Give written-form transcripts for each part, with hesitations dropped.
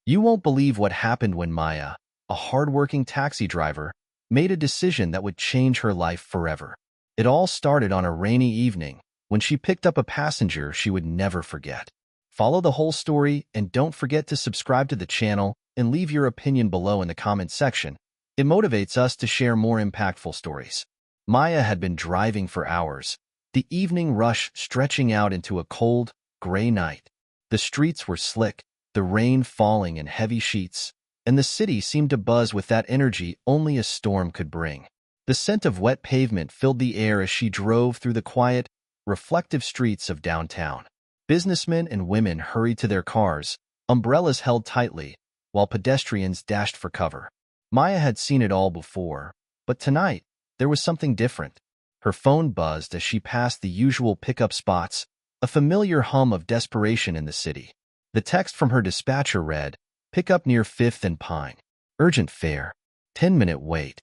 You won't believe what happened when Maya, a hardworking taxi driver, made a decision that would change her life forever. It all started on a rainy evening when she picked up a passenger she would never forget. Follow the whole story and don't forget to subscribe to the channel and leave your opinion below in the comments section. It motivates us to share more impactful stories. Maya had been driving for hours, the evening rush stretching out into a cold, gray night. The streets were slick, the rain falling in heavy sheets, and the city seemed to buzz with that energy only a storm could bring. The scent of wet pavement filled the air as she drove through the quiet, reflective streets of downtown. Businessmen and women hurried to their cars, umbrellas held tightly, while pedestrians dashed for cover. Maya had seen it all before, but tonight, there was something different. Her phone buzzed as she passed the usual pickup spots, a familiar hum of desperation in the city. The text from her dispatcher read, "Pick up near 5th and Pine. Urgent fare. 10-minute wait."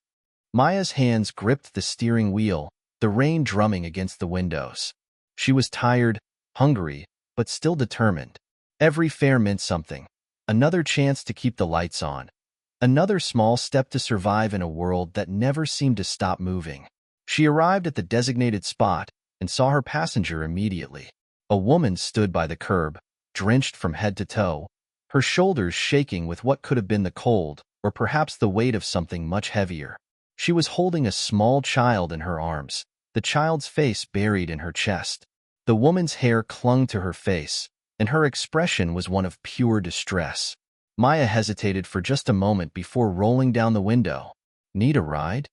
Maya's hands gripped the steering wheel, the rain drumming against the windows. She was tired, hungry, but still determined. Every fare meant something. Another chance to keep the lights on. Another small step to survive in a world that never seemed to stop moving. She arrived at the designated spot and saw her passenger immediately. A woman stood by the curb, drenched from head to toe, her shoulders shaking with what could have been the cold or perhaps the weight of something much heavier. She was holding a small child in her arms, the child's face buried in her chest. The woman's hair clung to her face, and her expression was one of pure distress. Maya hesitated for just a moment before rolling down the window. "Need a ride?"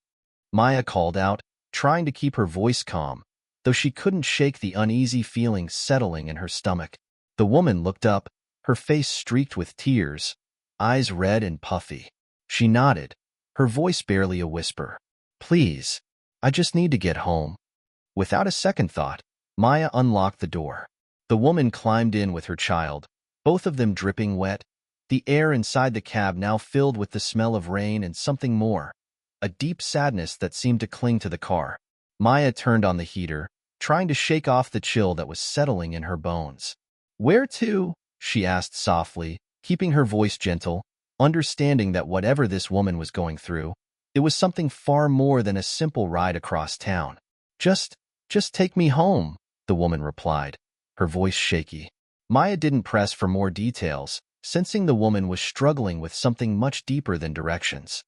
Maya called out, trying to keep her voice calm, though she couldn't shake the uneasy feeling settling in her stomach. The woman looked up, her face streaked with tears, eyes red and puffy. She nodded, her voice barely a whisper. "Please, I just need to get home." Without a second thought, Maya unlocked the door. The woman climbed in with her child, both of them dripping wet, the air inside the cab now filled with the smell of rain and something more, a deep sadness that seemed to cling to the car. Maya turned on the heater, trying to shake off the chill that was settling in her bones. "Where to?" she asked softly, keeping her voice gentle, understanding that whatever this woman was going through, it was something far more than a simple ride across town. Just take me home," the woman replied, her voice shaky. Maya didn't press for more details, sensing the woman was struggling with something much deeper than directions.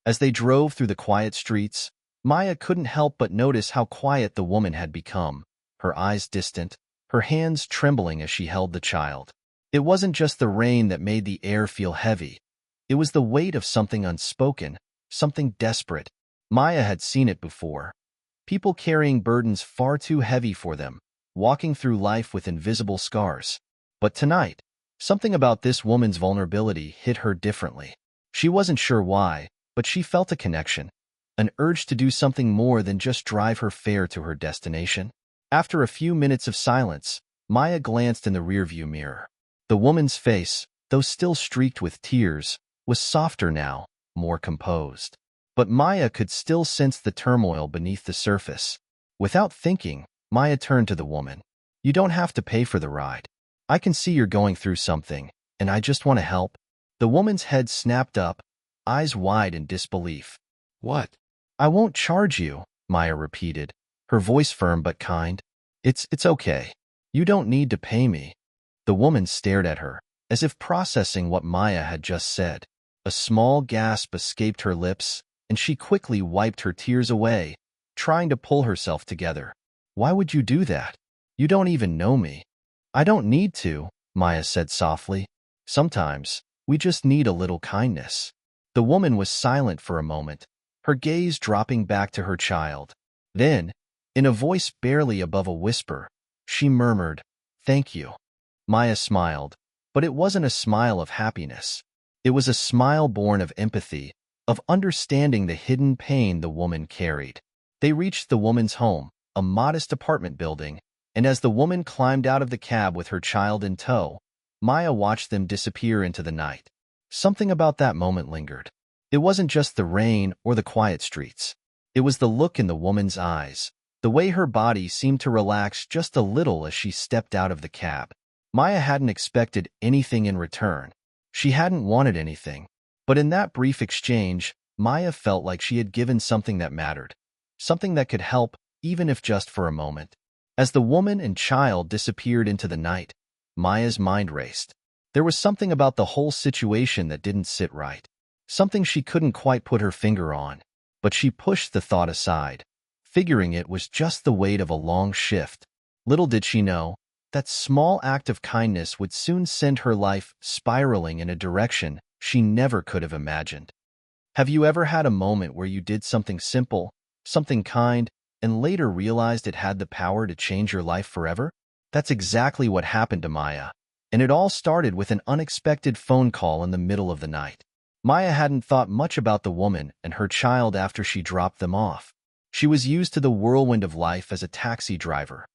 As they drove through the quiet streets, Maya couldn't help but notice how quiet the woman had become, her eyes distant, her hands trembling as she held the child. It wasn't just the rain that made the air feel heavy. It was the weight of something unspoken, something desperate. Maya had seen it before. People carrying burdens far too heavy for them, walking through life with invisible scars. But tonight, something about this woman's vulnerability hit her differently. She wasn't sure why, but she felt a connection, an urge to do something more than just drive her fare to her destination. After a few minutes of silence, Maya glanced in the rearview mirror. The woman's face, though still streaked with tears, was softer now, more composed. But Maya could still sense the turmoil beneath the surface. Without thinking, Maya turned to the woman. "You don't have to pay for the ride. I can see you're going through something, and I just want to help." The woman's head snapped up, eyes wide in disbelief. "What?" "I won't charge you," Maya repeated, her voice firm but kind. It's okay. You don't need to pay me." The woman stared at her, as if processing what Maya had just said. A small gasp escaped her lips, and she quickly wiped her tears away, trying to pull herself together. "Why would you do that? You don't even know me." "I don't need to," Maya said softly. "Sometimes, we just need a little kindness." The woman was silent for a moment, her gaze dropping back to her child. Then, in a voice barely above a whisper, she murmured, "Thank you." Maya smiled, but it wasn't a smile of happiness. It was a smile born of empathy, of understanding the hidden pain the woman carried. They reached the woman's home, a modest apartment building, and as the woman climbed out of the cab with her child in tow, Maya watched them disappear into the night. Something about that moment lingered. It wasn't just the rain or the quiet streets. It was the look in the woman's eyes, the way her body seemed to relax just a little as she stepped out of the cab. Maya hadn't expected anything in return. She hadn't wanted anything. But in that brief exchange, Maya felt like she had given something that mattered, something that could help, even if just for a moment. As the woman and child disappeared into the night, Maya's mind raced. There was something about the whole situation that didn't sit right, something she couldn't quite put her finger on, but she pushed the thought aside, figuring it was just the weight of a long shift. Little did she know, that small act of kindness would soon send her life spiraling in a direction she never could have imagined. Have you ever had a moment where you did something simple, something kind, and later realized it had the power to change your life forever? That's exactly what happened to Maya, and it all started with an unexpected phone call in the middle of the night. Maya hadn't thought much about the woman and her child after she dropped them off. She was used to the whirlwind of life as a taxi driver,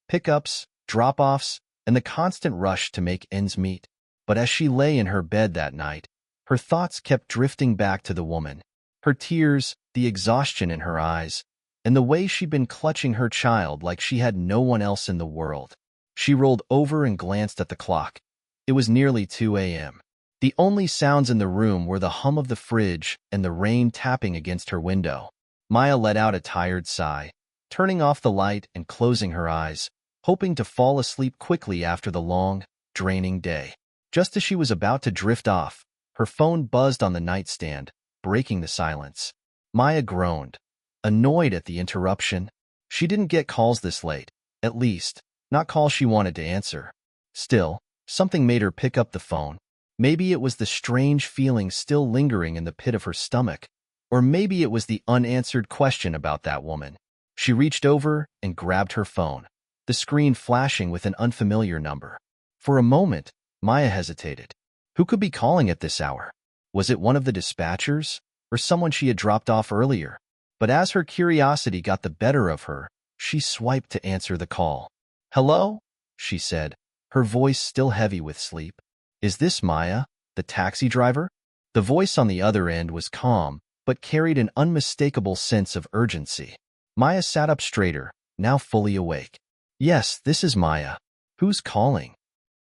pickups, drop-offs, and the constant rush to make ends meet. But as she lay in her bed that night, her thoughts kept drifting back to the woman, her tears, the exhaustion in her eyes, and the way she'd been clutching her child like she had no one else in the world. She rolled over and glanced at the clock. It was nearly 2 a.m. The only sounds in the room were the hum of the fridge and the rain tapping against her window. Maya let out a tired sigh, turning off the light and closing her eyes, hoping to fall asleep quickly after the long, draining day. Just as she was about to drift off, her phone buzzed on the nightstand, breaking the silence. Maya groaned, annoyed at the interruption. She didn't get calls this late, at least, not calls she wanted to answer. Still, something made her pick up the phone. Maybe it was the strange feeling still lingering in the pit of her stomach, or maybe it was the unanswered question about that woman. She reached over and grabbed her phone, the screen flashing with an unfamiliar number. For a moment, Maya hesitated. Who could be calling at this hour? Was it one of the dispatchers, or someone she had dropped off earlier? But as her curiosity got the better of her, she swiped to answer the call. "Hello?" she said, her voice still heavy with sleep. "Is this Maya, the taxi driver?" The voice on the other end was calm, but carried an unmistakable sense of urgency. Maya sat up straighter, now fully awake. "Yes, this is Maya. Who's calling?"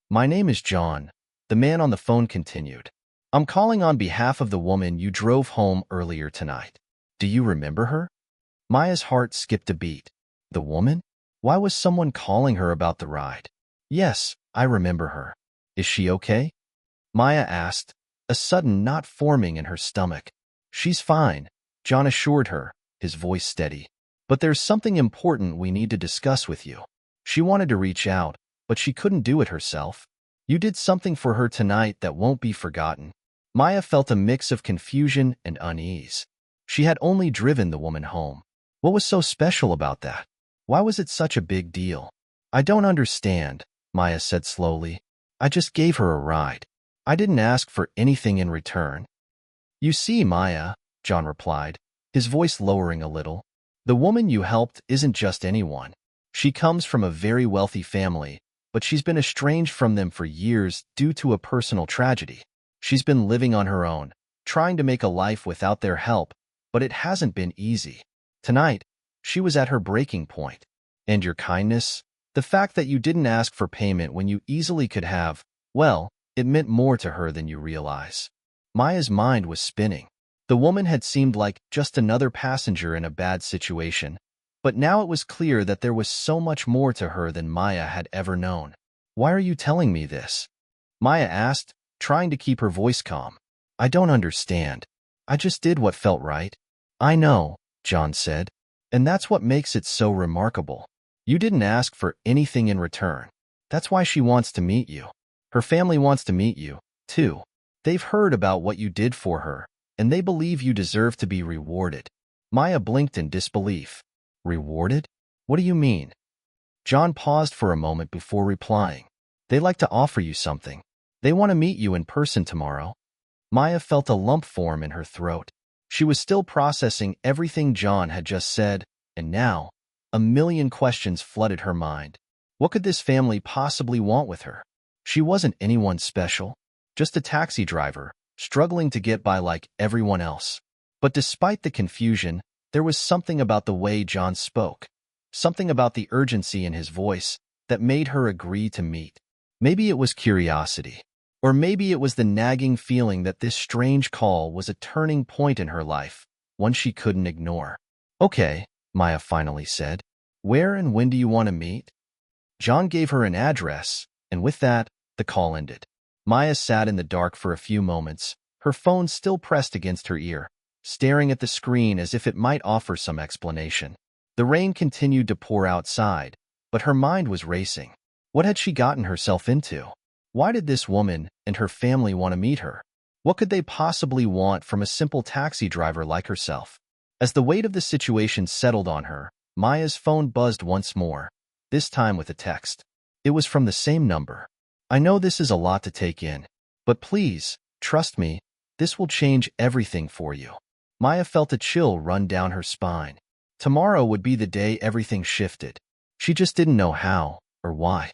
"My name is John," the man on the phone continued. "I'm calling on behalf of the woman you drove home earlier tonight. Do you remember her?" Maya's heart skipped a beat. The woman? Why was someone calling her about the ride? "Yes, I remember her. Is she okay?" Maya asked, a sudden knot forming in her stomach. "She's fine," John assured her, his voice steady. "But there's something important we need to discuss with you." She wanted to reach out, but she couldn't do it herself. "You did something for her tonight that won't be forgotten." Maya felt a mix of confusion and unease. She had only driven the woman home. What was so special about that? Why was it such a big deal? "I don't understand," Maya said slowly. "I just gave her a ride. I didn't ask for anything in return." "You see, Maya," John replied, his voice lowering a little, "the woman you helped isn't just anyone. She comes from a very wealthy family, but she's been estranged from them for years due to a personal tragedy. She's been living on her own, trying to make a life without their help, but it hasn't been easy. Tonight, she was at her breaking point. And your kindness, the fact that you didn't ask for payment when you easily could have, well, it meant more to her than you realize." Maya's mind was spinning. The woman had seemed like just another passenger in a bad situation, but now it was clear that there was so much more to her than Maya had ever known. "Why are you telling me this?" Maya asked, trying to keep her voice calm. "I don't understand. I just did what felt right." "I know," John said, "and that's what makes it so remarkable. You didn't ask for anything in return. That's why she wants to meet you. Her family wants to meet you, too. They've heard about what you did for her, and they believe you deserve to be rewarded." Maya blinked in disbelief. "Rewarded? What do you mean?" John paused for a moment before replying. "They like to offer you something. They want to meet you in person tomorrow." Maya felt a lump form in her throat. She was still processing everything John had just said, and now, a million questions flooded her mind. What could this family possibly want with her? She wasn't anyone special, just a taxi driver, struggling to get by like everyone else. But despite the confusion, there was something about the way John spoke, something about the urgency in his voice, that made her agree to meet. Maybe it was curiosity. Or maybe it was the nagging feeling that this strange call was a turning point in her life, one she couldn't ignore. "Okay," Maya finally said. "Where and when do you want to meet?" John gave her an address, and with that, the call ended. Maya sat in the dark for a few moments, her phone still pressed against her ear, staring at the screen as if it might offer some explanation. The rain continued to pour outside, but her mind was racing. What had she gotten herself into? Why did this woman and her family want to meet her? What could they possibly want from a simple taxi driver like herself? As the weight of the situation settled on her, Maya's phone buzzed once more, this time with a text. It was from the same number. "I know this is a lot to take in, but please, trust me, this will change everything for you." Maya felt a chill run down her spine. Tomorrow would be the day everything shifted. She just didn't know how or why.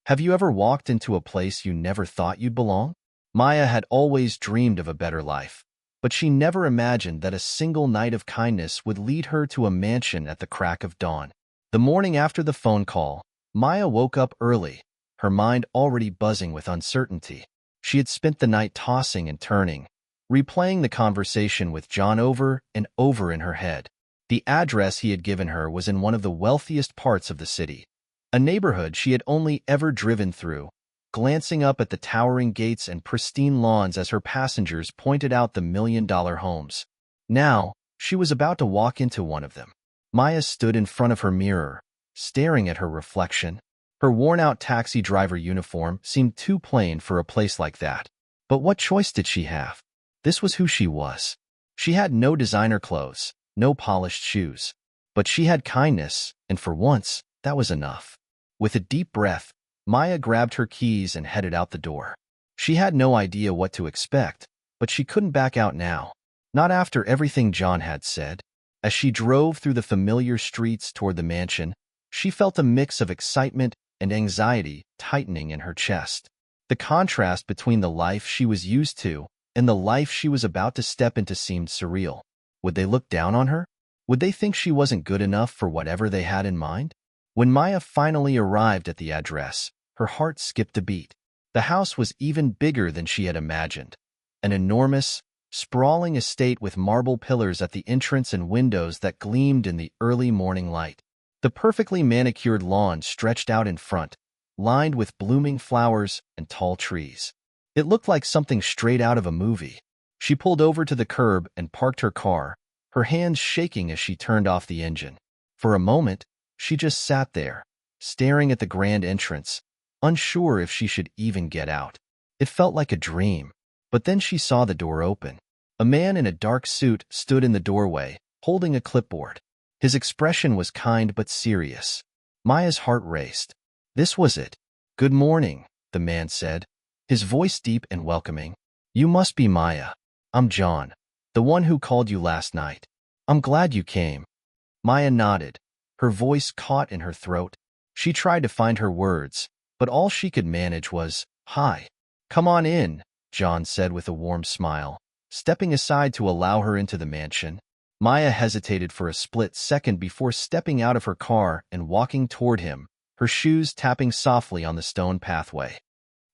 Have you ever walked into a place you never thought you'd belong? Maya had always dreamed of a better life, but she never imagined that a single night of kindness would lead her to a mansion at the crack of dawn. The morning after the phone call, Maya woke up early, her mind already buzzing with uncertainty. She had spent the night tossing and turning, replaying the conversation with John over and over in her head. The address he had given her was in one of the wealthiest parts of the city, a neighborhood she had only ever driven through, glancing up at the towering gates and pristine lawns as her passengers pointed out the million-dollar homes. Now, she was about to walk into one of them. Maya stood in front of her mirror, staring at her reflection. Her worn-out taxi driver uniform seemed too plain for a place like that. But what choice did she have? This was who she was. She had no designer clothes, no polished shoes. But she had kindness, and for once, that was enough. With a deep breath, Maya grabbed her keys and headed out the door. She had no idea what to expect, but she couldn't back out now. Not after everything John had said. As she drove through the familiar streets toward the mansion, she felt a mix of excitement and anxiety tightening in her chest. The contrast between the life she was used to and the life she was about to step into seemed surreal. Would they look down on her? Would they think she wasn't good enough for whatever they had in mind? When Maya finally arrived at the address, her heart skipped a beat. The house was even bigger than she had imagined. An enormous, sprawling estate with marble pillars at the entrance and windows that gleamed in the early morning light. The perfectly manicured lawn stretched out in front, lined with blooming flowers and tall trees. It looked like something straight out of a movie. She pulled over to the curb and parked her car, her hands shaking as she turned off the engine. For a moment, she just sat there, staring at the grand entrance, unsure if she should even get out. It felt like a dream. But then she saw the door open. A man in a dark suit stood in the doorway, holding a clipboard. His expression was kind but serious. Maya's heart raced. This was it. "Good morning," the man said, his voice deep and welcoming. "You must be Maya. I'm John, the one who called you last night. I'm glad you came." Maya nodded, her voice caught in her throat. She tried to find her words, but all she could manage was, "Hi." "Come on in," John said with a warm smile, stepping aside to allow her into the mansion. Maya hesitated for a split second before stepping out of her car and walking toward him, her shoes tapping softly on the stone pathway.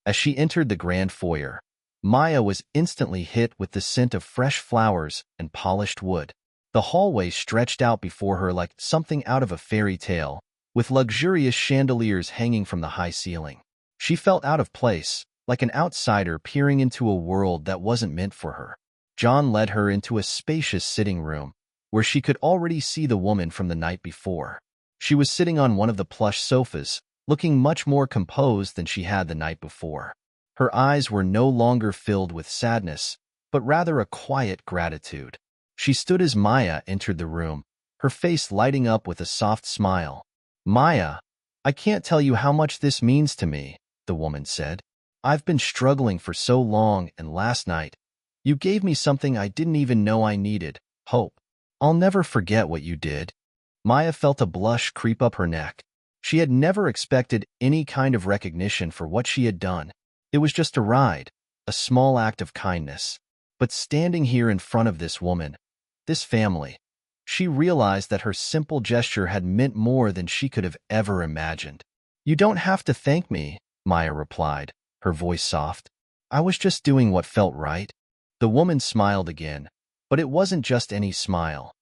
As she entered the grand foyer, Maya was instantly hit with the scent of fresh flowers and polished wood. The hallway stretched out before her like something out of a fairy tale, with luxurious chandeliers hanging from the high ceiling. She felt out of place, like an outsider peering into a world that wasn't meant for her. John led her into a spacious sitting room, where she could already see the woman from the night before. She was sitting on one of the plush sofas, looking much more composed than she had the night before. Her eyes were no longer filled with sadness, but rather a quiet gratitude. She stood as Maya entered the room, her face lighting up with a soft smile. "Maya, I can't tell you how much this means to me," the woman said. "I've been struggling for so long, and last night, you gave me something I didn't even know I needed, hope. I'll never forget what you did." Maya felt a blush creep up her neck. She had never expected any kind of recognition for what she had done. It was just a ride, a small act of kindness. But standing here in front of this woman, this family, she realized that her simple gesture had meant more than she could have ever imagined. "You don't have to thank me," Maya replied, her voice soft. I was just doing what felt right. The woman smiled again, but it wasn't just any smile.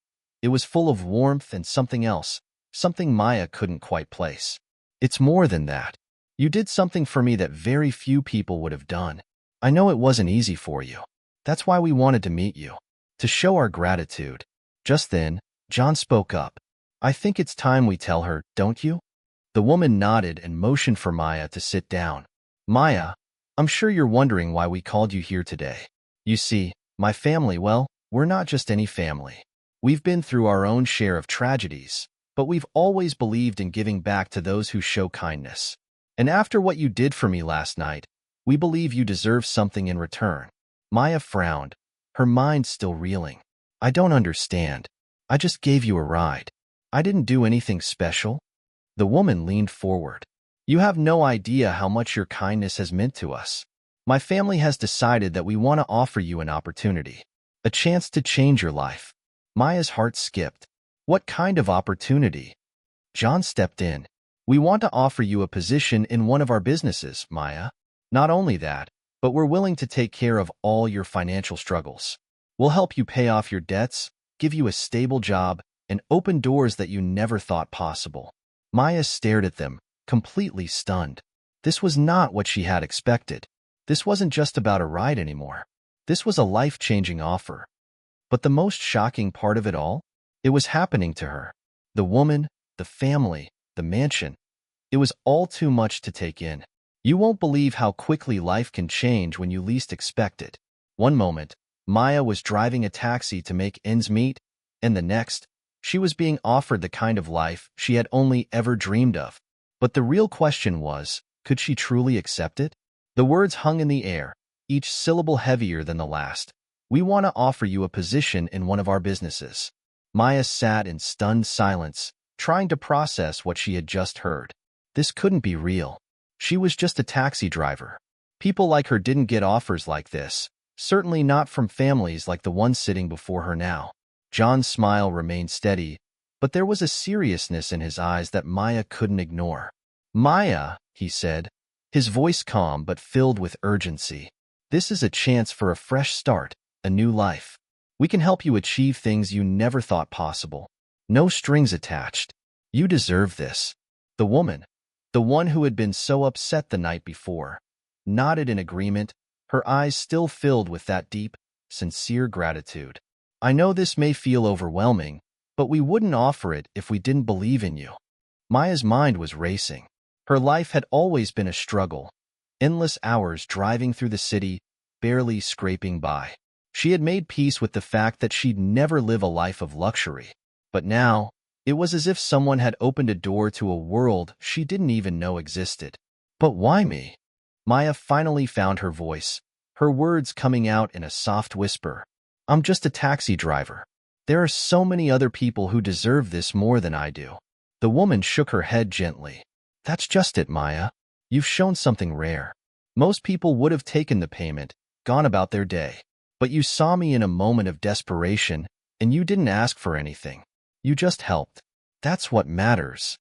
It was full of warmth and something else, something Maya couldn't quite place. It's more than that. You did something for me that very few people would have done. I know it wasn't easy for you. That's why we wanted to meet you, to show our gratitude. Just then, John spoke up. I think it's time we tell her, don't you? The woman nodded and motioned for Maya to sit down. Maya, I'm sure you're wondering why we called you here today. You see, my family, well, we're not just any family. We've been through our own share of tragedies, but we've always believed in giving back to those who show kindness. And after what you did for me last night, we believe you deserve something in return. Maya frowned, her mind still reeling. I don't understand. I just gave you a ride. I didn't do anything special. The woman leaned forward. You have no idea how much your kindness has meant to us. My family has decided that we want to offer you an opportunity, a chance to change your life. Maya's heart skipped. What kind of opportunity? John stepped in. We want to offer you a position in one of our businesses, Maya. Not only that, but we're willing to take care of all your financial struggles. We'll help you pay off your debts, give you a stable job, and open doors that you never thought possible. Maya stared at them, completely stunned. This was not what she had expected. This wasn't just about a ride anymore. This was a life-changing offer. But the most shocking part of it all? It was happening to her. The woman, the family, the mansion. It was all too much to take in. You won't believe how quickly life can change when you least expect it. One moment, Maya was driving a taxi to make ends meet, and the next, she was being offered the kind of life she had only ever dreamed of. But the real question was, could she truly accept it? The words hung in the air, each syllable heavier than the last. We want to offer you a position in one of our businesses. Maya sat in stunned silence, trying to process what she had just heard. This couldn't be real. She was just a taxi driver. People like her didn't get offers like this, certainly not from families like the one sitting before her now. John's smile remained steady, but there was a seriousness in his eyes that Maya couldn't ignore. Maya, he said, his voice calm but filled with urgency. This is a chance for a fresh start, a new life. We can help you achieve things you never thought possible. No strings attached. You deserve this. The woman, the one who had been so upset the night before, nodded in agreement, her eyes still filled with that deep, sincere gratitude. I know this may feel overwhelming, but we wouldn't offer it if we didn't believe in you. Maya's mind was racing. Her life had always been a struggle. Endless hours driving through the city, barely scraping by. She had made peace with the fact that she'd never live a life of luxury. But now, it was as if someone had opened a door to a world she didn't even know existed. But why me? Maya finally found her voice, her words coming out in a soft whisper. I'm just a taxi driver. There are so many other people who deserve this more than I do. The woman shook her head gently. That's just it, Maya. You've shown something rare. Most people would have taken the payment, gone about their day. But you saw me in a moment of desperation, and you didn't ask for anything. You just helped. That's what matters.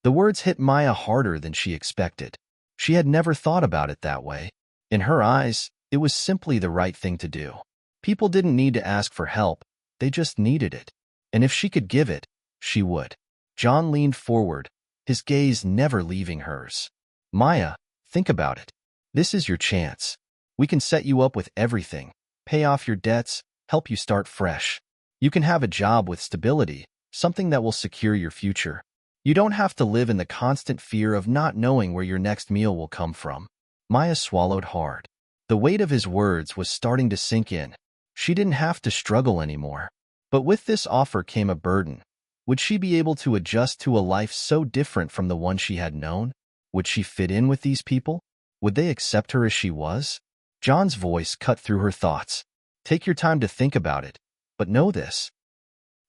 The words hit Maya harder than she expected. She had never thought about it that way. In her eyes, it was simply the right thing to do. People didn't need to ask for help, they just needed it. And if she could give it, she would. John leaned forward, his gaze never leaving hers. Maya, think about it. This is your chance. We can set you up with everything, pay off your debts, help you start fresh. You can have a job with stability, something that will secure your future. You don't have to live in the constant fear of not knowing where your next meal will come from. Maya swallowed hard. The weight of his words was starting to sink in. She didn't have to struggle anymore. But with this offer came a burden. Would she be able to adjust to a life so different from the one she had known? Would she fit in with these people? Would they accept her as she was? John's voice cut through her thoughts. Take your time to think about it, but know this.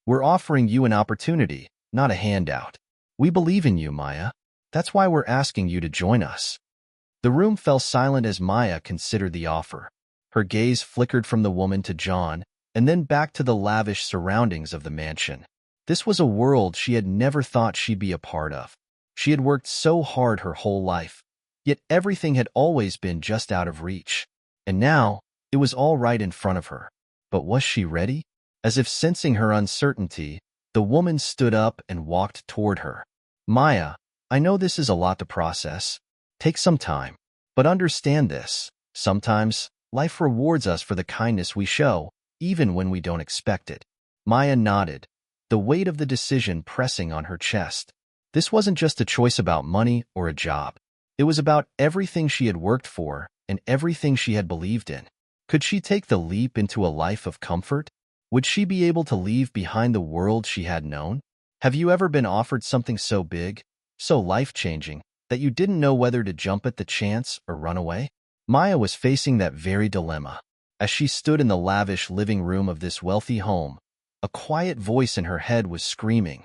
We're offering you an opportunity, not a handout. We believe in you, Maya. That's why we're asking you to join us. The room fell silent as Maya considered the offer. Her gaze flickered from the woman to John, and then back to the lavish surroundings of the mansion. This was a world she had never thought she'd be a part of. She had worked so hard her whole life, yet everything had always been just out of reach. And now, it was all right in front of her. But was she ready? As if sensing her uncertainty, the woman stood up and walked toward her. Maya, I know this is a lot to process. Take some time. But understand this. Sometimes, life rewards us for the kindness we show, even when we don't expect it. Maya nodded, the weight of the decision pressing on her chest. This wasn't just a choice about money or a job. It was about everything she had worked for and everything she had believed in. Could she take the leap into a life of comfort? Would she be able to leave behind the world she had known? Have you ever been offered something so big, so life-changing, that you didn't know whether to jump at the chance or run away? Maya was facing that very dilemma. As she stood in the lavish living room of this wealthy home, a quiet voice in her head was screaming,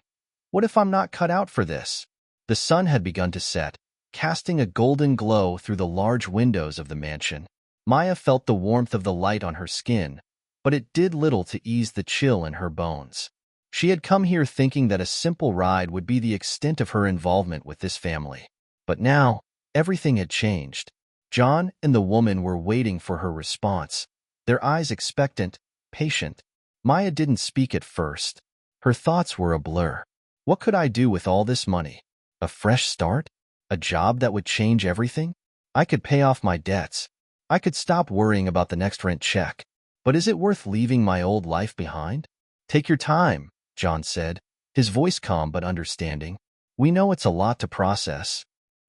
"What if I'm not cut out for this?" The sun had begun to set, casting a golden glow through the large windows of the mansion. Maya felt the warmth of the light on her skin, but it did little to ease the chill in her bones. She had come here thinking that a simple ride would be the extent of her involvement with this family. But now, everything had changed. John and the woman were waiting for her response, their eyes expectant, patient. Maya didn't speak at first. Her thoughts were a blur. What could I do with all this money? A fresh start? A job that would change everything? I could pay off my debts. I could stop worrying about the next rent check. But is it worth leaving my old life behind? Take your time, John said, his voice calm but understanding. We know it's a lot to process.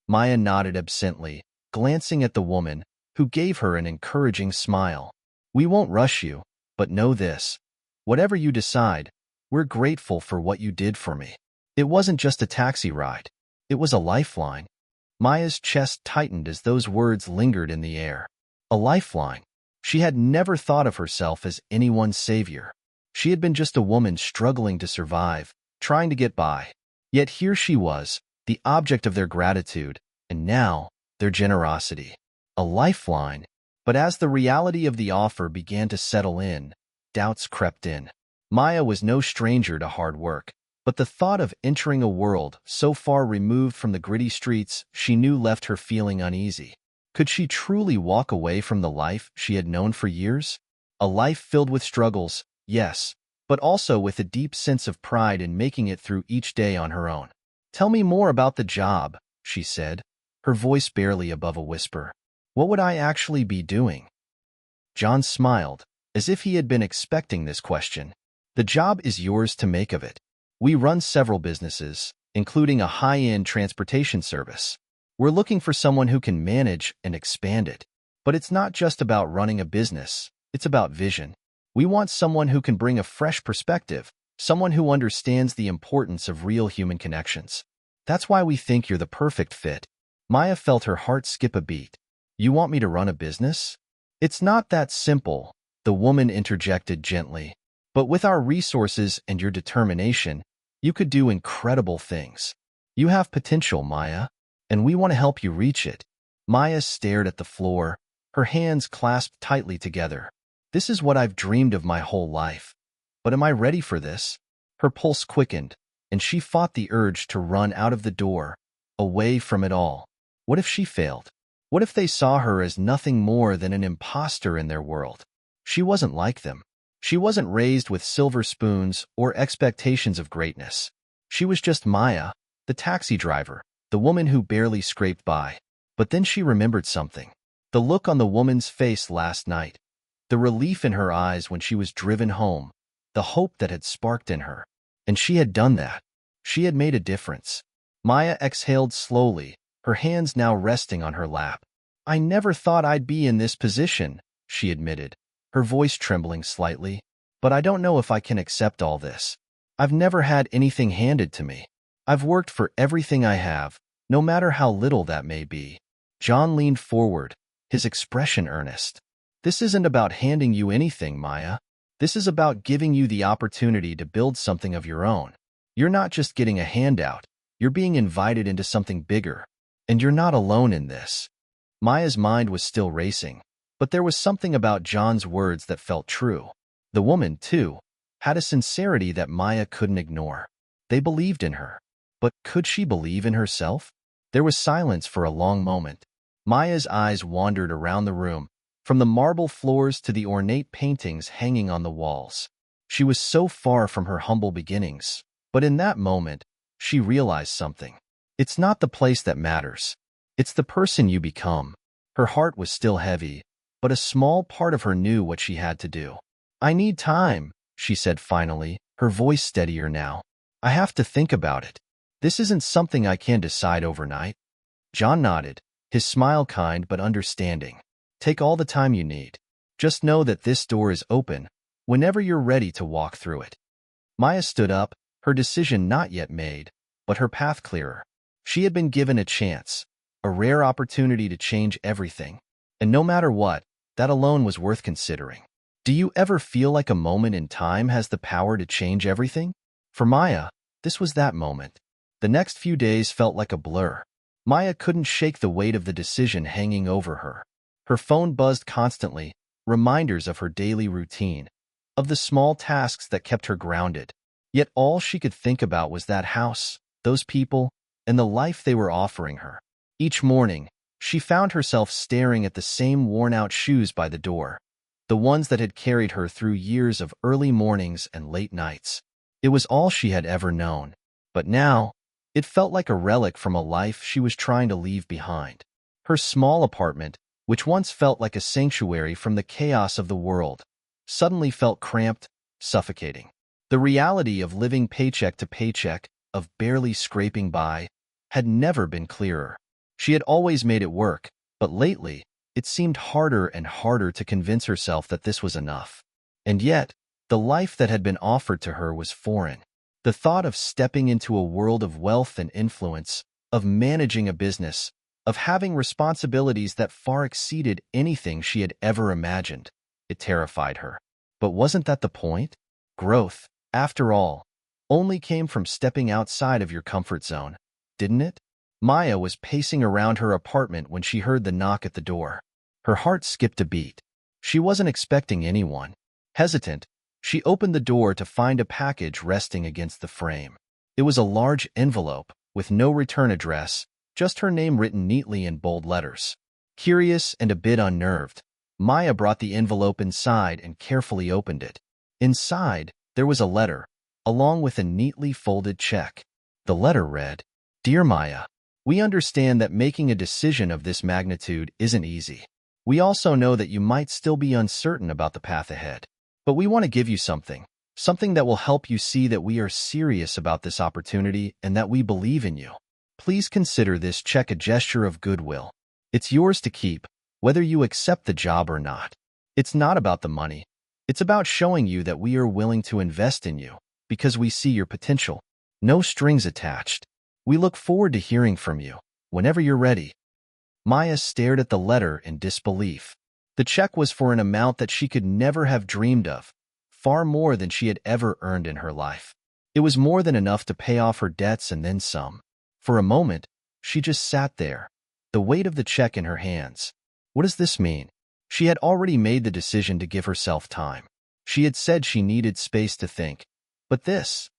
Maya nodded absently, glancing at the woman, who gave her an encouraging smile. We won't rush you, but know this. Whatever you decide, we're grateful for what you did for me. It wasn't just a taxi ride. It was a lifeline. Maya's chest tightened as those words lingered in the air. A lifeline. She had never thought of herself as anyone's savior. She had been just a woman struggling to survive, trying to get by. Yet here she was, the object of their gratitude, and now, their generosity. A lifeline. But as the reality of the offer began to settle in, doubts crept in. Maya was no stranger to hard work, but the thought of entering a world so far removed from the gritty streets she knew left her feeling uneasy. Could she truly walk away from the life she had known for years? A life filled with struggles, yes, but also with a deep sense of pride in making it through each day on her own. Tell me more about the job, she said, her voice barely above a whisper. What would I actually be doing? John smiled, as if he had been expecting this question. The job is yours to make of it. We run several businesses, including a high-end transportation service. We're looking for someone who can manage and expand it. But it's not just about running a business, it's about vision. We want someone who can bring a fresh perspective, someone who understands the importance of real human connections. That's why we think you're the perfect fit. Maya felt her heart skip a beat. You want me to run a business? It's not that simple, the woman interjected gently. But with our resources and your determination, you could do incredible things. You have potential, Maya, and we want to help you reach it. Maya stared at the floor, her hands clasped tightly together. This is what I've dreamed of my whole life. But am I ready for this? Her pulse quickened, and she fought the urge to run out of the door, away from it all. What if she failed? What if they saw her as nothing more than an imposter in their world? She wasn't like them. She wasn't raised with silver spoons or expectations of greatness. She was just Maya, the taxi driver, the woman who barely scraped by. But then she remembered something. The look on the woman's face last night, the relief in her eyes when she was driven home, the hope that had sparked in her. And she had done that. She had made a difference. Maya exhaled slowly, her hands now resting on her lap. I never thought I'd be in this position, she admitted, her voice trembling slightly. But I don't know if I can accept all this. I've never had anything handed to me. I've worked for everything I have, no matter how little that may be. John leaned forward, his expression earnest. This isn't about handing you anything, Maya. This is about giving you the opportunity to build something of your own. You're not just getting a handout. You're being invited into something bigger. And you're not alone in this. Maya's mind was still racing, but there was something about John's words that felt true. The woman, too, had a sincerity that Maya couldn't ignore. They believed in her. But could she believe in herself? There was silence for a long moment. Maya's eyes wandered around the room, from the marble floors to the ornate paintings hanging on the walls. She was so far from her humble beginnings, but in that moment, she realized something. It's not the place that matters. It's the person you become. Her heart was still heavy, but a small part of her knew what she had to do. I need time, she said finally, her voice steadier now. I have to think about it. This isn't something I can decide overnight. John nodded, his smile kind but understanding. Take all the time you need. Just know that this door is open whenever you're ready to walk through it. Maya stood up, her decision not yet made, but her path clearer. She had been given a chance, a rare opportunity to change everything. And no matter what, that alone was worth considering. Do you ever feel like a moment in time has the power to change everything? For Maya, this was that moment. The next few days felt like a blur. Maya couldn't shake the weight of the decision hanging over her. Her phone buzzed constantly, reminders of her daily routine, of the small tasks that kept her grounded. Yet all she could think about was that house, those people, and the life they were offering her. Each morning, she found herself staring at the same worn-out shoes by the door, the ones that had carried her through years of early mornings and late nights. It was all she had ever known, but now, it felt like a relic from a life she was trying to leave behind. Her small apartment, which once felt like a sanctuary from the chaos of the world, suddenly felt cramped, suffocating. The reality of living paycheck to paycheck, of barely scraping by, had never been clearer. She had always made it work, but lately, it seemed harder and harder to convince herself that this was enough. And yet, the life that had been offered to her was foreign. The thought of stepping into a world of wealth and influence, of managing a business, of having responsibilities that far exceeded anything she had ever imagined, it terrified her. But wasn't that the point? Growth, after all, only came from stepping outside of your comfort zone, didn't it? Maya was pacing around her apartment when she heard the knock at the door. Her heart skipped a beat. She wasn't expecting anyone. Hesitant, she opened the door to find a package resting against the frame. It was a large envelope, with no return address, just her name written neatly in bold letters. Curious and a bit unnerved, Maya brought the envelope inside and carefully opened it. Inside, there was a letter, along with a neatly folded check. The letter read, "Dear Maya, we understand that making a decision of this magnitude isn't easy. We also know that you might still be uncertain about the path ahead. But we want to give you something that will help you see that we are serious about this opportunity and that we believe in you. Please consider this check a gesture of goodwill. It's yours to keep, whether you accept the job or not. It's not about the money. It's about showing you that we are willing to invest in you because we see your potential. No strings attached. We look forward to hearing from you, whenever you're ready." Maya stared at the letter in disbelief. The check was for an amount that she could never have dreamed of, far more than she had ever earned in her life. It was more than enough to pay off her debts and then some. For a moment, she just sat there, the weight of the check in her hands. What does this mean? She had already made the decision to give herself time. She had said she needed space to think. But this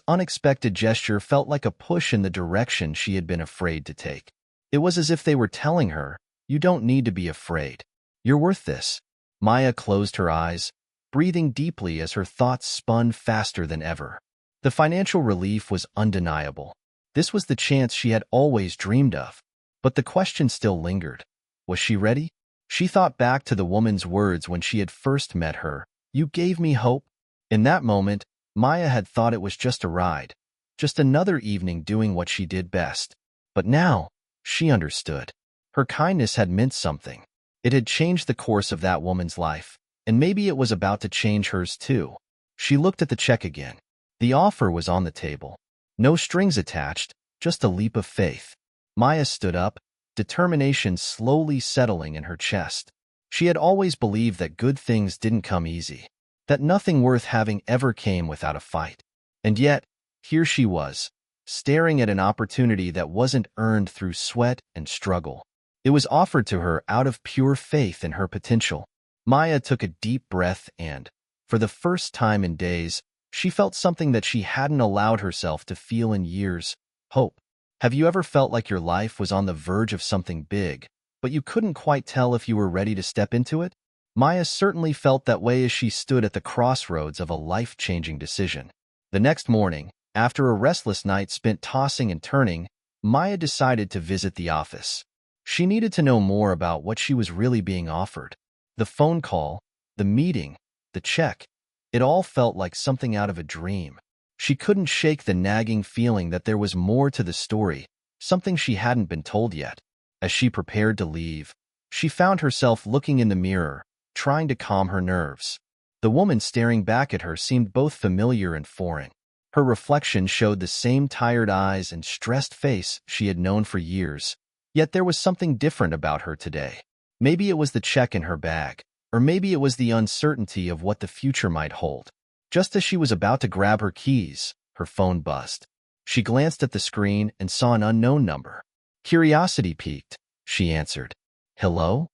unexpected gesture felt like a push in the direction she had been afraid to take. It was as if they were telling her, "You don't need to be afraid. You're worth this." Maya closed her eyes, breathing deeply as her thoughts spun faster than ever. The financial relief was undeniable. This was the chance she had always dreamed of. But the question still lingered. Was she ready? She thought back to the woman's words when she had first met her. "You gave me hope." In that moment, Maya had thought it was just a ride, just another evening doing what she did best. But now, she understood. Her kindness had meant something. It had changed the course of that woman's life, and maybe it was about to change hers too. She looked at the check again. The offer was on the table. No strings attached, just a leap of faith. Maya stood up, determination slowly settling in her chest. She had always believed that good things didn't come easy, that nothing worth having ever came without a fight. And yet, here she was, staring at an opportunity that wasn't earned through sweat and struggle. It was offered to her out of pure faith in her potential. Maya took a deep breath and, for the first time in days, she felt something that she hadn't allowed herself to feel in years: hope. Have you ever felt like your life was on the verge of something big, but you couldn't quite tell if you were ready to step into it? Maya certainly felt that way as she stood at the crossroads of a life-changing decision. The next morning, after a restless night spent tossing and turning, Maya decided to visit the office. She needed to know more about what she was really being offered. The phone call, the meeting, the check, it all felt like something out of a dream. She couldn't shake the nagging feeling that there was more to the story, something she hadn't been told yet. As she prepared to leave, she found herself looking in the mirror, trying to calm her nerves. The woman staring back at her seemed both familiar and foreign. Her reflection showed the same tired eyes and stressed face she had known for years, yet there was something different about her today. Maybe it was the check in her bag, or maybe it was the uncertainty of what the future might hold. Just as she was about to grab her keys, her phone buzzed. She glanced at the screen and saw an unknown number. Curiosity piqued. She answered. "Hello?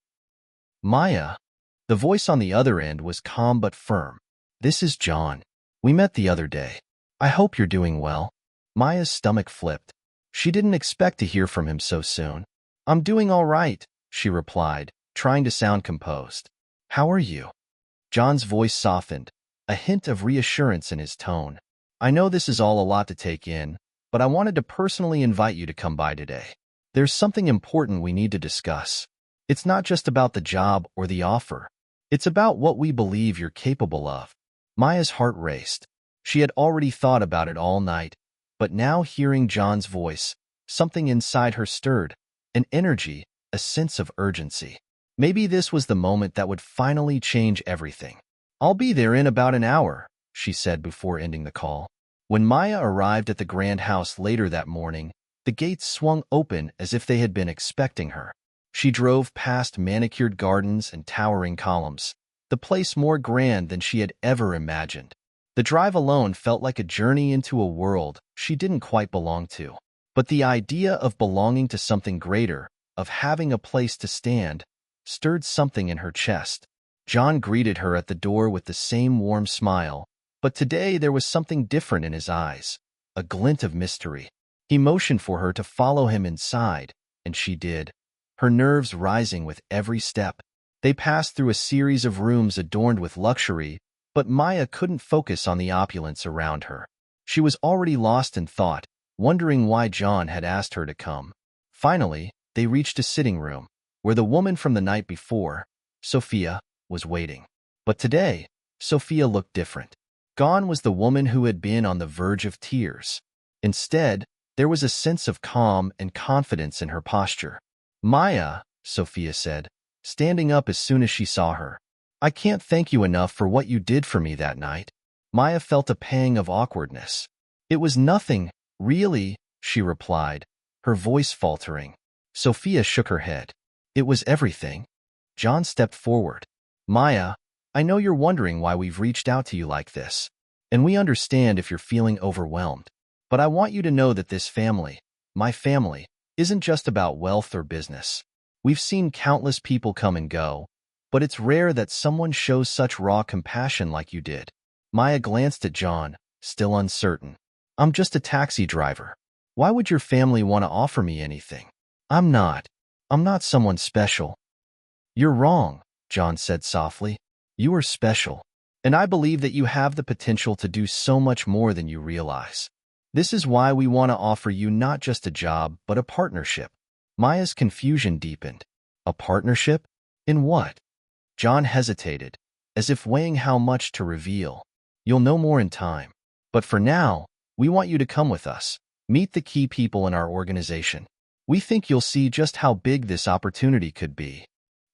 Maya?" The voice on the other end was calm but firm. "This is John. We met the other day. I hope you're doing well." Maya's stomach flipped. She didn't expect to hear from him so soon. "I'm doing all right," she replied, trying to sound composed. "How are you?" John's voice softened, a hint of reassurance in his tone. "I know this is all a lot to take in, but I wanted to personally invite you to come by today. There's something important we need to discuss. It's not just about the job or the offer. It's about what we believe you're capable of." Maya's heart raced. She had already thought about it all night, but now hearing John's voice, something inside her stirred, an energy, a sense of urgency. Maybe this was the moment that would finally change everything. "I'll be there in about an hour," she said before ending the call. When Maya arrived at the grand house later that morning, the gates swung open as if they had been expecting her. She drove past manicured gardens and towering columns, the place more grand than she had ever imagined. The drive alone felt like a journey into a world she didn't quite belong to. But the idea of belonging to something greater, of having a place to stand, stirred something in her chest. John greeted her at the door with the same warm smile, but today there was something different in his eyes, a glint of mystery. He motioned for her to follow him inside, and she did, her nerves rising with every step. They passed through a series of rooms adorned with luxury, but Maya couldn't focus on the opulence around her. She was already lost in thought, wondering why John had asked her to come. Finally, they reached a sitting room, where the woman from the night before, Sophia, was waiting. But today, Sophia looked different. Gone was the woman who had been on the verge of tears. Instead, there was a sense of calm and confidence in her posture. "Maya," Sophia said, standing up as soon as she saw her. "I can't thank you enough for what you did for me that night." Maya felt a pang of awkwardness. "It was nothing, really," she replied, her voice faltering. Sophia shook her head. "It was everything." John stepped forward. "Maya, I know you're wondering why we've reached out to you like this, and we understand if you're feeling overwhelmed. But I want you to know that this family, my family, isn't just about wealth or business. We've seen countless people come and go, but it's rare that someone shows such raw compassion like you did." Maya glanced at John, still uncertain. "I'm just a taxi driver. Why would your family want to offer me anything? I'm not someone special." "You're wrong," John said softly. "You are special, and I believe that you have the potential to do so much more than you realize. This is why we want to offer you not just a job, but a partnership." Maya's confusion deepened. "A partnership? In what?" John hesitated, as if weighing how much to reveal. "You'll know more in time. But for now, we want you to come with us, meet the key people in our organization. We think you'll see just how big this opportunity could be."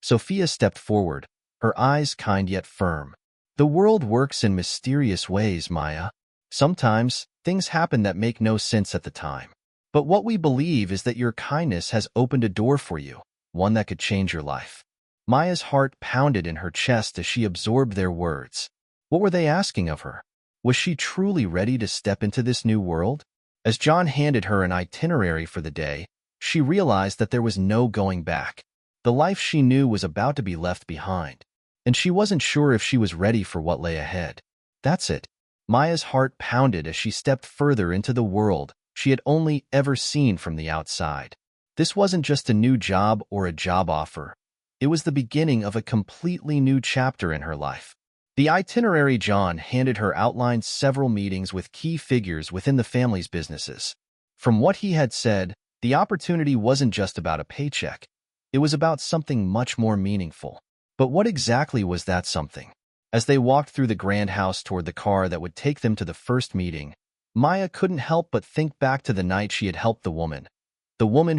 Sophia stepped forward, her eyes kind yet firm. "The world works in mysterious ways, Maya. Sometimes, things happen that make no sense at the time. But what we believe is that your kindness has opened a door for you, one that could change your life." Maya's heart pounded in her chest as she absorbed their words. What were they asking of her? Was she truly ready to step into this new world? As John handed her an itinerary for the day, she realized that there was no going back. The life she knew was about to be left behind, and she wasn't sure if she was ready for what lay ahead. That's it. Maya's heart pounded as she stepped further into the world she had only ever seen from the outside. This wasn't just a new job or a job offer. It was the beginning of a completely new chapter in her life. The itinerary John handed her outlined several meetings with key figures within the family's businesses. From what he had said, the opportunity wasn't just about a paycheck. It was about something much more meaningful. But what exactly was that something? As they walked through the grand house toward the car that would take them to the first meeting, Maya couldn't help but think back to the night she had helped the woman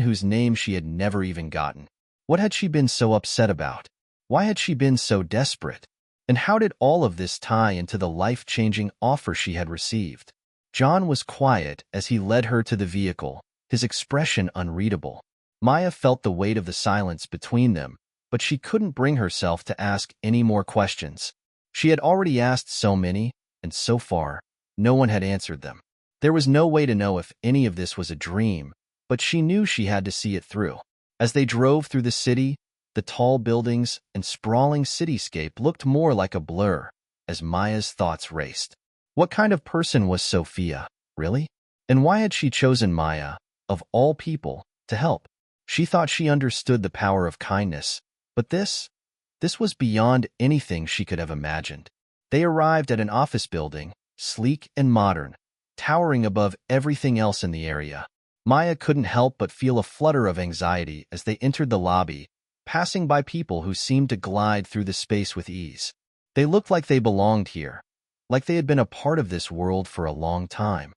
whose name she had never even gotten. What had she been so upset about? Why had she been so desperate? And how did all of this tie into the life-changing offer she had received? John was quiet as he led her to the vehicle, his expression unreadable. Maya felt the weight of the silence between them, but she couldn't bring herself to ask any more questions. She had already asked so many, and so far, no one had answered them. There was no way to know if any of this was a dream, but she knew she had to see it through. As they drove through the city, the tall buildings and sprawling cityscape looked more like a blur as Maya's thoughts raced. What kind of person was Sophia, really? And why had she chosen Maya, of all people, to help? She thought she understood the power of kindness, but this was beyond anything she could have imagined. They arrived at an office building, sleek and modern, towering above everything else in the area. Maya couldn't help but feel a flutter of anxiety as they entered the lobby, passing by people who seemed to glide through the space with ease. They looked like they belonged here, like they had been a part of this world for a long time.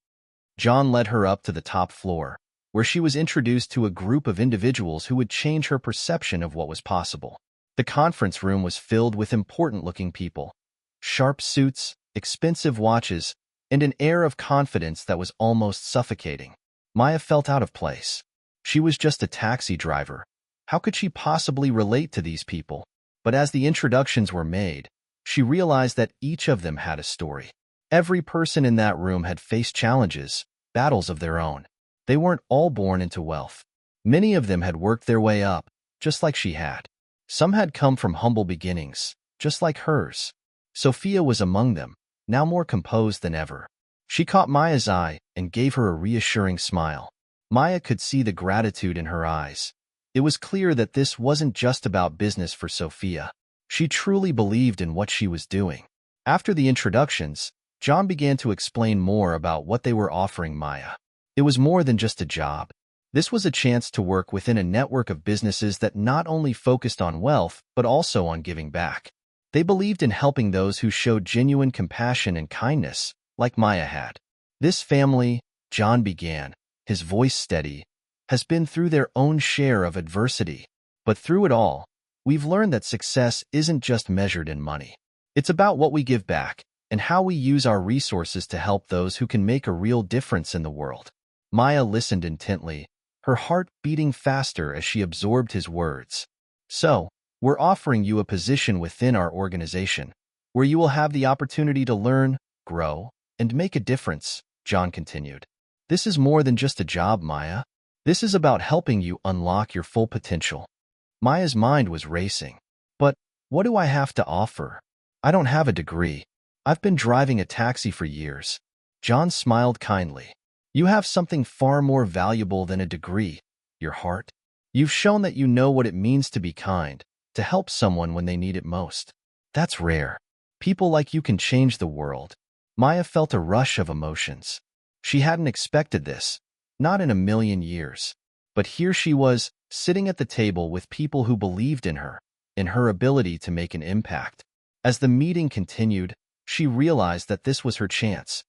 John led her up to the top floor, where she was introduced to a group of individuals who would change her perception of what was possible. The conference room was filled with important-looking people, sharp suits, expensive watches, and an air of confidence that was almost suffocating. Maya felt out of place. She was just a taxi driver. How could she possibly relate to these people? But as the introductions were made, she realized that each of them had a story. Every person in that room had faced challenges, battles of their own. They weren't all born into wealth. Many of them had worked their way up, just like she had. Some had come from humble beginnings, just like hers. Sophia was among them, now more composed than ever. She caught Maya's eye and gave her a reassuring smile. Maya could see the gratitude in her eyes. It was clear that this wasn't just about business for Sophia. She truly believed in what she was doing. After the introductions, John began to explain more about what they were offering Maya. It was more than just a job. This was a chance to work within a network of businesses that not only focused on wealth, but also on giving back. They believed in helping those who showed genuine compassion and kindness, like Maya had. This family, John began, his voice steady, has been through their own share of adversity. But through it all, we've learned that success isn't just measured in money. It's about what we give back and how we use our resources to help those who can make a real difference in the world. Maya listened intently, her heart beating faster as she absorbed his words. So, we're offering you a position within our organization, where you will have the opportunity to learn, grow, and make a difference, John continued. This is more than just a job, Maya. This is about helping you unlock your full potential. Maya's mind was racing. But what do I have to offer? I don't have a degree. I've been driving a taxi for years. John smiled kindly. You have something far more valuable than a degree, your heart. You've shown that you know what it means to be kind, to help someone when they need it most. That's rare. People like you can change the world. Maya felt a rush of emotions. She hadn't expected this, not in a million years. But here she was, sitting at the table with people who believed in her ability to make an impact. As the meeting continued, she realized that this was her chance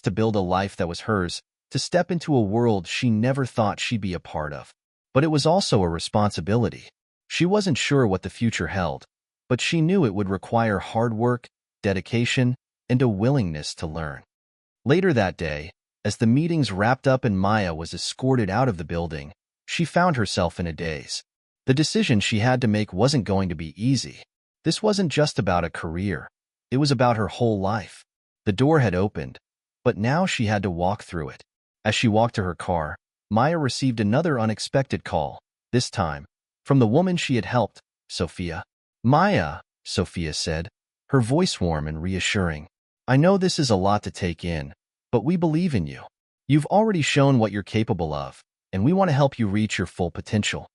to build a life that was hers, to step into a world she never thought she'd be a part of. But it was also a responsibility. She wasn't sure what the future held, but she knew it would require hard work, dedication, and a willingness to learn. Later that day, as the meetings wrapped up and Maya was escorted out of the building, she found herself in a daze. The decision she had to make wasn't going to be easy. This wasn't just about a career. It was about her whole life. The door had opened, but now she had to walk through it. As she walked to her car, Maya received another unexpected call, this time from the woman she had helped, Sophia. Maya, Sophia said, her voice warm and reassuring. I know this is a lot to take in, but we believe in you. You've already shown what you're capable of, and we want to help you reach your full potential.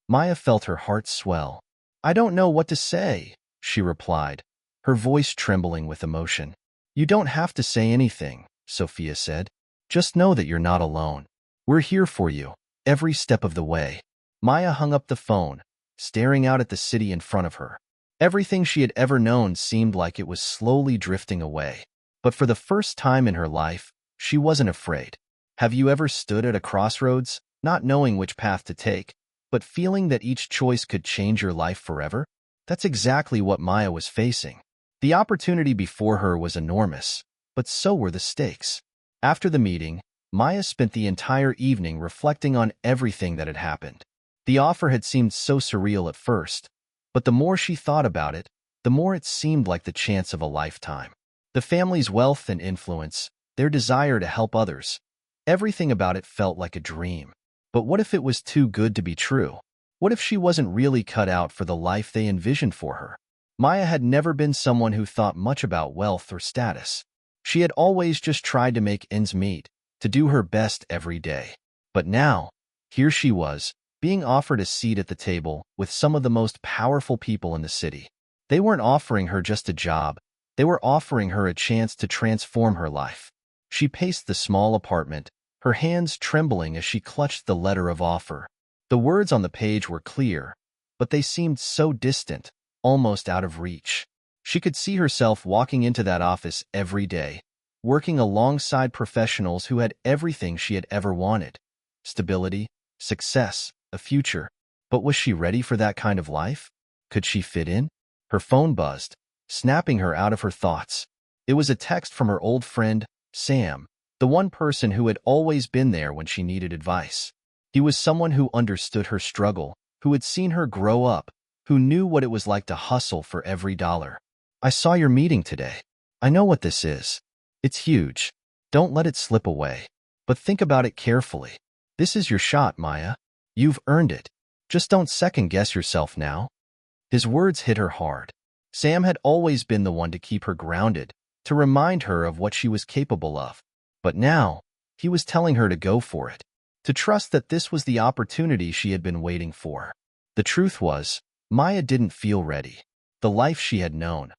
Maya felt her heart swell. I don't know what to say, she replied, her voice trembling with emotion. You don't have to say anything, Sophia said. Just know that you're not alone. We're here for you, every step of the way. Maya hung up the phone, staring out at the city in front of her. Everything she had ever known seemed like it was slowly drifting away. But for the first time in her life, she wasn't afraid. Have you ever stood at a crossroads, not knowing which path to take, but feeling that each choice could change your life forever? That's exactly what Maya was facing. The opportunity before her was enormous, but so were the stakes. After the meeting, Maya spent the entire evening reflecting on everything that had happened. The offer had seemed so surreal at first, but the more she thought about it, the more it seemed like the chance of a lifetime. The family's wealth and influence, their desire to help others, everything about it felt like a dream. But what if it was too good to be true? What if she wasn't really cut out for the life they envisioned for her? Maya had never been someone who thought much about wealth or status. She had always just tried to make ends meet, to do her best every day. But now, here she was, being offered a seat at the table with some of the most powerful people in the city. They weren't offering her just a job. They were offering her a chance to transform her life. She paced the small apartment, her hands trembling as she clutched the letter of offer. The words on the page were clear, but they seemed so distant, almost out of reach. She could see herself walking into that office every day, working alongside professionals who had everything she had ever wanted: stability, success, a future. But was she ready for that kind of life? Could she fit in? Her phone buzzed, snapping her out of her thoughts. It was a text from her old friend, Sam, the one person who had always been there when she needed advice. He was someone who understood her struggle, who had seen her grow up, who knew what it was like to hustle for every dollar. I saw your meeting today. I know what this is. It's huge. Don't let it slip away. But think about it carefully. This is your shot, Maya. You've earned it. Just don't second-guess yourself now. His words hit her hard. Sam had always been the one to keep her grounded, to remind her of what she was capable of. But now, he was telling her to go for it, to trust that this was the opportunity she had been waiting for. The truth was, Maya didn't feel ready. The life she had known,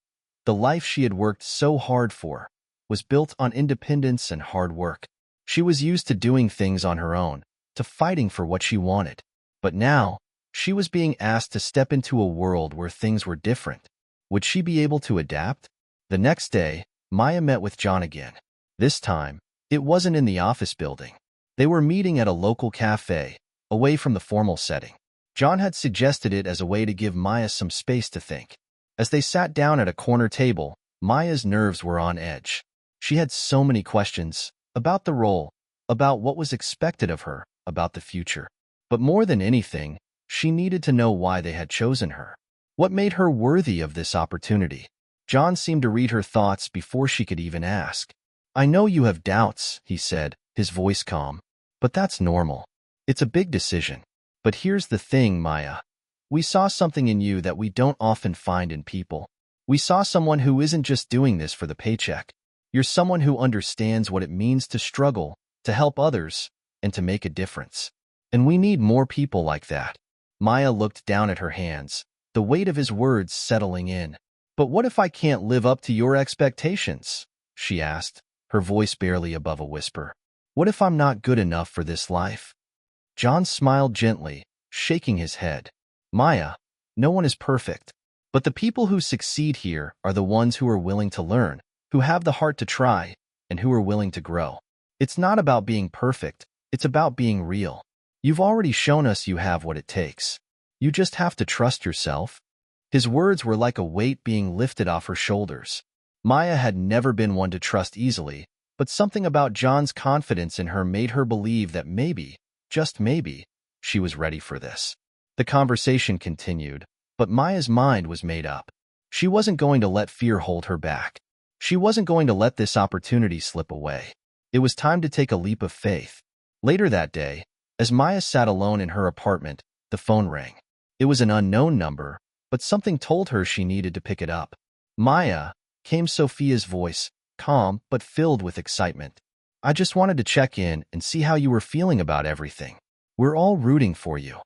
the life she had worked so hard for, was built on independence and hard work. She was used to doing things on her own, to fighting for what she wanted. But now, she was being asked to step into a world where things were different. Would she be able to adapt? The next day, Maya met with John again. This time, it wasn't in the office building. They were meeting at a local cafe, away from the formal setting. John had suggested it as a way to give Maya some space to think. As they sat down at a corner table, Maya's nerves were on edge. She had so many questions about the role, about what was expected of her, about the future. But more than anything, she needed to know why they had chosen her. What made her worthy of this opportunity? John seemed to read her thoughts before she could even ask. I know you have doubts, he said, his voice calm. But that's normal. It's a big decision. But here's the thing, Maya. We saw something in you that we don't often find in people. We saw someone who isn't just doing this for the paycheck. You're someone who understands what it means to struggle, to help others, and to make a difference. And we need more people like that. Maya looked down at her hands, the weight of his words settling in. But what if I can't live up to your expectations? She asked, her voice barely above a whisper. What if I'm not good enough for this life? John smiled gently, shaking his head. Maya, no one is perfect. But the people who succeed here are the ones who are willing to learn, who have the heart to try, and who are willing to grow. It's not about being perfect. It's about being real. You've already shown us you have what it takes. You just have to trust yourself. His words were like a weight being lifted off her shoulders. Maya had never been one to trust easily, but something about John's confidence in her made her believe that maybe, just maybe, she was ready for this. The conversation continued, but Maya's mind was made up. She wasn't going to let fear hold her back. She wasn't going to let this opportunity slip away. It was time to take a leap of faith. Later that day, as Maya sat alone in her apartment, the phone rang. It was an unknown number, but something told her she needed to pick it up. Maya, came Sophia's voice, calm but filled with excitement. I just wanted to check in and see how you were feeling about everything. We're all rooting for you.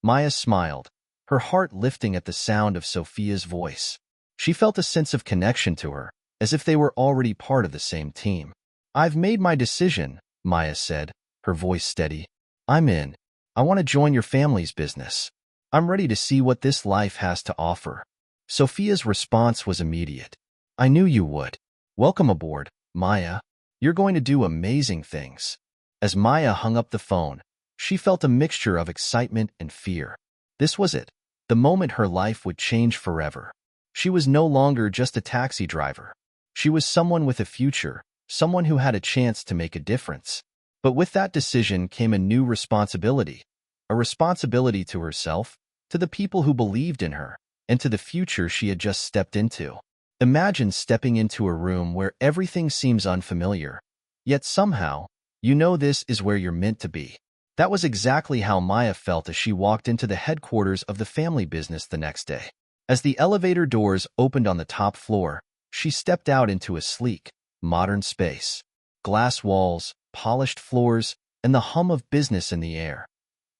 Maya smiled, her heart lifting at the sound of Sophia's voice. She felt a sense of connection to her, as if they were already part of the same team. I've made my decision, Maya said, her voice steady. I'm in. I want to join your family's business. I'm ready to see what this life has to offer. Sophia's response was immediate. I knew you would. Welcome aboard, Maya. You're going to do amazing things. As Maya hung up the phone, she felt a mixture of excitement and fear. This was it, the moment her life would change forever. She was no longer just a taxi driver. She was someone with a future, someone who had a chance to make a difference. But with that decision came a new responsibility, a responsibility to herself, to the people who believed in her, and to the future she had just stepped into. Imagine stepping into a room where everything seems unfamiliar, yet somehow, you know this is where you're meant to be. That was exactly how Maya felt as she walked into the headquarters of the family business the next day. As the elevator doors opened on the top floor, she stepped out into a sleek, modern space. Glass walls, polished floors, and the hum of business in the air.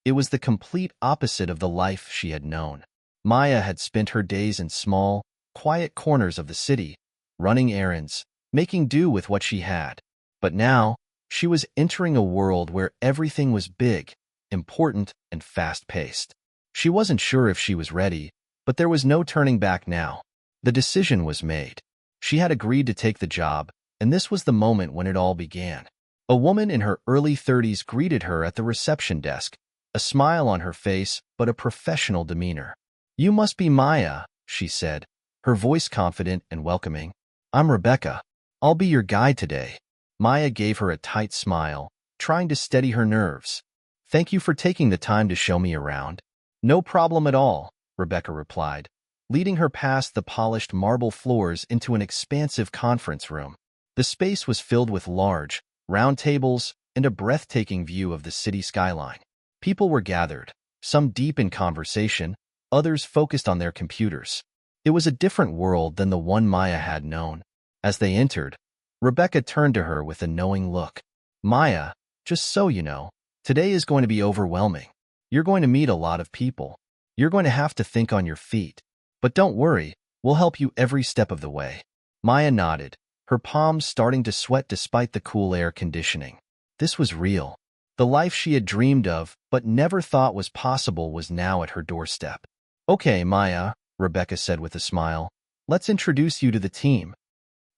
It was the complete opposite of the life she had known. Maya had spent her days in small, quiet corners of the city, running errands, making do with what she had. But now, she was entering a world where everything was big, important, and fast-paced. She wasn't sure if she was ready, but there was no turning back now. The decision was made. She had agreed to take the job, and this was the moment when it all began. A woman in her early 30s greeted her at the reception desk, a smile on her face but a professional demeanor. You must be Maya, she said, her voice confident and welcoming. I'm Rebecca. I'll be your guide today. Maya gave her a tight smile, trying to steady her nerves. Thank you for taking the time to show me around. No problem at all, Rebecca replied, leading her past the polished marble floors into an expansive conference room. The space was filled with large, round tables and a breathtaking view of the city skyline. People were gathered, some deep in conversation, others focused on their computers. It was a different world than the one Maya had known. As they entered, Rebecca turned to her with a knowing look. Maya, just so you know, today is going to be overwhelming. You're going to meet a lot of people. You're going to have to think on your feet. But don't worry, we'll help you every step of the way. Maya nodded, her palms starting to sweat despite the cool air conditioning. This was real. The life she had dreamed of but never thought was possible was now at her doorstep. Okay, Maya, Rebecca said with a smile. Let's introduce you to the team.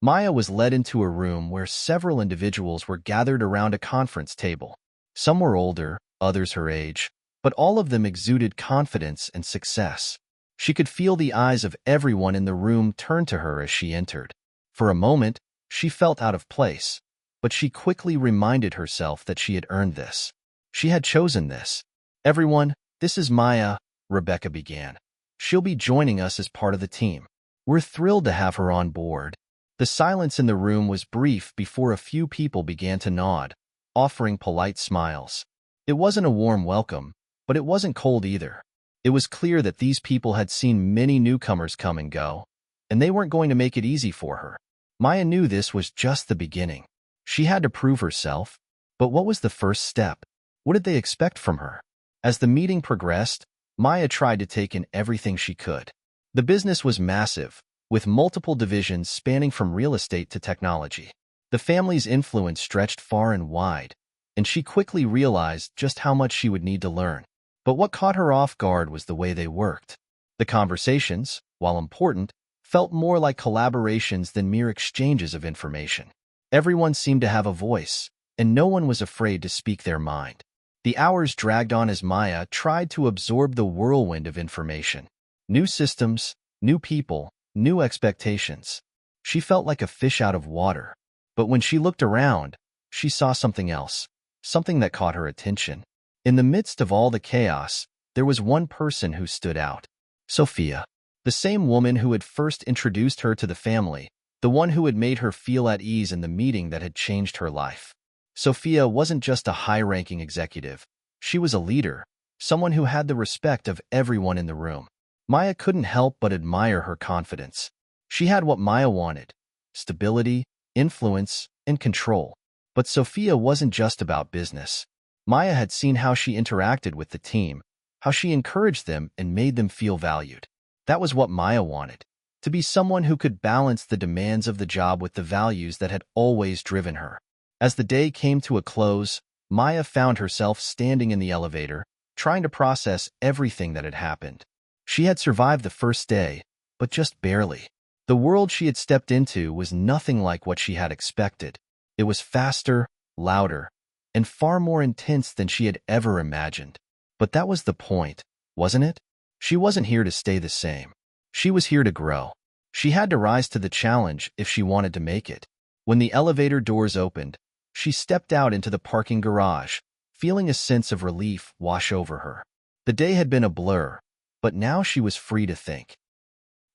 Maya was led into a room where several individuals were gathered around a conference table. Some were older, others her age, but all of them exuded confidence and success. She could feel the eyes of everyone in the room turn to her as she entered. For a moment, she felt out of place, but she quickly reminded herself that she had earned this. She had chosen this. Everyone, this is Maya, Rebecca began. She'll be joining us as part of the team. We're thrilled to have her on board. The silence in the room was brief before a few people began to nod, offering polite smiles. It wasn't a warm welcome, but it wasn't cold either. It was clear that these people had seen many newcomers come and go, and they weren't going to make it easy for her. Maya knew this was just the beginning. She had to prove herself, but what was the first step? What did they expect from her? As the meeting progressed, Maya tried to take in everything she could. The business was massive, with multiple divisions spanning from real estate to technology. The family's influence stretched far and wide, and she quickly realized just how much she would need to learn. But what caught her off guard was the way they worked. The conversations, while important, felt more like collaborations than mere exchanges of information. Everyone seemed to have a voice, and no one was afraid to speak their mind. The hours dragged on as Maya tried to absorb the whirlwind of information. New systems, new people, new expectations. She felt like a fish out of water. But when she looked around, she saw something else, something that caught her attention. In the midst of all the chaos, there was one person who stood out. Sophia. The same woman who had first introduced her to the family, the one who had made her feel at ease in the meeting that had changed her life. Sophia wasn't just a high-ranking executive. She was a leader, someone who had the respect of everyone in the room. Maya couldn't help but admire her confidence. She had what Maya wanted: stability, influence, and control. But Sophia wasn't just about business. Maya had seen how she interacted with the team, how she encouraged them and made them feel valued. That was what Maya wanted, to be someone who could balance the demands of the job with the values that had always driven her. As the day came to a close, Maya found herself standing in the elevator, trying to process everything that had happened. She had survived the first day, but just barely. The world she had stepped into was nothing like what she had expected. It was faster, louder, and far more intense than she had ever imagined. But that was the point, wasn't it? She wasn't here to stay the same. She was here to grow. She had to rise to the challenge if she wanted to make it. When the elevator doors opened, she stepped out into the parking garage, feeling a sense of relief wash over her. The day had been a blur, but now she was free to think.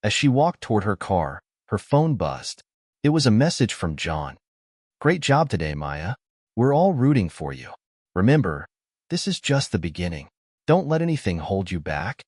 As she walked toward her car, her phone buzzed. It was a message from John. "Great job today, Maya. We're all rooting for you. Remember, this is just the beginning. Don't let anything hold you back."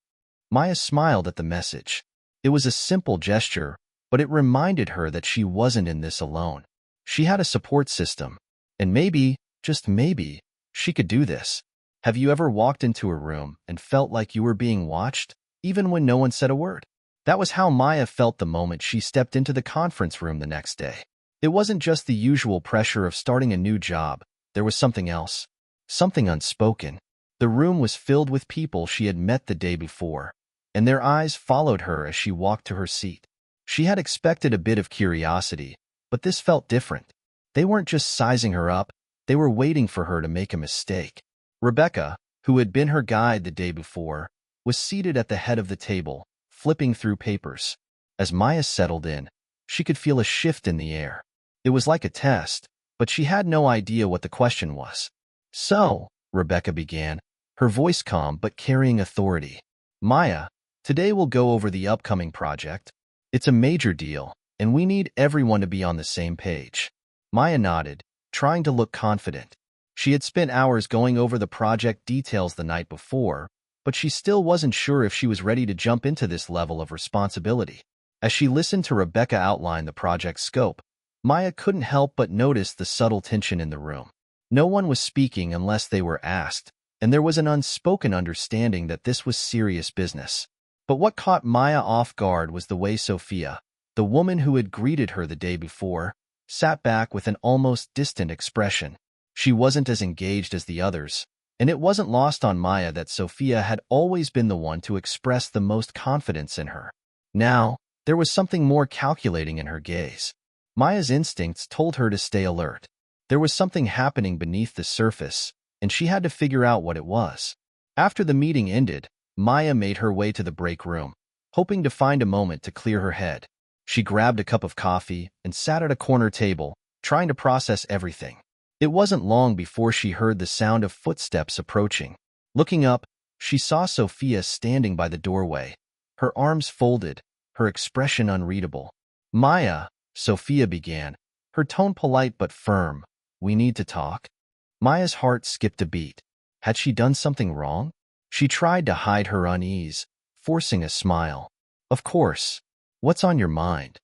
Maya smiled at the message. It was a simple gesture, but it reminded her that she wasn't in this alone. She had a support system, and maybe, just maybe, she could do this. Have you ever walked into a room and felt like you were being watched, even when no one said a word? That was how Maya felt the moment she stepped into the conference room the next day. It wasn't just the usual pressure of starting a new job. There was something else, something unspoken. The room was filled with people she had met the day before, and their eyes followed her as she walked to her seat. She had expected a bit of curiosity, but this felt different. They weren't just sizing her up, they were waiting for her to make a mistake. Rebecca, who had been her guide the day before, was seated at the head of the table, flipping through papers. As Maya settled in, she could feel a shift in the air. It was like a test, but she had no idea what the question was. "So," Rebecca began, her voice calm but carrying authority. "Maya, today we'll go over the upcoming project. It's a major deal, and we need everyone to be on the same page." Maya nodded, trying to look confident. She had spent hours going over the project details the night before, but she still wasn't sure if she was ready to jump into this level of responsibility. As she listened to Rebecca outline the project's scope, Maya couldn't help but notice the subtle tension in the room. No one was speaking unless they were asked, and there was an unspoken understanding that this was serious business. But what caught Maya off guard was the way Sophia, the woman who had greeted her the day before, sat back with an almost distant expression. She wasn't as engaged as the others, and it wasn't lost on Maya that Sophia had always been the one to express the most confidence in her. Now, there was something more calculating in her gaze. Maya's instincts told her to stay alert. There was something happening beneath the surface, and she had to figure out what it was. After the meeting ended, Maya made her way to the break room, hoping to find a moment to clear her head. She grabbed a cup of coffee and sat at a corner table, trying to process everything. It wasn't long before she heard the sound of footsteps approaching. Looking up, she saw Sophia standing by the doorway, her arms folded, her expression unreadable. "Maya," Sophia began, her tone polite but firm, "we need to talk." Maya's heart skipped a beat. Had she done something wrong? She tried to hide her unease, forcing a smile. "Of course. What's on your mind?"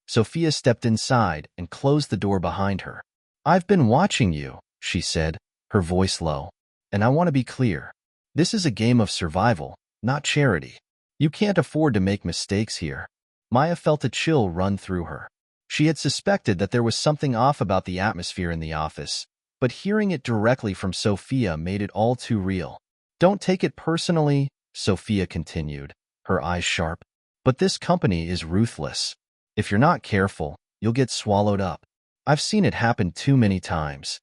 Sophia stepped inside and closed the door behind her. "I've been watching you," she said, her voice low. "And I want to be clear. This is a game of survival, not charity. You can't afford to make mistakes here." Maya felt a chill run through her. She had suspected that there was something off about the atmosphere in the office, but hearing it directly from Sophia made it all too real. "Don't take it personally," Sophia continued, her eyes sharp. "But this company is ruthless. If you're not careful, you'll get swallowed up. I've seen it happen too many times."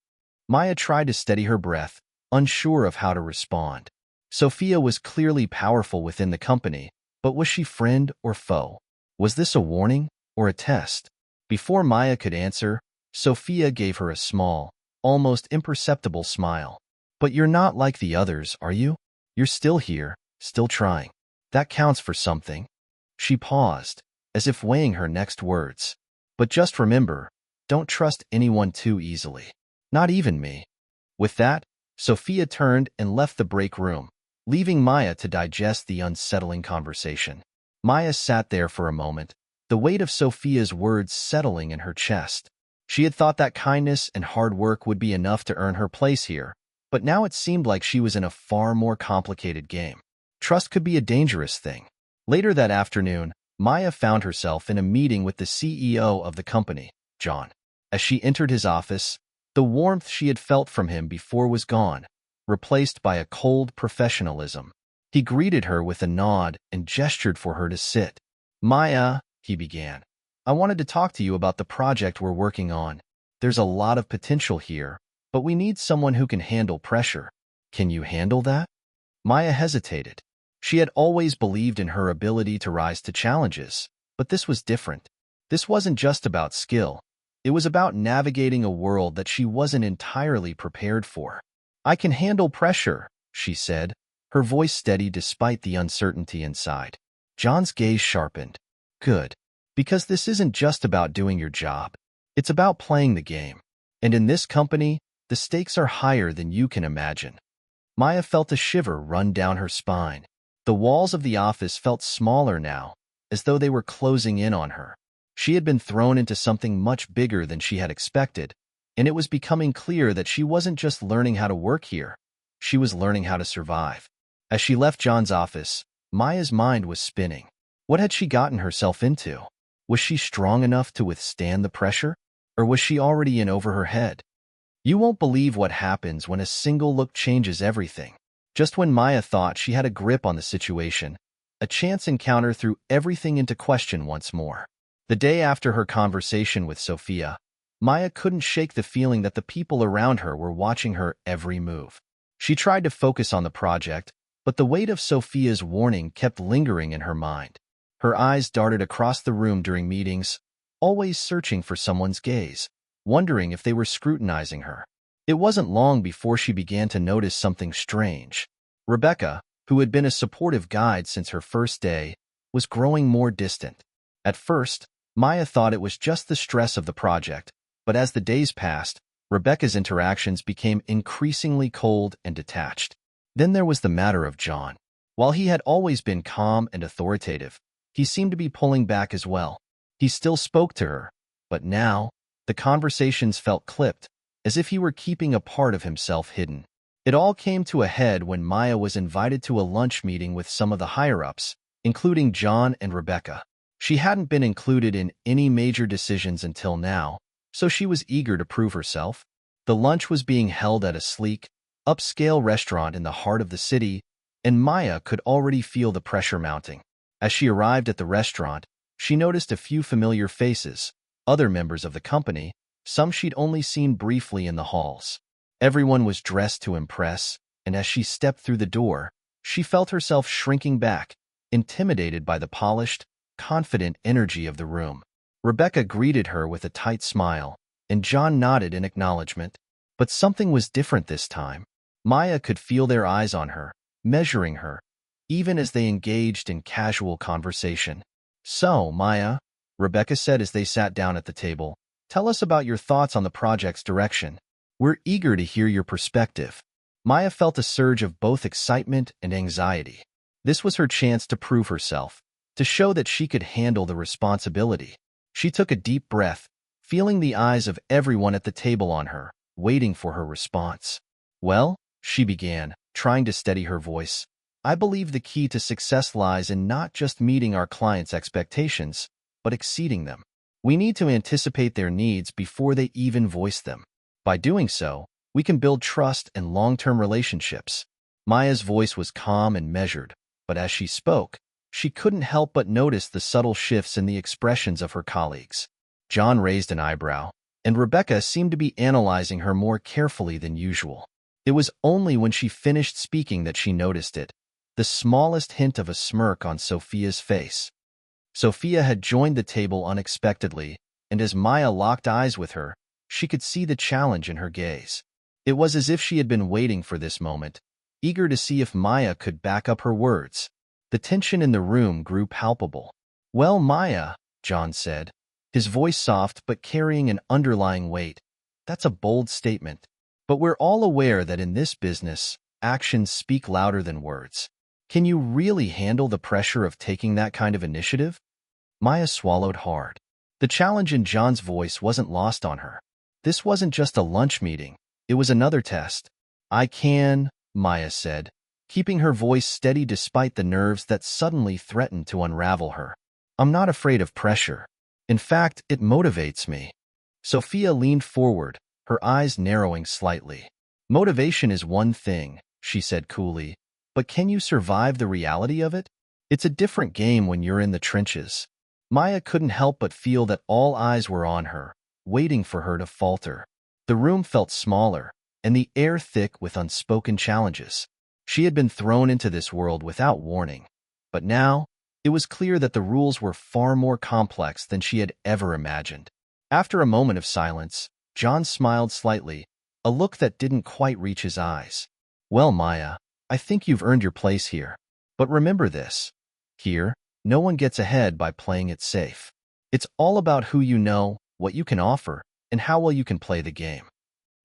Maya tried to steady her breath, unsure of how to respond. Sophia was clearly powerful within the company, but was she friend or foe? Was this a warning or a test? Before Maya could answer, Sophia gave her a small, almost imperceptible smile. "But you're not like the others, are you? You're still here, still trying. That counts for something." She paused, as if weighing her next words. "But just remember, don't trust anyone too easily. Not even me." With that, Sophia turned and left the break room, leaving Maya to digest the unsettling conversation. Maya sat there for a moment, the weight of Sophia's words settling in her chest. She had thought that kindness and hard work would be enough to earn her place here, But now it seemed like she was in a far more complicated game. Trust could be a dangerous thing. Later that afternoon, Maya found herself in a meeting with the CEO of the company, John. As she entered his office, the warmth she had felt from him before was gone, replaced by a cold professionalism. He greeted her with a nod and gestured for her to sit. "Maya," he began, "I wanted to talk to you about the project we're working on. There's a lot of potential here, but we need someone who can handle pressure. Can you handle that?" Maya hesitated. She had always believed in her ability to rise to challenges, but this was different. This wasn't just about skill. It was about navigating a world that she wasn't entirely prepared for. "I can handle pressure," she said, her voice steady despite the uncertainty inside. John's gaze sharpened. "Good. Because this isn't just about doing your job. It's about playing the game. And in this company, the stakes are higher than you can imagine." Maya felt a shiver run down her spine. The walls of the office felt smaller now, as though they were closing in on her. She had been thrown into something much bigger than she had expected, and it was becoming clear that she wasn't just learning how to work here. She was learning how to survive. As she left John's office, Maya's mind was spinning. What had she gotten herself into? Was she strong enough to withstand the pressure? Or was she already in over her head? You won't believe what happens when a single look changes everything. Just when Maya thought she had a grip on the situation, a chance encounter threw everything into question once more. The day after her conversation with Sophia, Maya couldn't shake the feeling that the people around her were watching her every move. She tried to focus on the project, but the weight of Sophia's warning kept lingering in her mind. Her eyes darted across the room during meetings, always searching for someone's gaze, wondering if they were scrutinizing her. It wasn't long before she began to notice something strange. Rebecca, who had been a supportive guide since her first day, was growing more distant. At first, Maya thought it was just the stress of the project, but as the days passed, Rebecca's interactions became increasingly cold and detached. Then there was the matter of John. While he had always been calm and authoritative, he seemed to be pulling back as well. He still spoke to her, but now, the conversations felt clipped, as if he were keeping a part of himself hidden. It all came to a head when Maya was invited to a lunch meeting with some of the higher-ups, including John and Rebecca. She hadn't been included in any major decisions until now, so she was eager to prove herself. The lunch was being held at a sleek, upscale restaurant in the heart of the city, and Maya could already feel the pressure mounting. As she arrived at the restaurant, she noticed a few familiar faces, other members of the company, some she'd only seen briefly in the halls. Everyone was dressed to impress, and as she stepped through the door, she felt herself shrinking back, intimidated by the polished, confident energy of the room. Rebecca greeted her with a tight smile, and John nodded in acknowledgement. But something was different this time. Maya could feel their eyes on her, measuring her, even as they engaged in casual conversation. "So, Maya," Rebecca said as they sat down at the table, "tell us about your thoughts on the project's direction. We're eager to hear your perspective." Maya felt a surge of both excitement and anxiety. This was her chance to prove herself, to show that she could handle the responsibility. She took a deep breath, feeling the eyes of everyone at the table on her, waiting for her response. "Well," she began, trying to steady her voice, "I believe the key to success lies in not just meeting our clients' expectations, but exceeding them. We need to anticipate their needs before they even voice them. By doing so, we can build trust and long-term relationships." Maya's voice was calm and measured, but as she spoke, she couldn't help but notice the subtle shifts in the expressions of her colleagues. John raised an eyebrow, and Rebecca seemed to be analyzing her more carefully than usual. It was only when she finished speaking that she noticed it, the smallest hint of a smirk on Sophia's face. Sophia had joined the table unexpectedly, and as Maya locked eyes with her, she could see the challenge in her gaze. It was as if she had been waiting for this moment, eager to see if Maya could back up her words. The tension in the room grew palpable. "Well, Maya," John said, his voice soft but carrying an underlying weight, "that's a bold statement. But we're all aware that in this business, actions speak louder than words. Can you really handle the pressure of taking that kind of initiative?" Maya swallowed hard. The challenge in John's voice wasn't lost on her. This wasn't just a lunch meeting. It was another test. I can, Maya said, keeping her voice steady despite the nerves that suddenly threatened to unravel her. I'm not afraid of pressure. In fact, it motivates me. Sophia leaned forward, her eyes narrowing slightly. Motivation is one thing, she said coolly, but can you survive the reality of it? It's a different game when you're in the trenches. Maya couldn't help but feel that all eyes were on her, waiting for her to falter. The room felt smaller, and the air thick with unspoken challenges. She had been thrown into this world without warning, but now it was clear that the rules were far more complex than she had ever imagined. After a moment of silence, John smiled slightly, a look that didn't quite reach his eyes. Well, Maya, I think you've earned your place here. But remember this. Here, no one gets ahead by playing it safe. It's all about who you know, what you can offer, and how well you can play the game.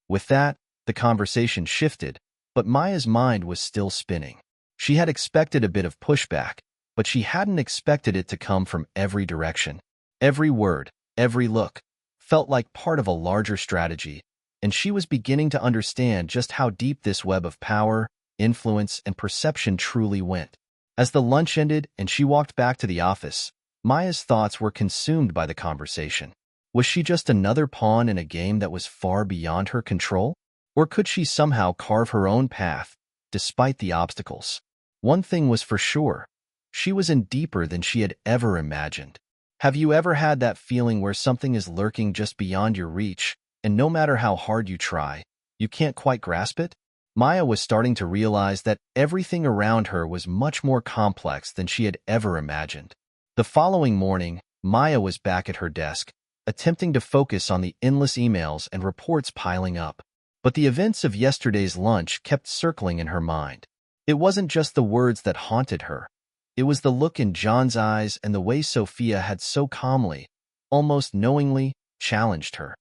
With that, the conversation shifted, but Maya's mind was still spinning. She had expected a bit of pushback, but she hadn't expected it to come from every direction. Every word, every look, felt like part of a larger strategy, and she was beginning to understand just how deep this web of power, influence, and perception truly went. As the lunch ended and she walked back to the office, Maya's thoughts were consumed by the conversation. Was she just another pawn in a game that was far beyond her control? Or could she somehow carve her own path, despite the obstacles? One thing was for sure. She was in deeper than she had ever imagined. Have you ever had that feeling where something is lurking just beyond your reach, and no matter how hard you try, you can't quite grasp it? Maya was starting to realize that everything around her was much more complex than she had ever imagined. The following morning, Maya was back at her desk, attempting to focus on the endless emails and reports piling up. But the events of yesterday's lunch kept circling in her mind. It wasn't just the words that haunted her. It was the look in John's eyes and the way Sophia had so calmly, almost knowingly, challenged her.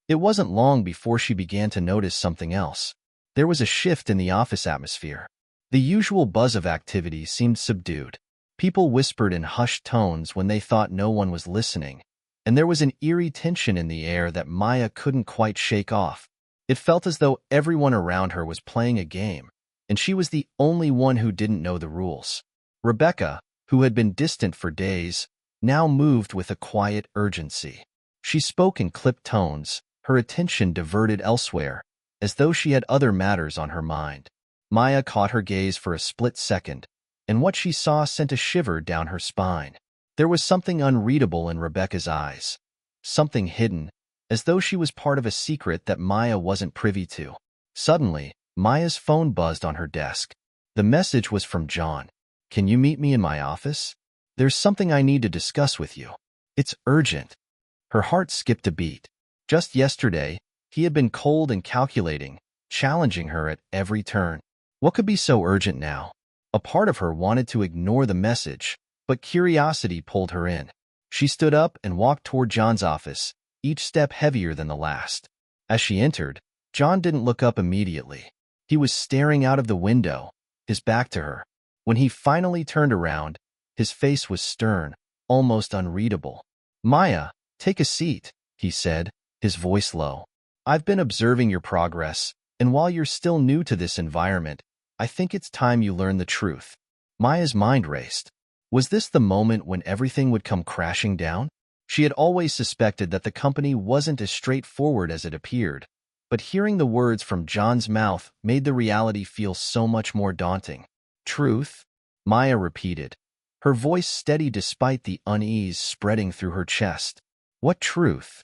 It wasn't long before she began to notice something else. There was a shift in the office atmosphere. The usual buzz of activity seemed subdued. People whispered in hushed tones when they thought no one was listening, and there was an eerie tension in the air that Maya couldn't quite shake off. It felt as though everyone around her was playing a game, and she was the only one who didn't know the rules. Rebecca, who had been distant for days, now moved with a quiet urgency. She spoke in clipped tones, her attention diverted elsewhere, as though she had other matters on her mind. Maya caught her gaze for a split second, and what she saw sent a shiver down her spine. There was something unreadable in Rebecca's eyes, something hidden, as though she was part of a secret that Maya wasn't privy to. Suddenly, Maya's phone buzzed on her desk. The message was from John. Can you meet me in my office? There's something I need to discuss with you. It's urgent. Her heart skipped a beat. Just yesterday, he had been cold and calculating, challenging her at every turn. What could be so urgent now? A part of her wanted to ignore the message, but curiosity pulled her in. She stood up and walked toward John's office, each step heavier than the last. As she entered, John didn't look up immediately. He was staring out of the window, his back to her. When he finally turned around, his face was stern, almost unreadable. Maya, take a seat, he said, his voice low. I've been observing your progress, and while you're still new to this environment, I think it's time you learn the truth. Maya's mind raced. Was this the moment when everything would come crashing down? She had always suspected that the company wasn't as straightforward as it appeared, but hearing the words from John's mouth made the reality feel so much more daunting. Truth? Maya repeated, her voice steady despite the unease spreading through her chest. What truth?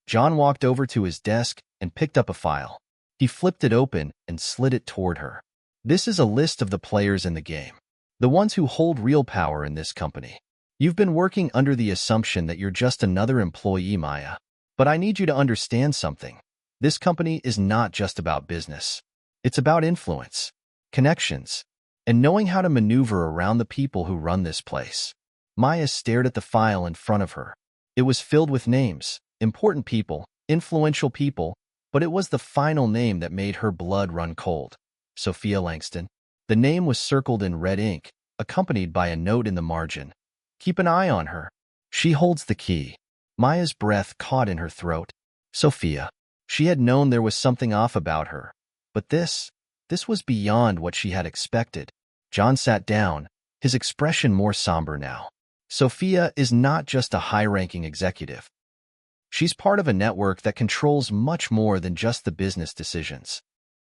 John walked over to his desk and picked up a file. He flipped it open and slid it toward her. This is a list of the players in the game, the ones who hold real power in this company. You've been working under the assumption that you're just another employee, Maya. But I need you to understand something. This company is not just about business. It's about influence, connections, and knowing how to maneuver around the people who run this place. Maya stared at the file in front of her. It was filled with names, important people, influential people, but it was the final name that made her blood run cold. Sophia Langston. The name was circled in red ink, accompanied by a note in the margin. Keep an eye on her. She holds the key. Maya's breath caught in her throat. Sophia. She had known there was something off about her, but this, This was beyond what she had expected. John sat down, his expression more somber now. Sophia is not just a high-ranking executive. She's part of a network that controls much more than just the business decisions.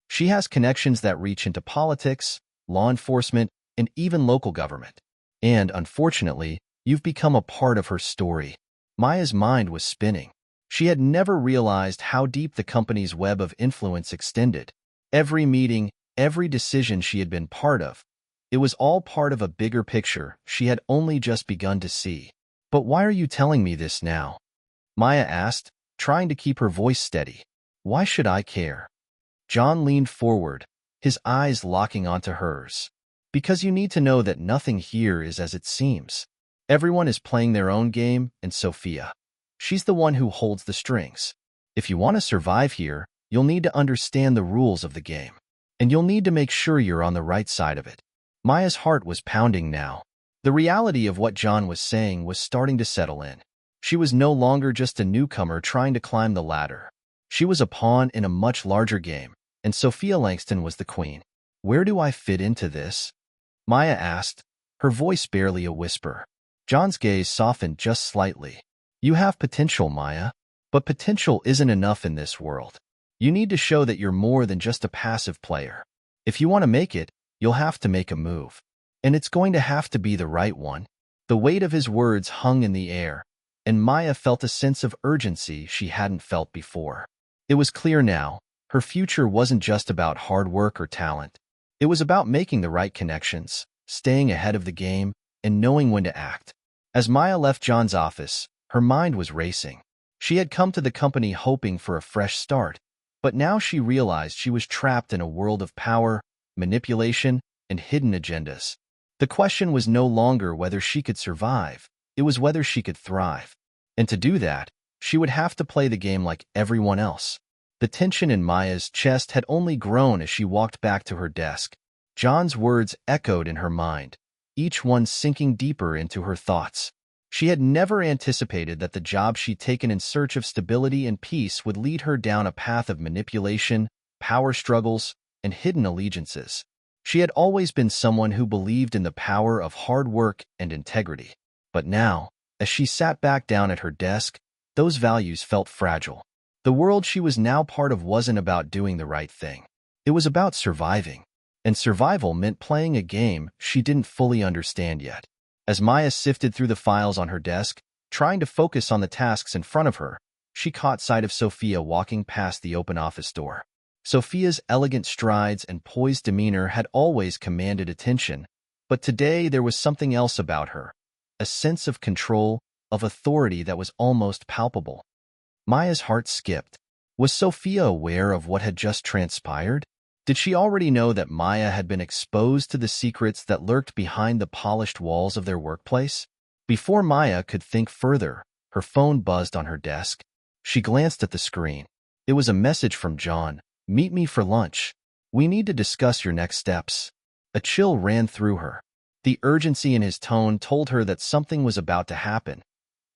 She has connections that reach into politics, law enforcement, and even local government. And, unfortunately, you've become a part of her story. Maya's mind was spinning. She had never realized how deep the company's web of influence extended. Every meeting, every decision she had been part of, it was all part of a bigger picture she had only just begun to see. "But why are you telling me this now?" Maya asked, trying to keep her voice steady. "Why should I care?" John leaned forward, his eyes locking onto hers. "Because you need to know that nothing here is as it seems. Everyone is playing their own game, and Sophia, she's the one who holds the strings. If you want to survive here, you'll need to understand the rules of the game. And you'll need to make sure you're on the right side of it." Maya's heart was pounding now. The reality of what John was saying was starting to settle in. She was no longer just a newcomer trying to climb the ladder. She was a pawn in a much larger game, and Sophia Langston was the queen. "Where do I fit into this?" Maya asked, her voice barely a whisper. John's gaze softened just slightly. "You have potential, Maya, but potential isn't enough in this world. You need to show that you're more than just a passive player. If you want to make it, you'll have to make a move. And it's going to have to be the right one." The weight of his words hung in the air, and Maya felt a sense of urgency she hadn't felt before. It was clear now, her future wasn't just about hard work or talent. It was about making the right connections, staying ahead of the game, and knowing when to act. As Maya left John's office, her mind was racing. She had come to the company hoping for a fresh start, but now she realized she was trapped in a world of power, manipulation, and hidden agendas. The question was no longer whether she could survive, it was whether she could thrive. And to do that, she would have to play the game like everyone else. The tension in Maya's chest had only grown as she walked back to her desk. John's words echoed in her mind, each one sinking deeper into her thoughts. She had never anticipated that the job she'd taken in search of stability and peace would lead her down a path of manipulation, power struggles, and hidden allegiances. She had always been someone who believed in the power of hard work and integrity. But now, as she sat back down at her desk, those values felt fragile. The world she was now part of wasn't about doing the right thing. It was about surviving. And survival meant playing a game she didn't fully understand yet. As Maya sifted through the files on her desk, trying to focus on the tasks in front of her, she caught sight of Sophia walking past the open office door. Sophia's elegant strides and poised demeanor had always commanded attention, but today there was something else about her, a sense of control, of authority that was almost palpable. Maya's heart skipped. Was Sophia aware of what had just transpired? Did she already know that Maya had been exposed to the secrets that lurked behind the polished walls of their workplace? Before Maya could think further, her phone buzzed on her desk. She glanced at the screen. It was a message from John. "Meet me for lunch. We need to discuss your next steps." A chill ran through her. The urgency in his tone told her that something was about to happen,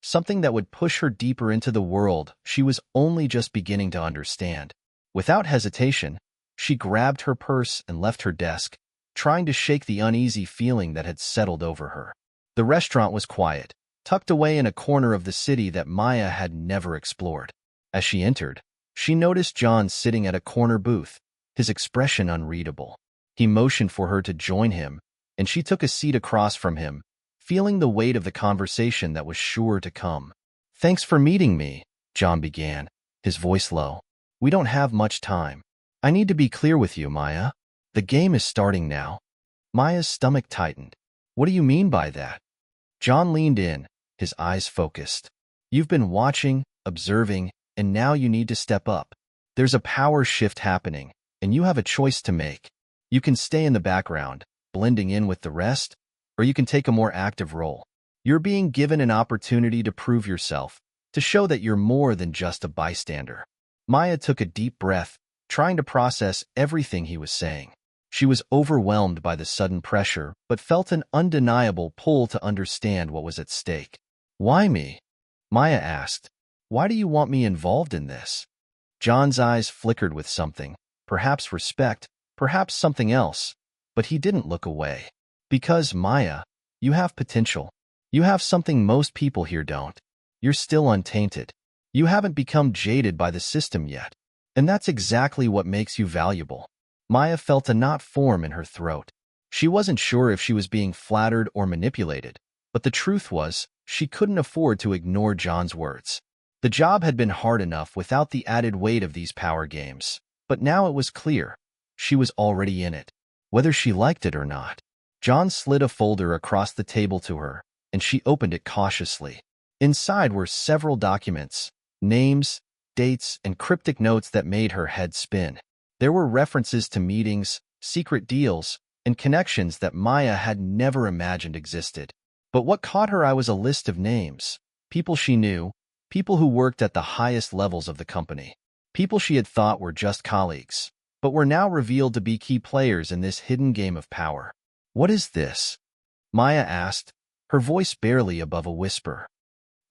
something that would push her deeper into the world she was only just beginning to understand. Without hesitation, she grabbed her purse and left her desk, trying to shake the uneasy feeling that had settled over her. The restaurant was quiet, tucked away in a corner of the city that Maya had never explored. As she entered, she noticed John sitting at a corner booth, his expression unreadable. He motioned for her to join him, and she took a seat across from him, feeling the weight of the conversation that was sure to come. "Thanks for meeting me," John began, his voice low. "We don't have much time. I need to be clear with you, Maya. The game is starting now." Maya's stomach tightened. "What do you mean by that?" John leaned in, his eyes focused. "You've been watching, observing, and now you need to step up. There's a power shift happening, and you have a choice to make. You can stay in the background, blending in with the rest, or you can take a more active role. You're being given an opportunity to prove yourself, to show that you're more than just a bystander." Maya took a deep breath, trying to process everything he was saying. She was overwhelmed by the sudden pressure, but felt an undeniable pull to understand what was at stake. "Why me?" Maya asked. "Why do you want me involved in this?" John's eyes flickered with something, perhaps respect, perhaps something else, but he didn't look away. Because, Maya, you have potential. You have something most people here don't. You're still untainted. You haven't become jaded by the system yet. And that's exactly what makes you valuable. Maya felt a knot form in her throat. She wasn't sure if she was being flattered or manipulated, but the truth was, she couldn't afford to ignore John's words. The job had been hard enough without the added weight of these power games, but now it was clear. She was already in it, whether she liked it or not. John slid a folder across the table to her, and she opened it cautiously. Inside were several documents, names, dates, and cryptic notes that made her head spin. There were references to meetings, secret deals, and connections that Maya had never imagined existed. But what caught her eye was a list of names, people she knew, people who worked at the highest levels of the company, people she had thought were just colleagues, but were now revealed to be key players in this hidden game of power. "What is this?" Maya asked, her voice barely above a whisper.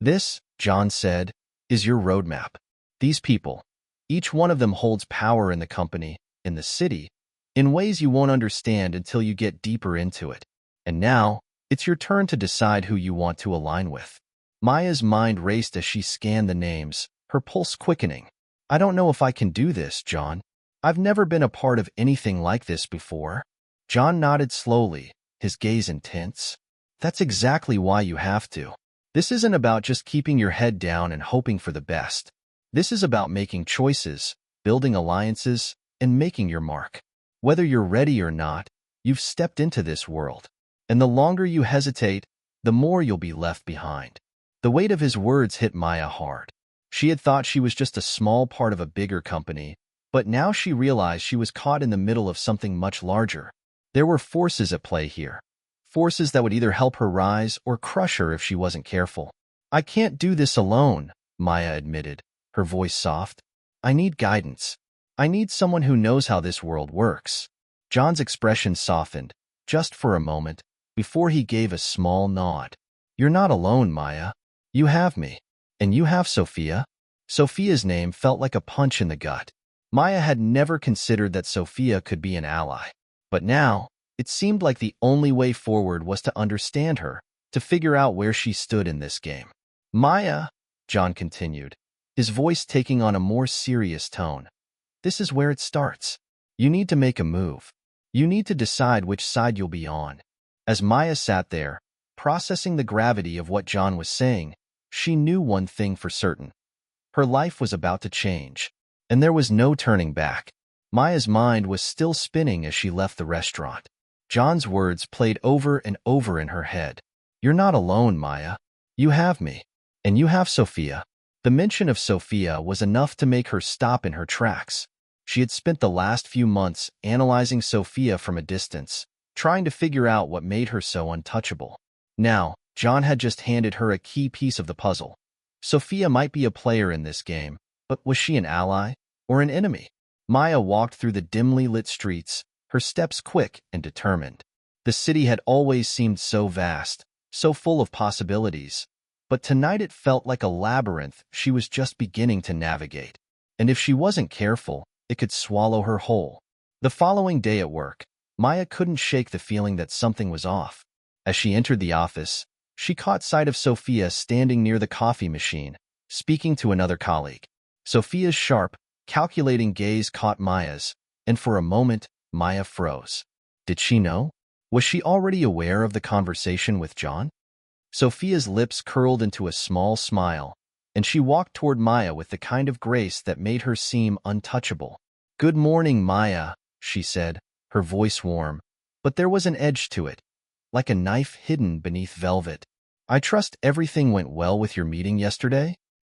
"This," John said, "is your roadmap. These people, each one of them holds power in the company, in the city, in ways you won't understand until you get deeper into it. And now, it's your turn to decide who you want to align with." Maya's mind raced as she scanned the names, her pulse quickening. "I don't know if I can do this, John. I've never been a part of anything like this before." John nodded slowly, his gaze intense. "That's exactly why you have to. This isn't about just keeping your head down and hoping for the best. This is about making choices, building alliances, and making your mark. Whether you're ready or not, you've stepped into this world. And the longer you hesitate, the more you'll be left behind." The weight of his words hit Maya hard. She had thought she was just a small part of a bigger company, but now she realized she was caught in the middle of something much larger. There were forces at play here, forces that would either help her rise or crush her if she wasn't careful. "I can't do this alone," Maya admitted, her voice soft. "I need guidance. I need someone who knows how this world works." John's expression softened, just for a moment, before he gave a small nod. "You're not alone, Maya. You have me. And you have Sophia." Sophia's name felt like a punch in the gut. Maya had never considered that Sophia could be an ally. But now, it seemed like the only way forward was to understand her, to figure out where she stood in this game. "Maya," John continued, his voice taking on a more serious tone, "this is where it starts. You need to make a move. You need to decide which side you'll be on." As Maya sat there, processing the gravity of what John was saying, she knew one thing for certain. Her life was about to change, and there was no turning back. Maya's mind was still spinning as she left the restaurant. John's words played over and over in her head. "You're not alone, Maya. You have me. And you have Sophia." The mention of Sophia was enough to make her stop in her tracks. She had spent the last few months analyzing Sophia from a distance, trying to figure out what made her so untouchable. Now, John had just handed her a key piece of the puzzle. Sophia might be a player in this game, but was she an ally or an enemy? Maya walked through the dimly lit streets, her steps quick and determined. The city had always seemed so vast, so full of possibilities, but tonight it felt like a labyrinth she was just beginning to navigate. And if she wasn't careful, it could swallow her whole. The following day at work, Maya couldn't shake the feeling that something was off. As she entered the office, she caught sight of Sophia standing near the coffee machine, speaking to another colleague. Sophia's sharp, calculating gaze caught Maya's, and for a moment, Maya froze. Did she know? Was she already aware of the conversation with John? Sophia's lips curled into a small smile, and she walked toward Maya with the kind of grace that made her seem untouchable. "Good morning, Maya," she said, her voice warm, but there was an edge to it, like a knife hidden beneath velvet. "I trust everything went well with your meeting yesterday?"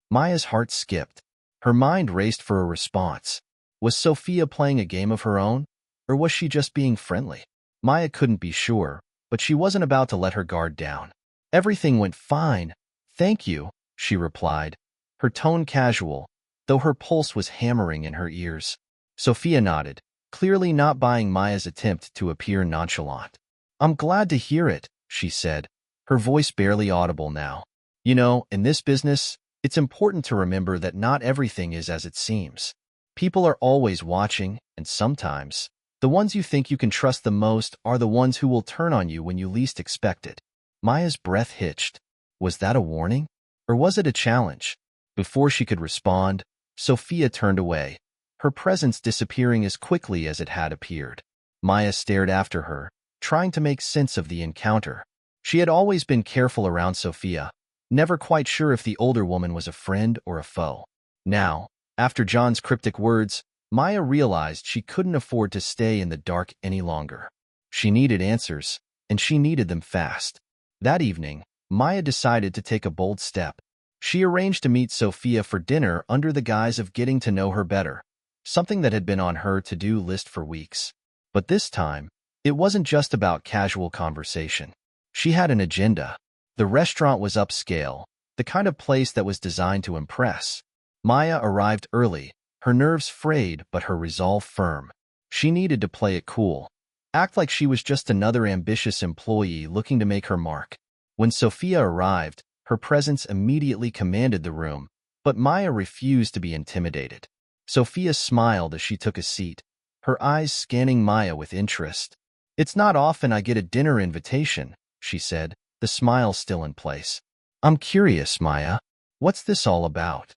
Maya's heart skipped. Her mind raced for a response. Was Sophia playing a game of her own, or was she just being friendly? Maya couldn't be sure, but she wasn't about to let her guard down. "Everything went fine, thank you," she replied, her tone casual, though her pulse was hammering in her ears. Sophia nodded, clearly not buying Maya's attempt to appear nonchalant. "I'm glad to hear it," she said, her voice barely audible now. "You know, in this business, it's important to remember that not everything is as it seems. People are always watching, and sometimes The ones you think you can trust the most are the ones who will turn on you when you least expect it. Maya's breath hitched. Was that a warning? Or was it a challenge? Before she could respond, Sophia turned away, her presence disappearing as quickly as it had appeared. Maya stared after her, trying to make sense of the encounter. She had always been careful around Sophia, never quite sure if the older woman was a friend or a foe. Now, after John's cryptic words, Maya realized she couldn't afford to stay in the dark any longer. She needed answers, and she needed them fast. That evening, Maya decided to take a bold step. She arranged to meet Sophia for dinner under the guise of getting to know her better, something that had been on her to-do list for weeks. But this time, it wasn't just about casual conversation. She had an agenda. The restaurant was upscale, the kind of place that was designed to impress. Maya arrived early, her nerves frayed but her resolve firm. She needed to play it cool, act like she was just another ambitious employee looking to make her mark. When Sophia arrived, her presence immediately commanded the room, but Maya refused to be intimidated. Sophia smiled as she took a seat, her eyes scanning Maya with interest. "It's not often I get a dinner invitation," she said, the smile still in place. "I'm curious, Maya. What's this all about?"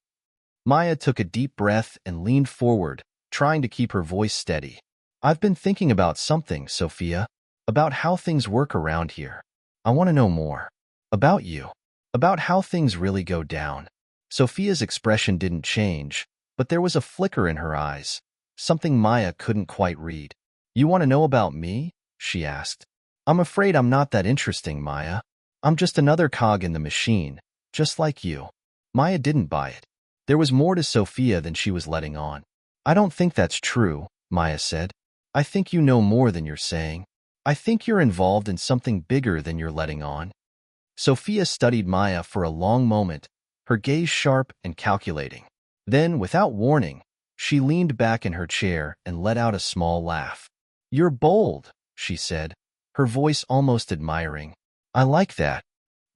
Maya took a deep breath and leaned forward, trying to keep her voice steady. "I've been thinking about something, Sophia, about how things work around here. I want to know more. About you. About how things really go down." Sophia's expression didn't change, but there was a flicker in her eyes, something Maya couldn't quite read. "You want to know about me?" she asked. "I'm afraid I'm not that interesting, Maya. I'm just another cog in the machine, just like you." Maya didn't buy it. There was more to Sophia than she was letting on. "I don't think that's true," Maya said. "I think you know more than you're saying. I think you're involved in something bigger than you're letting on." Sophia studied Maya for a long moment, her gaze sharp and calculating. Then, without warning, she leaned back in her chair and let out a small laugh. "You're bold," she said, her voice almost admiring. "I like that."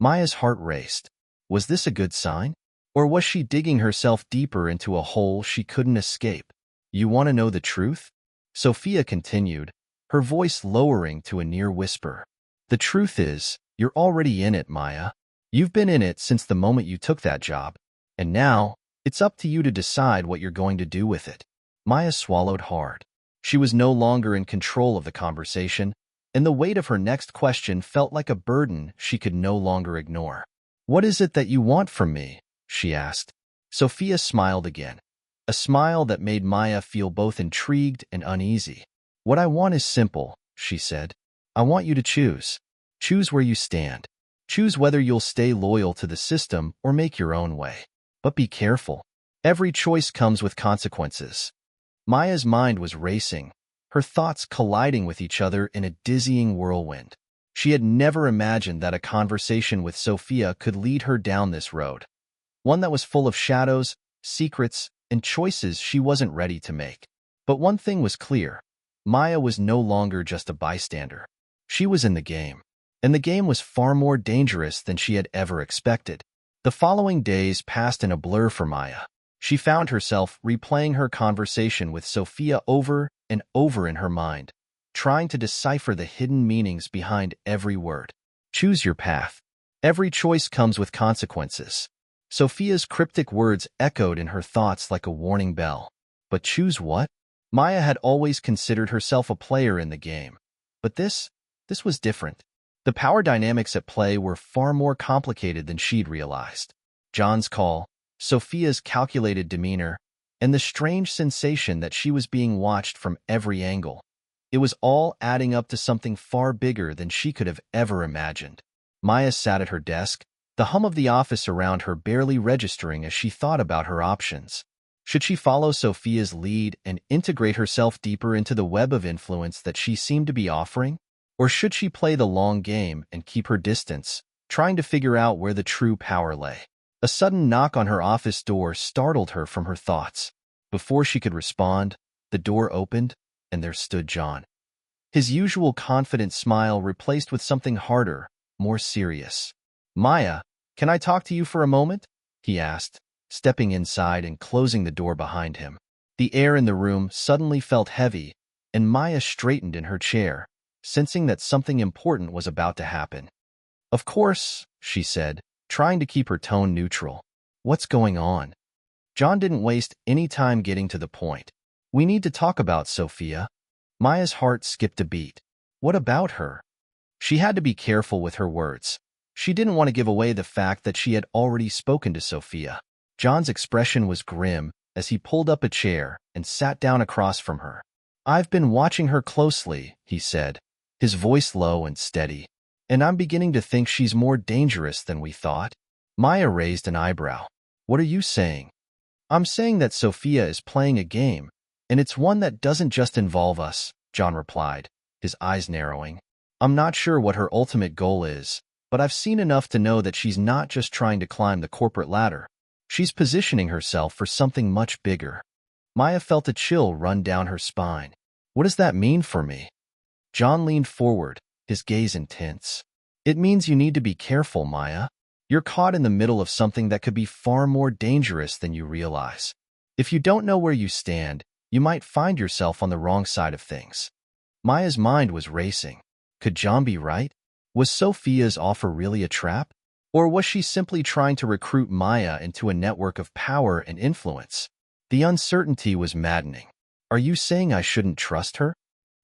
Maya's heart raced. Was this a good sign? Or was she digging herself deeper into a hole she couldn't escape? "You want to know the truth?" Sophia continued, her voice lowering to a near whisper. "The truth is, you're already in it, Maya. You've been in it since the moment you took that job. And now, it's up to you to decide what you're going to do with it." Maya swallowed hard. She was no longer in control of the conversation, and the weight of her next question felt like a burden she could no longer ignore. "What is it that you want from me?" she asked. Sophia smiled again, a smile that made Maya feel both intrigued and uneasy. "What I want is simple," she said. "I want you to choose. Choose where you stand. Choose whether you'll stay loyal to the system or make your own way. But be careful. Every choice comes with consequences." Maya's mind was racing, her thoughts colliding with each other in a dizzying whirlwind. She had never imagined that a conversation with Sophia could lead her down this road, one that was full of shadows, secrets, and choices she wasn't ready to make. But one thing was clear. Maya was no longer just a bystander. She was in the game, and the game was far more dangerous than she had ever expected. The following days passed in a blur for Maya. She found herself replaying her conversation with Sophia over and over in her mind, trying to decipher the hidden meanings behind every word. "Choose your path. Every choice comes with consequences." Sophia's cryptic words echoed in her thoughts like a warning bell. But choose what? Maya had always considered herself a player in the game. But this was different. The power dynamics at play were far more complicated than she'd realized. John's call, Sophia's calculated demeanor, and the strange sensation that she was being watched from every angle. It was all adding up to something far bigger than she could have ever imagined. Maya sat at her desk, the hum of the office around her barely registering as she thought about her options. Should she follow Sophia's lead and integrate herself deeper into the web of influence that she seemed to be offering? Or should she play the long game and keep her distance, trying to figure out where the true power lay? A sudden knock on her office door startled her from her thoughts. Before she could respond, the door opened, and there stood John. His usual confident smile replaced with something harder, more serious. "Maya, can I talk to you for a moment?" he asked, stepping inside and closing the door behind him. The air in the room suddenly felt heavy, and Maya straightened in her chair, sensing that something important was about to happen. "Of course," she said, trying to keep her tone neutral. "What's going on?" John didn't waste any time getting to the point. "We need to talk about Sophia." Maya's heart skipped a beat. What about her? She had to be careful with her words. She didn't want to give away the fact that she had already spoken to Sophia. John's expression was grim as he pulled up a chair and sat down across from her. "I've been watching her closely," he said, his voice low and steady, "and I'm beginning to think she's more dangerous than we thought." Maya raised an eyebrow. "What are you saying?" "I'm saying that Sophia is playing a game, and it's one that doesn't just involve us," John replied, his eyes narrowing. "I'm not sure what her ultimate goal is, but I've seen enough to know that she's not just trying to climb the corporate ladder. She's positioning herself for something much bigger." Maya felt a chill run down her spine. "What does that mean for me?" John leaned forward, his gaze intense. "It means you need to be careful, Maya. You're caught in the middle of something that could be far more dangerous than you realize. If you don't know where you stand, you might find yourself on the wrong side of things." Maya's mind was racing. Could John be right? Was Sophia's offer really a trap? Or was she simply trying to recruit Maya into a network of power and influence? The uncertainty was maddening. "Are you saying I shouldn't trust her?"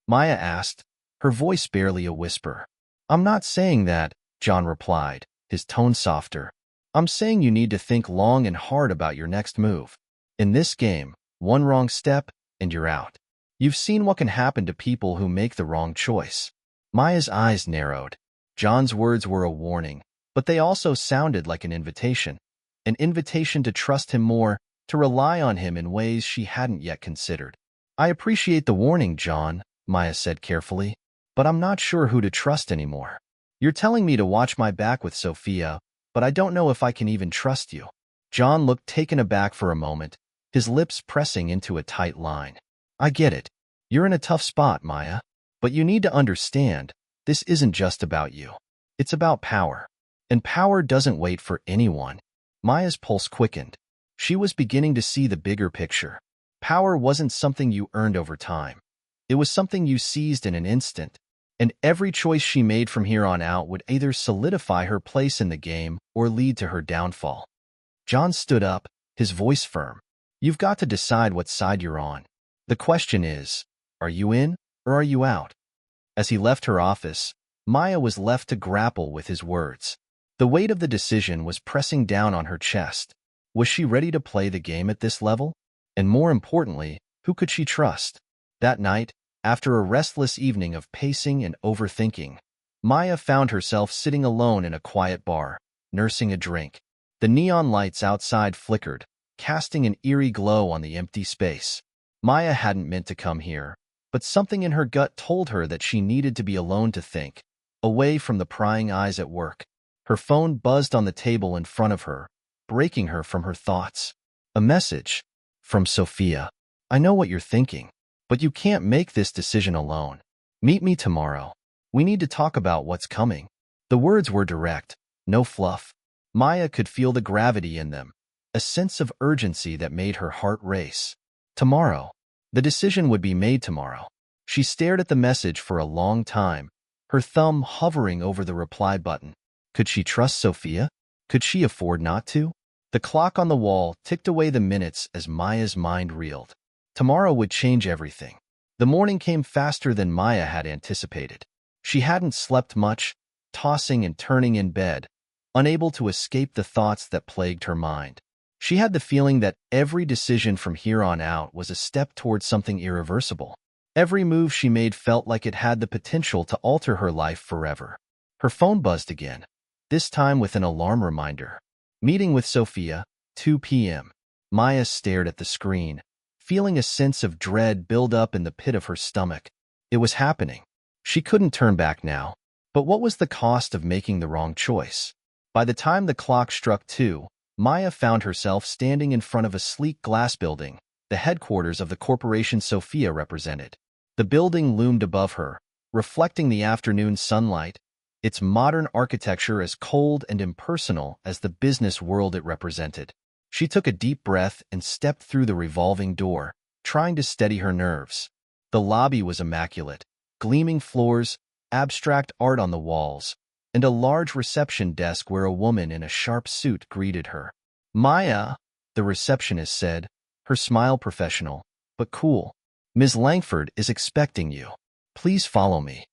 Maya asked, her voice barely a whisper. "I'm not saying that," John replied, his tone softer. "I'm saying you need to think long and hard about your next move. In this game, one wrong step and you're out. You've seen what can happen to people who make the wrong choice." Maya's eyes narrowed. John's words were a warning, but they also sounded like an invitation to trust him more, to rely on him in ways she hadn't yet considered. "I appreciate the warning, John," Maya said carefully, "but I'm not sure who to trust anymore. You're telling me to watch my back with Sophia, but I don't know if I can even trust you." John looked taken aback for a moment, his lips pressing into a tight line. "I get it. You're in a tough spot, Maya. But you need to understand, this isn't just about you. It's about power. And power doesn't wait for anyone." Maya's pulse quickened. She was beginning to see the bigger picture. Power wasn't something you earned over time. It was something you seized in an instant. And every choice she made from here on out would either solidify her place in the game or lead to her downfall. John stood up, his voice firm. "You've got to decide what side you're on. The question is, are you in or are you out?" As he left her office, Maya was left to grapple with his words. The weight of the decision was pressing down on her chest. Was she ready to play the game at this level? And more importantly, who could she trust? That night, after a restless evening of pacing and overthinking, Maya found herself sitting alone in a quiet bar, nursing a drink. The neon lights outside flickered, casting an eerie glow on the empty space. Maya hadn't meant to come here, but something in her gut told her that she needed to be alone to think, away from the prying eyes at work. Her phone buzzed on the table in front of her, breaking her from her thoughts. A message from Sophia. "I know what you're thinking, but you can't make this decision alone. Meet me tomorrow. We need to talk about what's coming." The words were direct, no fluff. Maya could feel the gravity in them, a sense of urgency that made her heart race. Tomorrow. The decision would be made tomorrow. She stared at the message for a long time, her thumb hovering over the reply button. Could she trust Sophia? Could she afford not to? The clock on the wall ticked away the minutes as Maya's mind reeled. Tomorrow would change everything. The morning came faster than Maya had anticipated. She hadn't slept much, tossing and turning in bed, unable to escape the thoughts that plagued her mind. She had the feeling that every decision from here on out was a step towards something irreversible. Every move she made felt like it had the potential to alter her life forever. Her phone buzzed again, this time with an alarm reminder. Meeting with Sophia, 2 p.m. Maya stared at the screen, feeling a sense of dread build up in the pit of her stomach. It was happening. She couldn't turn back now. But what was the cost of making the wrong choice? By the time the clock struck 2, Maya found herself standing in front of a sleek glass building, the headquarters of the corporation Sophia represented. The building loomed above her, reflecting the afternoon sunlight, its modern architecture as cold and impersonal as the business world it represented. She took a deep breath and stepped through the revolving door, trying to steady her nerves. The lobby was immaculate, gleaming floors, abstract art on the walls, and a large reception desk where a woman in a sharp suit greeted her. "Maya," the receptionist said, her smile professional, but cool. "Ms. Langford is expecting you. Please follow me."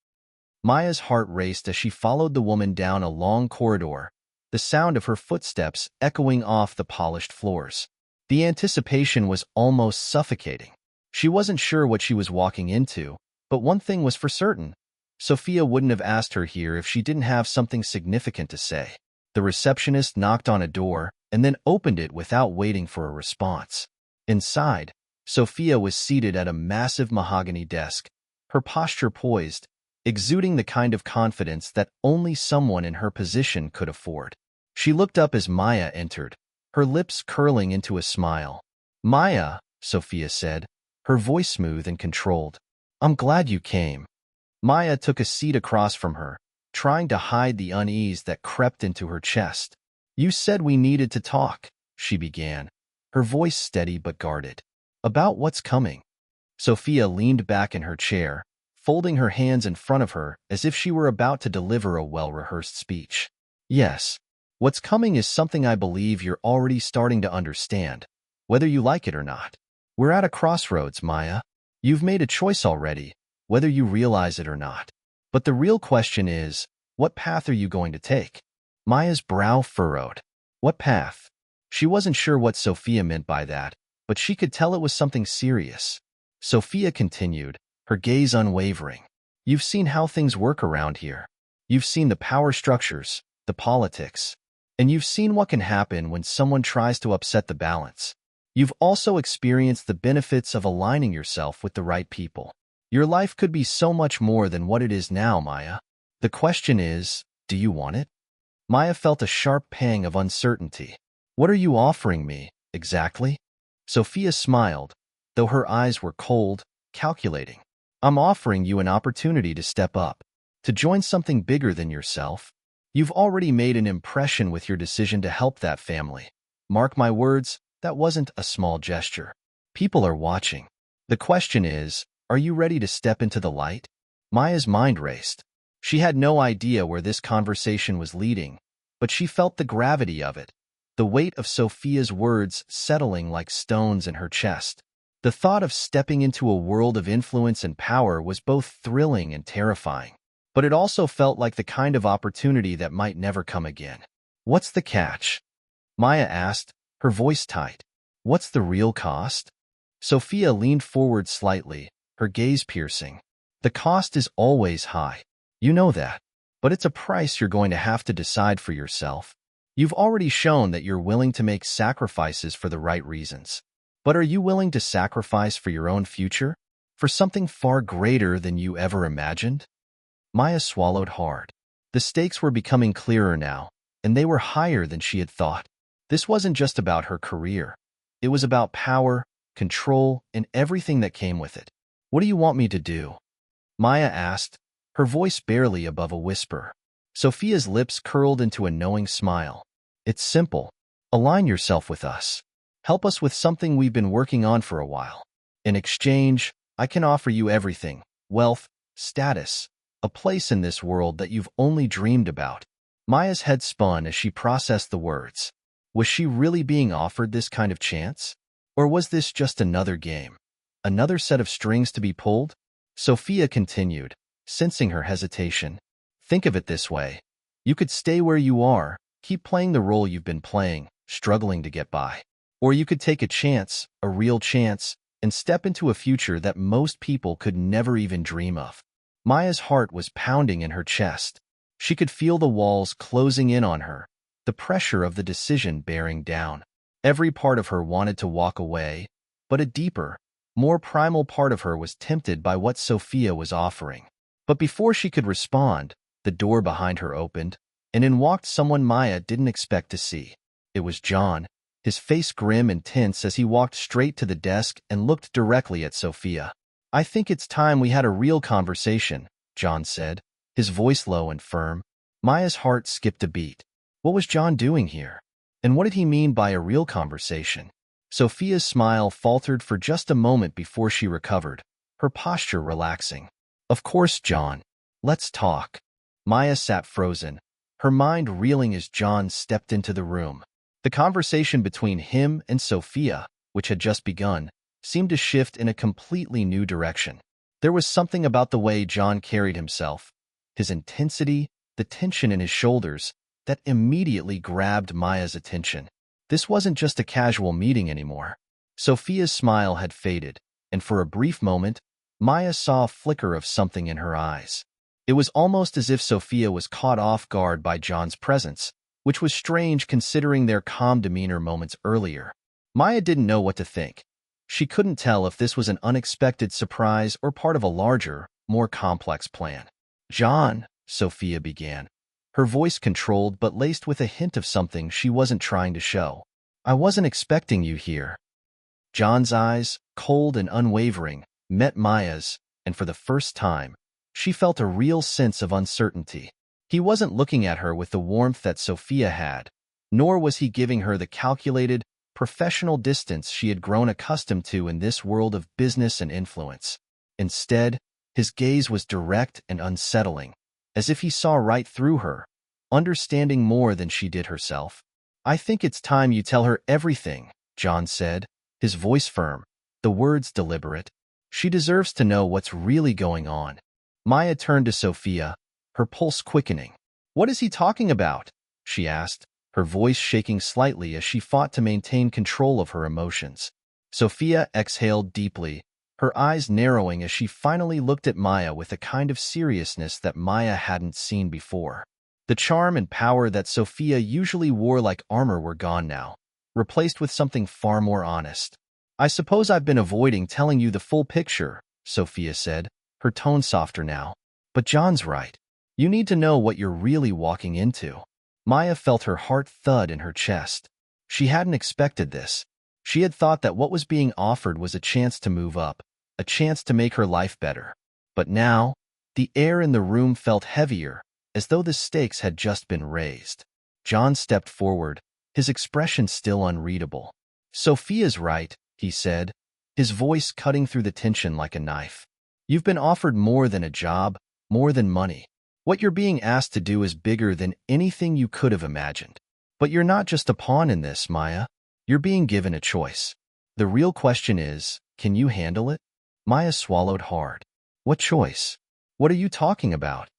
Maya's heart raced as she followed the woman down a long corridor, the sound of her footsteps echoing off the polished floors. The anticipation was almost suffocating. She wasn't sure what she was walking into, but one thing was for certain. Sophia wouldn't have asked her here if she didn't have something significant to say. The receptionist knocked on a door and then opened it without waiting for a response. Inside, Sophia was seated at a massive mahogany desk, her posture poised, exuding the kind of confidence that only someone in her position could afford. She looked up as Maya entered, her lips curling into a smile. "Maya," Sophia said, her voice smooth and controlled. "I'm glad you came." Maya took a seat across from her, trying to hide the unease that crept into her chest. "You said we needed to talk," she began, her voice steady but guarded. "About what's coming." Sophia leaned back in her chair, folding her hands in front of her as if she were about to deliver a well-rehearsed speech. "Yes, what's coming is something I believe you're already starting to understand, whether you like it or not. We're at a crossroads, Maya. You've made a choice already, whether you realize it or not. But the real question is, what path are you going to take?" Maya's brow furrowed. What path? She wasn't sure what Sophia meant by that, but she could tell it was something serious. Sophia continued, her gaze unwavering. "You've seen how things work around here. You've seen the power structures, the politics, and you've seen what can happen when someone tries to upset the balance. You've also experienced the benefits of aligning yourself with the right people. Your life could be so much more than what it is now, Maya. The question is, do you want it?" Maya felt a sharp pang of uncertainty. "What are you offering me, exactly?" Sophia smiled, though her eyes were cold, calculating. "I'm offering you an opportunity to step up, to join something bigger than yourself. You've already made an impression with your decision to help that family. Mark my words, that wasn't a small gesture. People are watching. The question is, are you ready to step into the light?" Maya's mind raced. She had no idea where this conversation was leading, but she felt the gravity of it, the weight of Sophia's words settling like stones in her chest. The thought of stepping into a world of influence and power was both thrilling and terrifying, but it also felt like the kind of opportunity that might never come again. "What's the catch?" Maya asked, her voice tight. "What's the real cost?" Sophia leaned forward slightly, her gaze piercing. "The cost is always high. You know that. But it's a price you're going to have to decide for yourself. You've already shown that you're willing to make sacrifices for the right reasons. But are you willing to sacrifice for your own future? For something far greater than you ever imagined?" Maya swallowed hard. The stakes were becoming clearer now, and they were higher than she had thought. This wasn't just about her career. It was about power, control, and everything that came with it. "What do you want me to do?" Maya asked, her voice barely above a whisper. Sophia's lips curled into a knowing smile. "It's simple. Align yourself with us. Help us with something we've been working on for a while. In exchange, I can offer you everything: wealth, status, a place in this world that you've only dreamed about." Maya's head spun as she processed the words. Was she really being offered this kind of chance? Or was this just another game? Another set of strings to be pulled? Sophia continued, sensing her hesitation. "Think of it this way. You could stay where you are, keep playing the role you've been playing, struggling to get by. Or you could take a chance, a real chance, and step into a future that most people could never even dream of." Maya's heart was pounding in her chest. She could feel the walls closing in on her, the pressure of the decision bearing down. Every part of her wanted to walk away, but a deeper, more primal part of her was tempted by what Sophia was offering. But before she could respond, the door behind her opened, and in walked someone Maya didn't expect to see. It was John, his face grim and tense as he walked straight to the desk and looked directly at Sophia. "I think it's time we had a real conversation," John said, his voice low and firm. Maya's heart skipped a beat. What was John doing here? And what did he mean by a real conversation? Sophia's smile faltered for just a moment before she recovered, her posture relaxing. Of course, John. Let's talk. Maya sat frozen, her mind reeling as John stepped into the room. The conversation between him and Sophia, which had just begun, seemed to shift in a completely new direction. There was something about the way John carried himself, his intensity, the tension in his shoulders, that immediately grabbed Maya's attention. This wasn't just a casual meeting anymore. Sophia's smile had faded, and for a brief moment, Maya saw a flicker of something in her eyes. It was almost as if Sophia was caught off guard by John's presence, which was strange considering their calm demeanor moments earlier. Maya didn't know what to think. She couldn't tell if this was an unexpected surprise or part of a larger, more complex plan. "John," Sophia began, her voice controlled but laced with a hint of something she wasn't trying to show. "I wasn't expecting you here." John's eyes, cold and unwavering, met Maya's, and for the first time, she felt a real sense of uncertainty. He wasn't looking at her with the warmth that Sophia had, nor was he giving her the calculated, professional distance she had grown accustomed to in this world of business and influence. Instead, his gaze was direct and unsettling, as if he saw right through her, understanding more than she did herself. "I think it's time you tell her everything," John said, his voice firm, the words deliberate. "She deserves to know what's really going on." Maya turned to Sophia, her pulse quickening. "What is he talking about?" she asked, her voice shaking slightly as she fought to maintain control of her emotions. Sophia exhaled deeply, her eyes narrowing as she finally looked at Maya with a kind of seriousness that Maya hadn't seen before. The charm and power that Sophia usually wore like armor were gone now, replaced with something far more honest. "I suppose I've been avoiding telling you the full picture," Sophia said, her tone softer now. "But John's right. You need to know what you're really walking into." Maya felt her heart thud in her chest. She hadn't expected this. She had thought that what was being offered was a chance to move up, a chance to make her life better. But now, the air in the room felt heavier, as though the stakes had just been raised. John stepped forward, his expression still unreadable. "Sophia's right," he said, his voice cutting through the tension like a knife. "You've been offered more than a job, more than money. What you're being asked to do is bigger than anything you could have imagined. But you're not just a pawn in this, Maya. You're being given a choice. The real question is, can you handle it?" Maya swallowed hard. "What choice? What are you talking about?"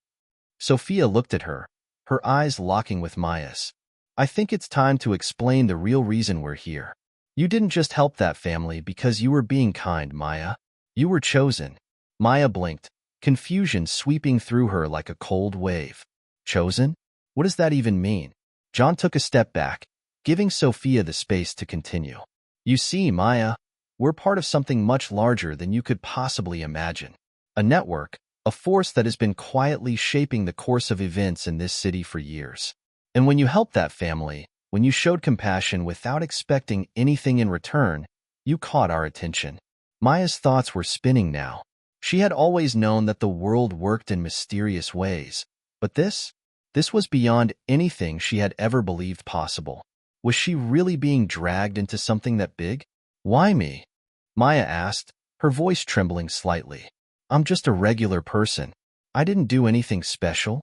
Sophia looked at her, her eyes locking with Maya's. "I think it's time to explain the real reason we're here. You didn't just help that family because you were being kind, Maya. You were chosen." Maya blinked, confusion sweeping through her like a cold wave. "Chosen? What does that even mean?" John took a step back, giving Sophia the space to continue. "You see, Maya, we're part of something much larger than you could possibly imagine. A network, a force that has been quietly shaping the course of events in this city for years. And when you helped that family, when you showed compassion without expecting anything in return, you caught our attention." Maya's thoughts were spinning now. She had always known that the world worked in mysterious ways, but this was beyond anything she had ever believed possible. Was she really being dragged into something that big? "Why me?" Maya asked, her voice trembling slightly. "I'm just a regular person. I didn't do anything special."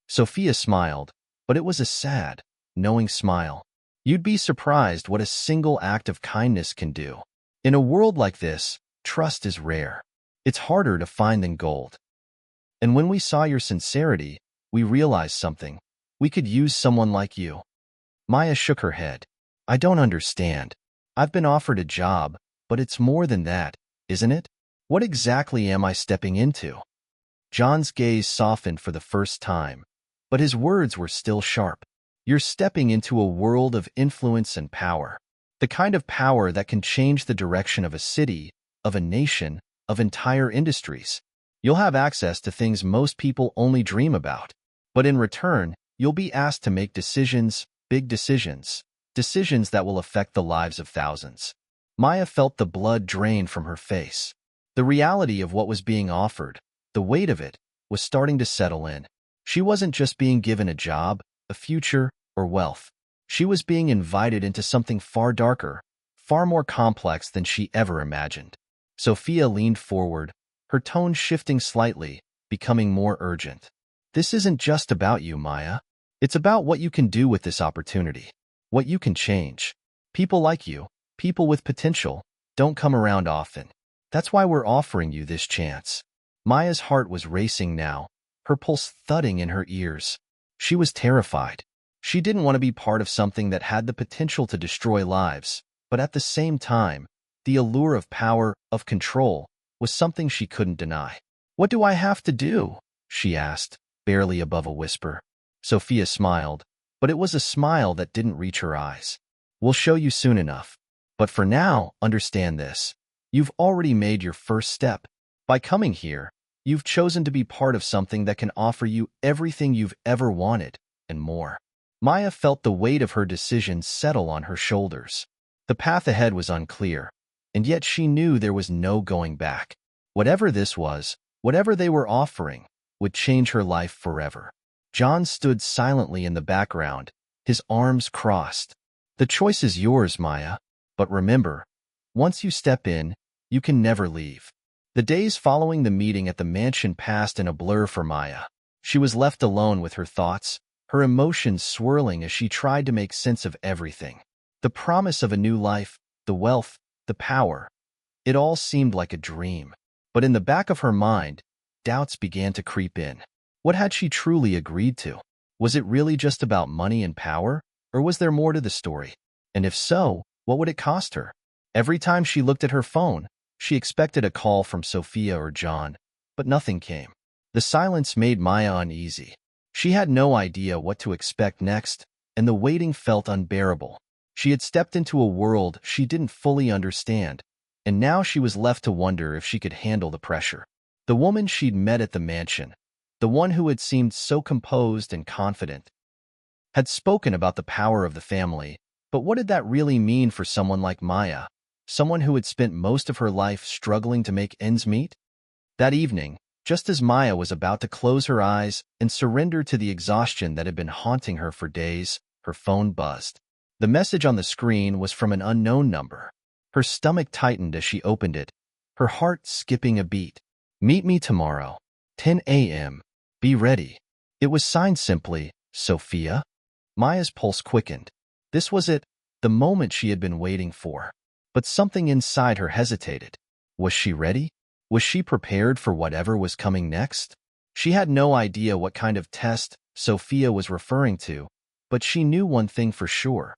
Sophia smiled, but it was a sad, knowing smile. "You'd be surprised what a single act of kindness can do. In a world like this, trust is rare. It's harder to find than gold. And when we saw your sincerity, we realized something. We could use someone like you." Maya shook her head. "I don't understand. I've been offered a job, but it's more than that, isn't it? What exactly am I stepping into?" John's gaze softened for the first time, but his words were still sharp. "You're stepping into a world of influence and power. The kind of power that can change the direction of a city, of a nation, of entire industries. You'll have access to things most people only dream about. But in return, you'll be asked to make decisions, big decisions, decisions that will affect the lives of thousands." Maya felt the blood drain from her face. The reality of what was being offered, the weight of it, was starting to settle in. She wasn't just being given a job, a future, or wealth. She was being invited into something far darker, far more complex than she ever imagined. Sophia leaned forward, her tone shifting slightly, becoming more urgent. This isn't just about you, Maya. It's about what you can do with this opportunity, what you can change. People like you, people with potential, don't come around often. That's why we're offering you this chance. Maya's heart was racing now, her pulse thudding in her ears. She was terrified. She didn't want to be part of something that had the potential to destroy lives, but at the same time, the allure of power, of control, was something she couldn't deny. "What do I have to do?" she asked, barely above a whisper. Sophia smiled, but it was a smile that didn't reach her eyes. "We'll show you soon enough. But for now, understand this. You've already made your first step. By coming here, you've chosen to be part of something that can offer you everything you've ever wanted, and more." Maya felt the weight of her decision settle on her shoulders. The path ahead was unclear, and yet she knew there was no going back. Whatever this was, whatever they were offering, would change her life forever. John stood silently in the background, his arms crossed. "The choice is yours, Maya. But remember, once you step in, you can never leave." The days following the meeting at the mansion passed in a blur for Maya. She was left alone with her thoughts, her emotions swirling as she tried to make sense of everything. The promise of a new life, the wealth, the power. It all seemed like a dream. But in the back of her mind, doubts began to creep in. What had she truly agreed to? Was it really just about money and power, or was there more to the story? And if so, what would it cost her? Every time she looked at her phone, she expected a call from Sophia or John, but nothing came. The silence made Maya uneasy. She had no idea what to expect next, and the waiting felt unbearable. She had stepped into a world she didn't fully understand, and now she was left to wonder if she could handle the pressure. The woman she'd met at the mansion, the one who had seemed so composed and confident, had spoken about the power of the family, but what did that really mean for someone like Maya, someone who had spent most of her life struggling to make ends meet? That evening, just as Maya was about to close her eyes and surrender to the exhaustion that had been haunting her for days, her phone buzzed. The message on the screen was from an unknown number. Her stomach tightened as she opened it, her heart skipping a beat. "Meet me tomorrow, 10 a.m. Be ready." It was signed simply, Sophia. Maya's pulse quickened. This was it, the moment she had been waiting for. But something inside her hesitated. Was she ready? Was she prepared for whatever was coming next? She had no idea what kind of test Sophia was referring to, but she knew one thing for sure.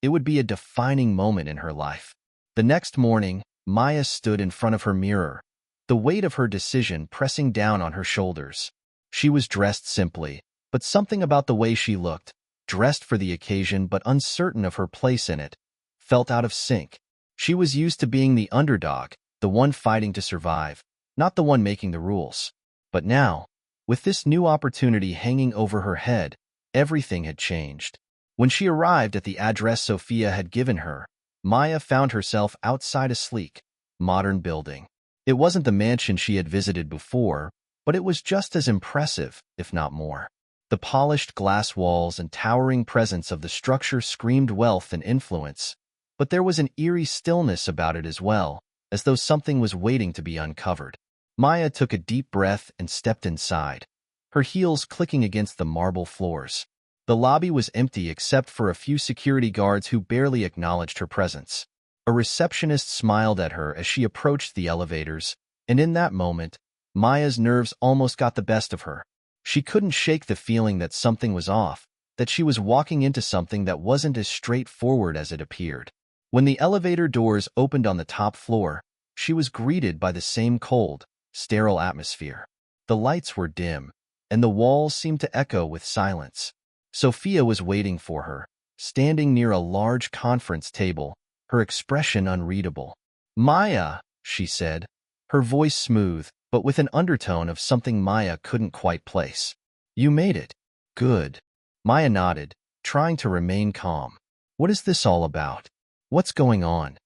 It would be a defining moment in her life. The next morning, Maya stood in front of her mirror, the weight of her decision pressing down on her shoulders. She was dressed simply, but something about the way she looked, dressed for the occasion but uncertain of her place in it, felt out of sync. She was used to being the underdog, the one fighting to survive, not the one making the rules. But now, with this new opportunity hanging over her head, everything had changed. When she arrived at the address Sophia had given her, Maya found herself outside a sleek, modern building. It wasn't the mansion she had visited before, but it was just as impressive, if not more. The polished glass walls and towering presence of the structure screamed wealth and influence, but there was an eerie stillness about it as well, as though something was waiting to be uncovered. Maya took a deep breath and stepped inside, her heels clicking against the marble floors. The lobby was empty except for a few security guards who barely acknowledged her presence. A receptionist smiled at her as she approached the elevators, and in that moment, Maya's nerves almost got the best of her. She couldn't shake the feeling that something was off, that she was walking into something that wasn't as straightforward as it appeared. When the elevator doors opened on the top floor, she was greeted by the same cold, sterile atmosphere. The lights were dim, and the walls seemed to echo with silence. Sophia was waiting for her, standing near a large conference table, her expression unreadable. "Maya," she said, her voice smooth, but with an undertone of something Maya couldn't quite place. "You made it. Good." Maya nodded, trying to remain calm. "What is this all about? What's going on?"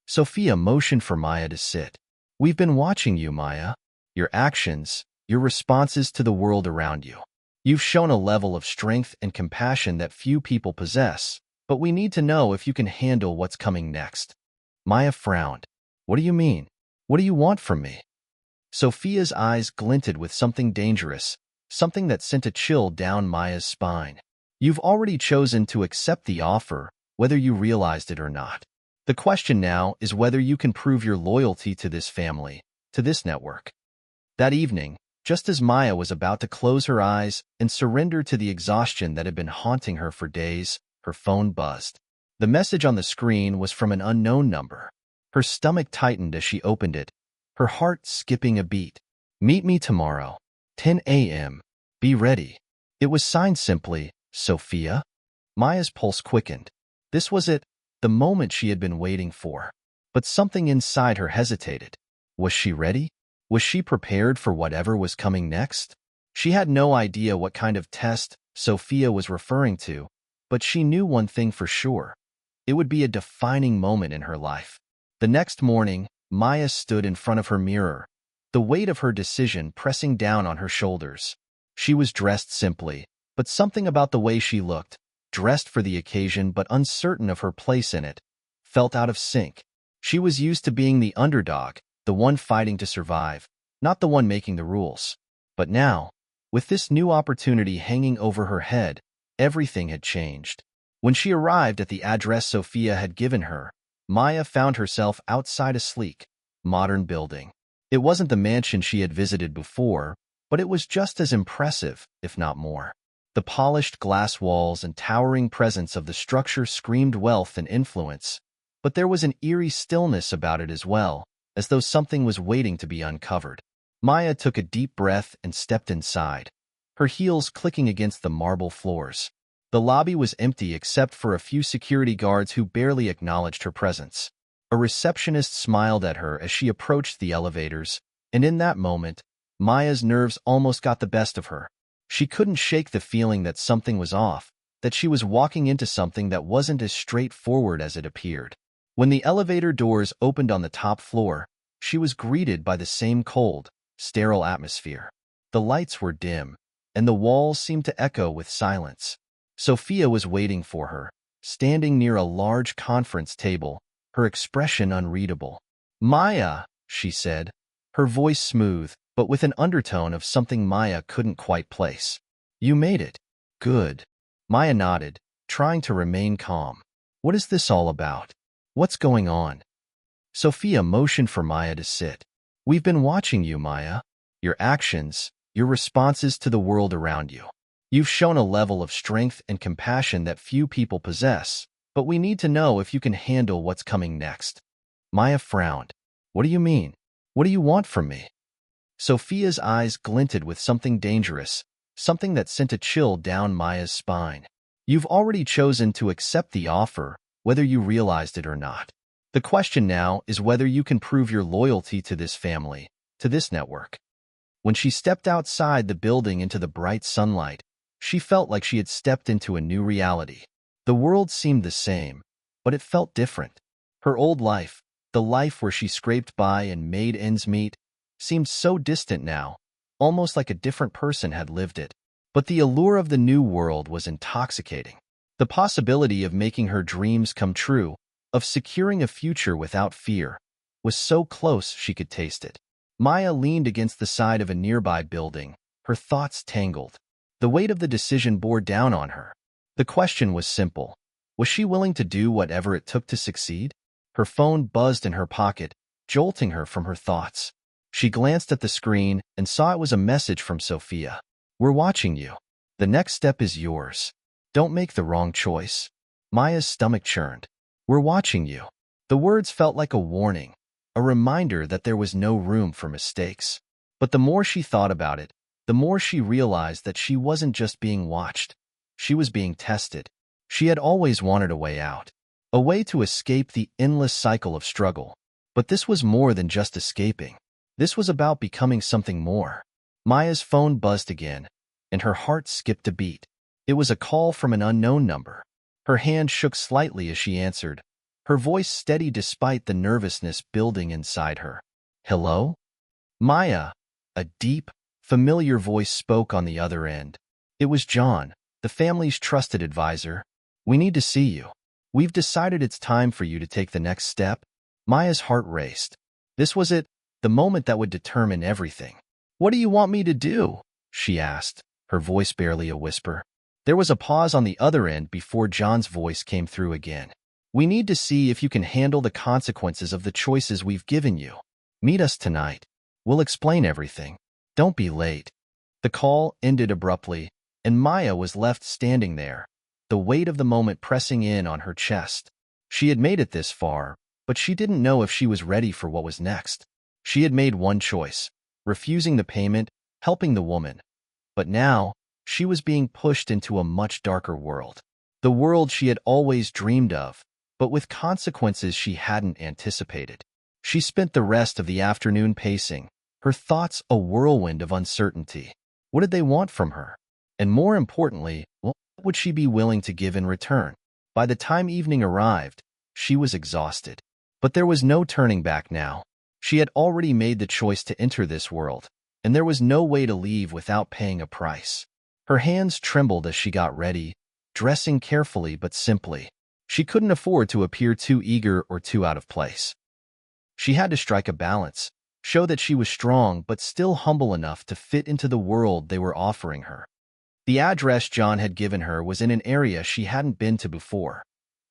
Sophia motioned for Maya to sit. "We've been watching you, Maya. Your actions, your responses to the world around you. You've shown a level of strength and compassion that few people possess, but we need to know if you can handle what's coming next." Maya frowned. "What do you mean? What do you want from me?" Sophia's eyes glinted with something dangerous, something that sent a chill down Maya's spine. You've already chosen to accept the offer, whether you realized it or not. The question now is whether you can prove your loyalty to this family, to this network. That evening, just as Maya was about to close her eyes and surrender to the exhaustion that had been haunting her for days, her phone buzzed. The message on the screen was from an unknown number. Her stomach tightened as she opened it, her heart skipping a beat. Meet me tomorrow, 10 a.m. Be ready. It was signed simply, Sophia. Maya's pulse quickened. This was it, the moment she had been waiting for. But something inside her hesitated. Was she ready? Was she prepared for whatever was coming next? She had no idea what kind of test Sophia was referring to, but she knew one thing for sure. It would be a defining moment in her life. The next morning, Maya stood in front of her mirror, the weight of her decision pressing down on her shoulders. She was dressed simply, but something about the way she looked, dressed for the occasion but uncertain of her place in it, felt out of sync. She was used to being the underdog, the one fighting to survive, not the one making the rules. But now, with this new opportunity hanging over her head, everything had changed. When she arrived at the address Sophia had given her, Maya found herself outside a sleek, modern building. It wasn't the mansion she had visited before, but it was just as impressive, if not more. The polished glass walls and towering presence of the structure screamed wealth and influence, but there was an eerie stillness about it as well, as though something was waiting to be uncovered. Maya took a deep breath and stepped inside, her heels clicking against the marble floors. The lobby was empty except for a few security guards who barely acknowledged her presence. A receptionist smiled at her as she approached the elevators, and in that moment, Maya's nerves almost got the best of her. She couldn't shake the feeling that something was off, that she was walking into something that wasn't as straightforward as it appeared. When the elevator doors opened on the top floor, she was greeted by the same cold, sterile atmosphere. The lights were dim, and the walls seemed to echo with silence. Sophia was waiting for her, standing near a large conference table, her expression unreadable. "Maya," she said, her voice smooth, but with an undertone of something Maya couldn't quite place. "You made it. Good." Maya nodded, trying to remain calm. "What is this all about? What's going on?" Sophia motioned for Maya to sit. "We've been watching you, Maya. Your actions, your responses to the world around you. You've shown a level of strength and compassion that few people possess, but we need to know if you can handle what's coming next." Maya frowned. "What do you mean? What do you want from me?" Sophia's eyes glinted with something dangerous, something that sent a chill down Maya's spine. "You've already chosen to accept the offer, whether you realized it or not. The question now is whether you can prove your loyalty to this family, to this network." When she stepped outside the building into the bright sunlight, she felt like she had stepped into a new reality. The world seemed the same, but it felt different. Her old life, the life where she scraped by and made ends meet, seemed so distant now, almost like a different person had lived it. But the allure of the new world was intoxicating. The possibility of making her dreams come true, of securing a future without fear, was so close she could taste it. Maya leaned against the side of a nearby building, her thoughts tangled. The weight of the decision bore down on her. The question was simple. Was she willing to do whatever it took to succeed? Her phone buzzed in her pocket, jolting her from her thoughts. She glanced at the screen and saw it was a message from Sophia. "We're watching you. The next step is yours. Don't make the wrong choice." Maya's stomach churned. "We're watching you." The words felt like a warning, a reminder that there was no room for mistakes. But the more she thought about it, the more she realized that she wasn't just being watched. She was being tested. She had always wanted a way out, a way to escape the endless cycle of struggle. But this was more than just escaping. This was about becoming something more. Maya's phone buzzed again, and her heart skipped a beat. It was a call from an unknown number. Her hand shook slightly as she answered, her voice steady despite the nervousness building inside her. "Hello?" "Maya," a deep, familiar voice spoke on the other end. It was John, the family's trusted advisor. "We need to see you. We've decided it's time for you to take the next step." Maya's heart raced. This was it, the moment that would determine everything. "What do you want me to do?" she asked, her voice barely a whisper. There was a pause on the other end before John's voice came through again. "We need to see if you can handle the consequences of the choices we've given you. Meet us tonight. We'll explain everything. Don't be late." The call ended abruptly, and Maya was left standing there, the weight of the moment pressing in on her chest. She had made it this far, but she didn't know if she was ready for what was next. She had made one choice, refusing the payment, helping the woman. But now, she was being pushed into a much darker world. The world she had always dreamed of, but with consequences she hadn't anticipated. She spent the rest of the afternoon pacing, her thoughts a whirlwind of uncertainty. What did they want from her? And more importantly, what would she be willing to give in return? By the time evening arrived, she was exhausted. But there was no turning back now. She had already made the choice to enter this world, and there was no way to leave without paying a price. Her hands trembled as she got ready, dressing carefully but simply. She couldn't afford to appear too eager or too out of place. She had to strike a balance, show that she was strong but still humble enough to fit into the world they were offering her. The address John had given her was in an area she hadn't been to before,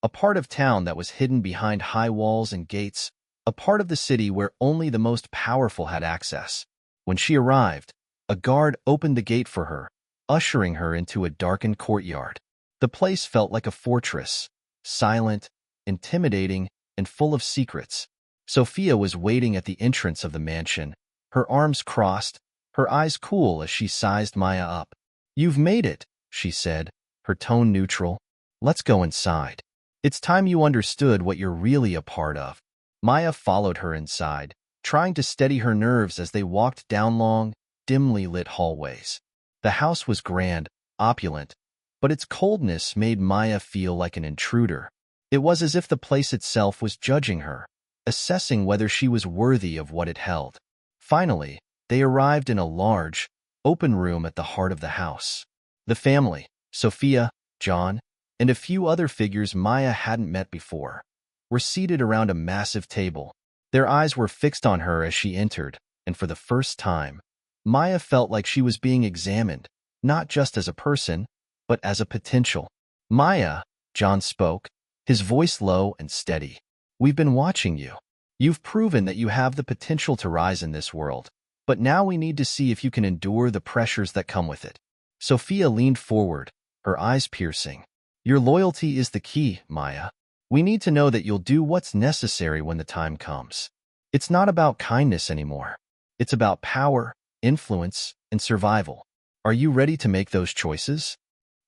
a part of town that was hidden behind high walls and gates, a part of the city where only the most powerful had access. When she arrived, a guard opened the gate for her, ushering her into a darkened courtyard. The place felt like a fortress, silent, intimidating, and full of secrets. Sophia was waiting at the entrance of the mansion, her arms crossed, her eyes cool as she sized Maya up. "You've made it," she said, her tone neutral. "Let's go inside. It's time you understood what you're really a part of." Maya followed her inside, trying to steady her nerves as they walked down long, dimly lit hallways. The house was grand, opulent, but its coldness made Maya feel like an intruder. It was as if the place itself was judging her, assessing whether she was worthy of what it held. Finally, they arrived in a large, open room at the heart of the house. The family, Sophia, John, and a few other figures Maya hadn't met before, were seated around a massive table. Their eyes were fixed on her as she entered, and for the first time, Maya felt like she was being examined, not just as a person, but as a potential. "Maya," John spoke, his voice low and steady. "We've been watching you. You've proven that you have the potential to rise in this world, but now we need to see if you can endure the pressures that come with it." Sophia leaned forward, her eyes piercing. "Your loyalty is the key, Maya. We need to know that you'll do what's necessary when the time comes. It's not about kindness anymore. It's about power, influence, and survival. Are you ready to make those choices?"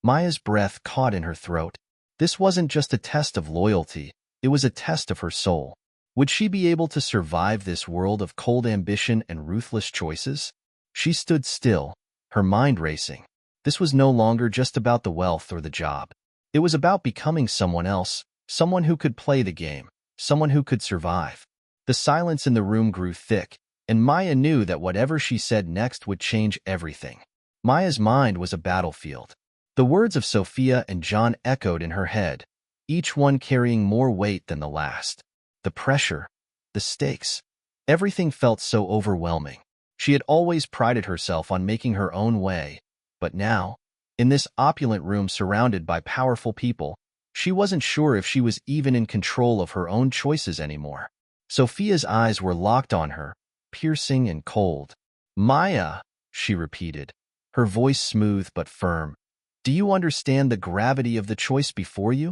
Maya's breath caught in her throat. This wasn't just a test of loyalty, it was a test of her soul. Would she be able to survive this world of cold ambition and ruthless choices? She stood still, her mind racing. This was no longer just about the wealth or the job. It was about becoming someone else, someone who could play the game, someone who could survive. The silence in the room grew thick, and Maya knew that whatever she said next would change everything. Maya's mind was a battlefield. The words of Sophia and John echoed in her head, each one carrying more weight than the last. The pressure, the stakes, everything felt so overwhelming. She had always prided herself on making her own way, but now, in this opulent room surrounded by powerful people, she wasn't sure if she was even in control of her own choices anymore. Sophia's eyes were locked on her, piercing and cold. "Maya," she repeated, her voice smooth but firm. "Do you understand the gravity of the choice before you?"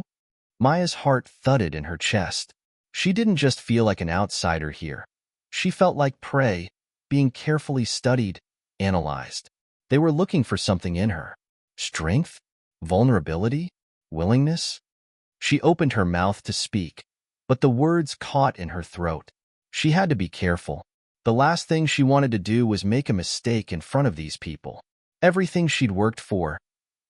Maya's heart thudded in her chest. She didn't just feel like an outsider here. She felt like prey, being carefully studied, analyzed. They were looking for something in her. Strength? Vulnerability? Willingness? She opened her mouth to speak, but the words caught in her throat. She had to be careful. The last thing she wanted to do was make a mistake in front of these people. Everything she'd worked for,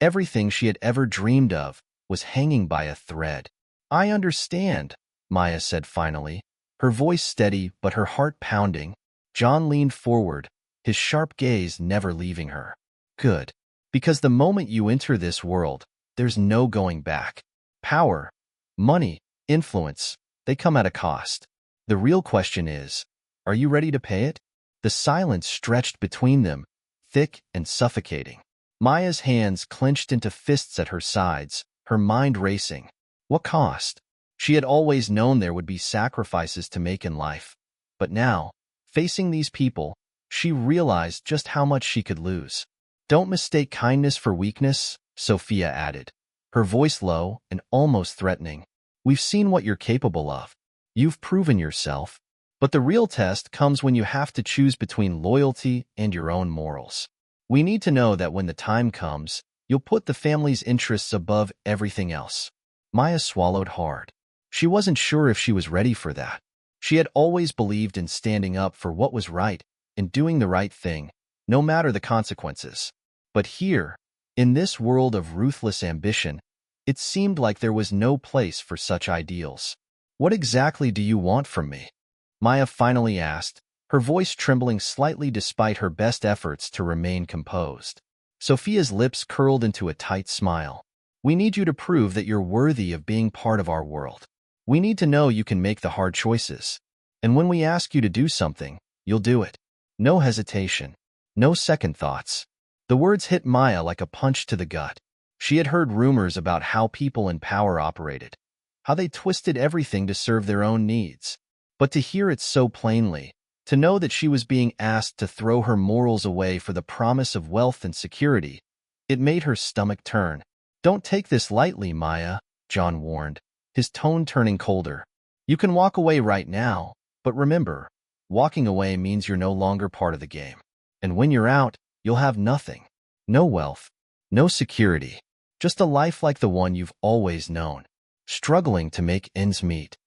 everything she had ever dreamed of, was hanging by a thread. "I understand," Maya said finally, her voice steady but her heart pounding. John leaned forward, his sharp gaze never leaving her. "Good. Because the moment you enter this world, there's no going back. Power, money, influence, they come at a cost. The real question is, Are you ready to pay it? The silence stretched between them, thick and suffocating. Maya's hands clenched into fists at her sides, her mind racing. What cost? She had always known there would be sacrifices to make in life. But now, facing these people, she realized just how much she could lose. Don't mistake kindness for weakness, Sophia added, her voice low and almost threatening. We've seen what you're capable of. You've proven yourself. But the real test comes when you have to choose between loyalty and your own morals. We need to know that when the time comes, you'll put the family's interests above everything else. Maya swallowed hard. She wasn't sure if she was ready for that. She had always believed in standing up for what was right and doing the right thing, no matter the consequences. But here, in this world of ruthless ambition, it seemed like there was no place for such ideals. What exactly do you want from me? Maya finally asked, her voice trembling slightly despite her best efforts to remain composed. Sophia's lips curled into a tight smile. We need you to prove that you're worthy of being part of our world. We need to know you can make the hard choices. And when we ask you to do something, you'll do it. No hesitation. No second thoughts. The words hit Maya like a punch to the gut. She had heard rumors about how people in power operated, how they twisted everything to serve their own needs. But to hear it so plainly, to know that she was being asked to throw her morals away for the promise of wealth and security, it made her stomach turn. Don't take this lightly, Maya, John warned, his tone turning colder. You can walk away right now, but remember, walking away means you're no longer part of the game. And when you're out, you'll have nothing. No wealth, no security, just a life like the one you've always known, struggling to make ends meet.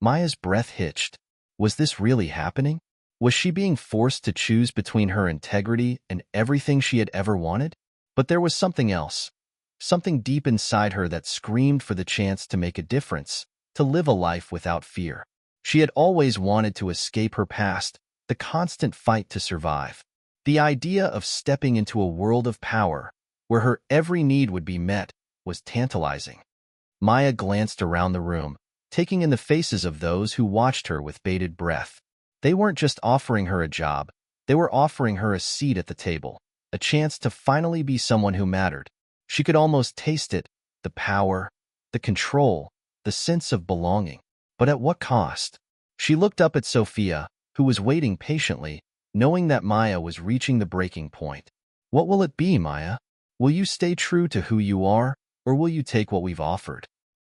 Maya's breath hitched. Was this really happening? Was she being forced to choose between her integrity and everything she had ever wanted? But there was something else, something deep inside her that screamed for the chance to make a difference, to live a life without fear. She had always wanted to escape her past, the constant fight to survive. The idea of stepping into a world of power, where her every need would be met, was tantalizing. Maya glanced around the room, taking in the faces of those who watched her with bated breath. They weren't just offering her a job, they were offering her a seat at the table, a chance to finally be someone who mattered. She could almost taste it, the power, the control, the sense of belonging. But at what cost? She looked up at Sophia, who was waiting patiently, knowing that Maya was reaching the breaking point. What will it be, Maya? Will you stay true to who you are, or will you take what we've offered?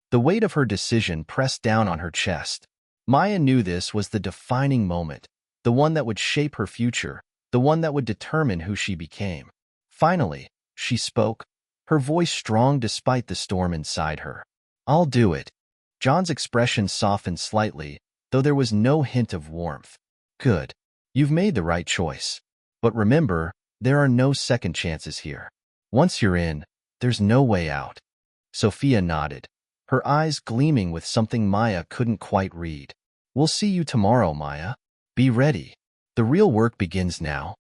The weight of her decision pressed down on her chest. Maya knew this was the defining moment, the one that would shape her future, the one that would determine who she became. Finally, she spoke, her voice strong despite the storm inside her. I'll do it. John's expression softened slightly, though there was no hint of warmth. Good. You've made the right choice. But remember, there are no second chances here. Once you're in, there's no way out. Sophia nodded, her eyes gleaming with something Maya couldn't quite read. We'll see you tomorrow, Maya. Be ready. The real work begins now.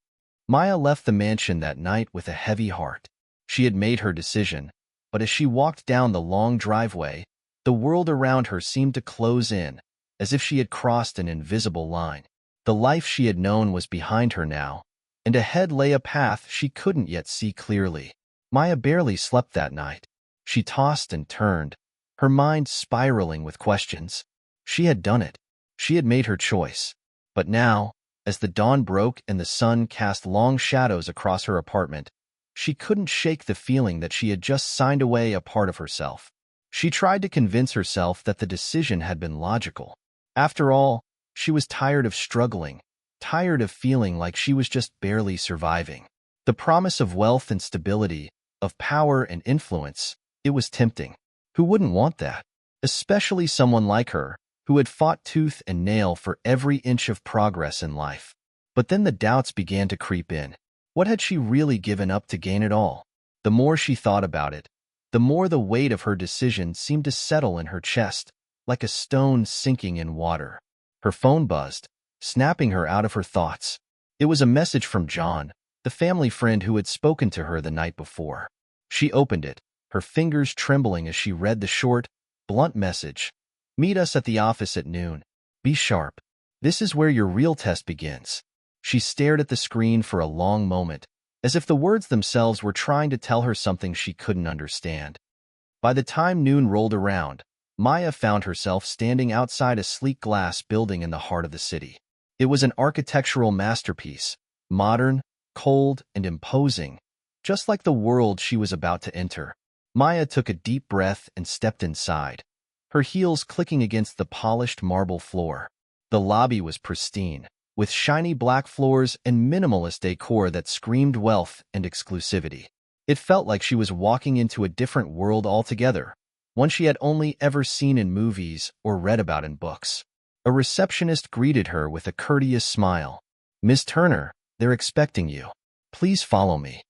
Maya left the mansion that night with a heavy heart. She had made her decision, but as she walked down the long driveway, the world around her seemed to close in, as if she had crossed an invisible line. The life she had known was behind her now, and ahead lay a path she couldn't yet see clearly. Maya barely slept that night. She tossed and turned, her mind spiraling with questions. She had done it. She had made her choice. But now, as the dawn broke and the sun cast long shadows across her apartment, she couldn't shake the feeling that she had just signed away a part of herself. She tried to convince herself that the decision had been logical. After all, she was tired of struggling, tired of feeling like she was just barely surviving. The promise of wealth and stability, of power and influence, it was tempting. Who wouldn't want that? Especially someone like her, who had fought tooth and nail for every inch of progress in life. But then the doubts began to creep in. What had she really given up to gain it all? The more she thought about it, the more the weight of her decision seemed to settle in her chest, like a stone sinking in water. Her phone buzzed, snapping her out of her thoughts. It was a message from John, the family friend who had spoken to her the night before. She opened it, her fingers trembling as she read the short, blunt message. Meet us at the office at noon. Be sharp. This is where your real test begins. She stared at the screen for a long moment, as if the words themselves were trying to tell her something she couldn't understand. By the time noon rolled around, Maya found herself standing outside a sleek glass building in the heart of the city. It was an architectural masterpiece, modern, cold, and imposing, just like the world she was about to enter. Maya took a deep breath and stepped inside, her heels clicking against the polished marble floor. The lobby was pristine, with shiny black floors and minimalist decor that screamed wealth and exclusivity. It felt like she was walking into a different world altogether, one she had only ever seen in movies or read about in books. A receptionist greeted her with a courteous smile. "Miss Turner, they're expecting you. Please follow me."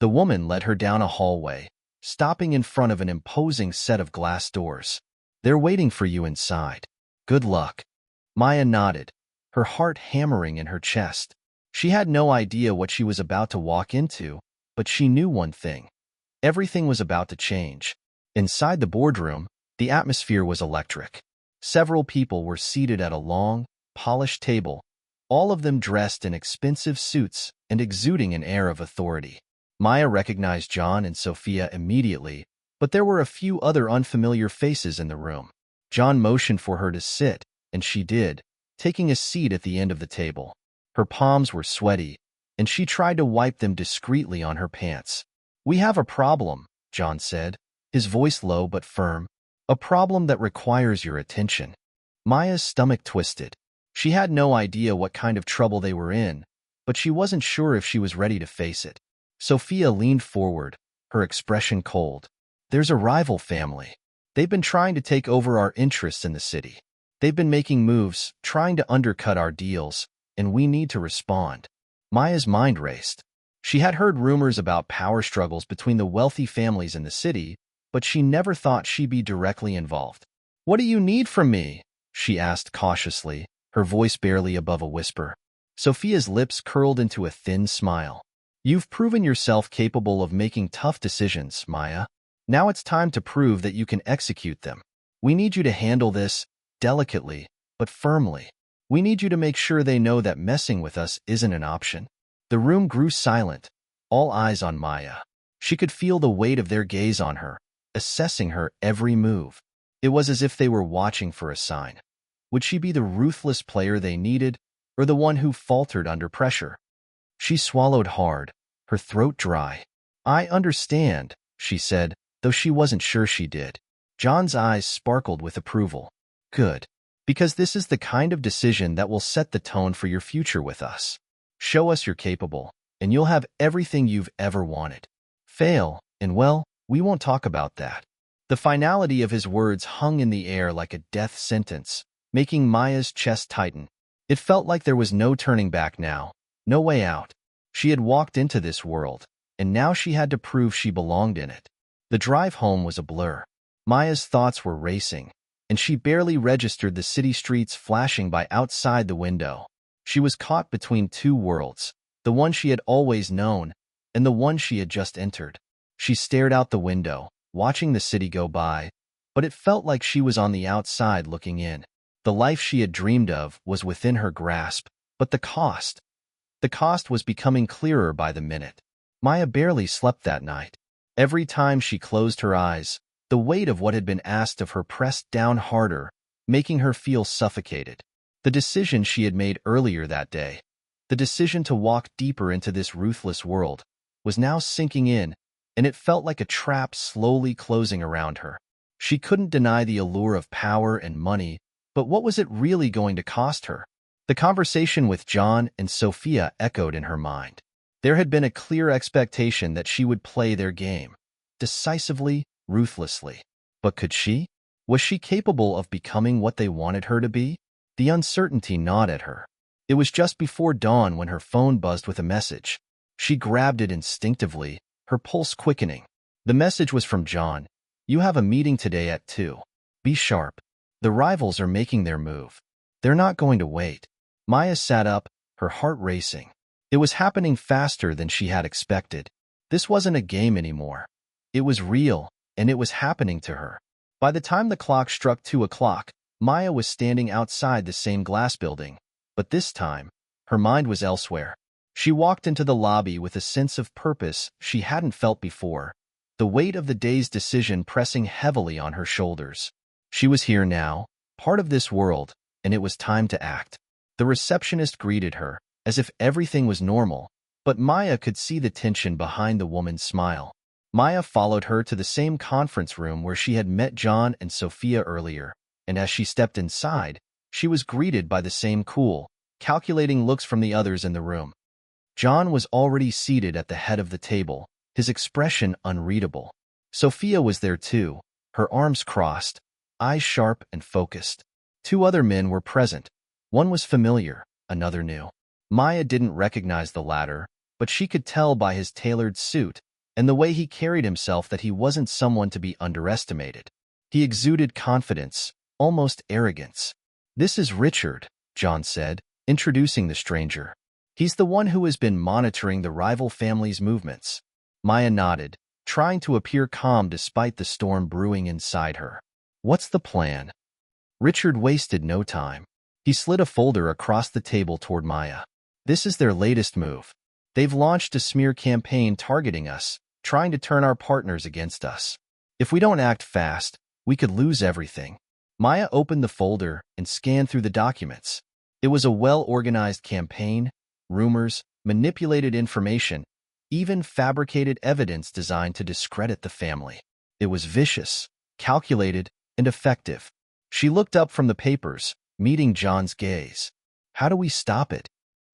The woman led her down a hallway, stopping in front of an imposing set of glass doors. "They're waiting for you inside. Good luck." Maya nodded, her heart hammering in her chest. She had no idea what she was about to walk into, but she knew one thing. Everything was about to change. Inside the boardroom, the atmosphere was electric. Several people were seated at a long, polished table, all of them dressed in expensive suits and exuding an air of authority. Maya recognized John and Sophia immediately, but there were a few other unfamiliar faces in the room. John motioned for her to sit, and she did, taking a seat at the end of the table. Her palms were sweaty, and she tried to wipe them discreetly on her pants. "We have a problem," John said, his voice low but firm. "A problem that requires your attention." Maya's stomach twisted. She had no idea what kind of trouble they were in, but she wasn't sure if she was ready to face it. Sophia leaned forward, her expression cold. "There's a rival family. They've been trying to take over our interests in the city. They've been making moves, trying to undercut our deals, and we need to respond." Maya's mind raced. She had heard rumors about power struggles between the wealthy families in the city, but she never thought she'd be directly involved. "What do you need from me?" she asked cautiously, her voice barely above a whisper. Sophia's lips curled into a thin smile. "You've proven yourself capable of making tough decisions, Maya. Now it's time to prove that you can execute them. We need you to handle this delicately, but firmly. We need you to make sure they know that messing with us isn't an option." The room grew silent, all eyes on Maya. She could feel the weight of their gaze on her, assessing her every move. It was as if they were watching for a sign. Would she be the ruthless player they needed, or the one who faltered under pressure? She swallowed hard, her throat dry. "I understand," she said, though she wasn't sure she did. John's eyes sparkled with approval. "Good. Because this is the kind of decision that will set the tone for your future with us. Show us you're capable, and you'll have everything you've ever wanted. Fail, and well, we won't talk about that." The finality of his words hung in the air like a death sentence, making Maya's chest tighten. It felt like there was no turning back now, no way out. She had walked into this world, and now she had to prove she belonged in it. The drive home was a blur. Maya's thoughts were racing, and she barely registered the city streets flashing by outside the window. She was caught between two worlds, the one she had always known and the one she had just entered. She stared out the window, watching the city go by, but it felt like she was on the outside looking in. The life she had dreamed of was within her grasp, but the cost was becoming clearer by the minute. Maya barely slept that night. Every time she closed her eyes, the weight of what had been asked of her pressed down harder, making her feel suffocated. The decision she had made earlier that day, the decision to walk deeper into this ruthless world, was now sinking in, and it felt like a trap slowly closing around her. She couldn't deny the allure of power and money, but what was it really going to cost her? The conversation with John and Sophia echoed in her mind. There had been a clear expectation that she would play their game, decisively, ruthlessly. But could she? Was she capable of becoming what they wanted her to be? The uncertainty gnawed at her. It was just before dawn when her phone buzzed with a message. She grabbed it instinctively, her pulse quickening. The message was from John. "You have a meeting today at 2. Be sharp. The rivals are making their move. They're not going to wait." Maya sat up, her heart racing. It was happening faster than she had expected. This wasn't a game anymore. It was real, and it was happening to her. By the time the clock struck 2 o'clock, Maya was standing outside the same glass building, But this time, her mind was elsewhere. She walked into the lobby with a sense of purpose she hadn't felt before, the weight of the day's decision pressing heavily on her shoulders. She was here now, part of this world, and it was time to act. The receptionist greeted her, as if everything was normal, but Maya could see the tension behind the woman's smile. Maya followed her to the same conference room where she had met John and Sophia earlier, and as she stepped inside, she was greeted by the same cool, calculating looks from the others in the room. John was already seated at the head of the table, his expression unreadable. Sophia was there too, her arms crossed, eyes sharp and focused. Two other men were present. One was familiar, another new. Maya didn't recognize the latter, but she could tell by his tailored suit and the way he carried himself that he wasn't someone to be underestimated. He exuded confidence, almost arrogance. "This is Richard," John said, introducing the stranger. "He's the one who has been monitoring the rival family's movements." Maya nodded, trying to appear calm despite the storm brewing inside her. "What's the plan?" Richard wasted no time. He slid a folder across the table toward Maya. "This is their latest move. They've launched a smear campaign targeting us, trying to turn our partners against us. If we don't act fast, we could lose everything." Maya opened the folder and scanned through the documents. It was a well-organized campaign, rumors, manipulated information, even fabricated evidence designed to discredit the family. It was vicious, calculated, and effective. She looked up from the papers, meeting John's gaze. "How do we stop it?"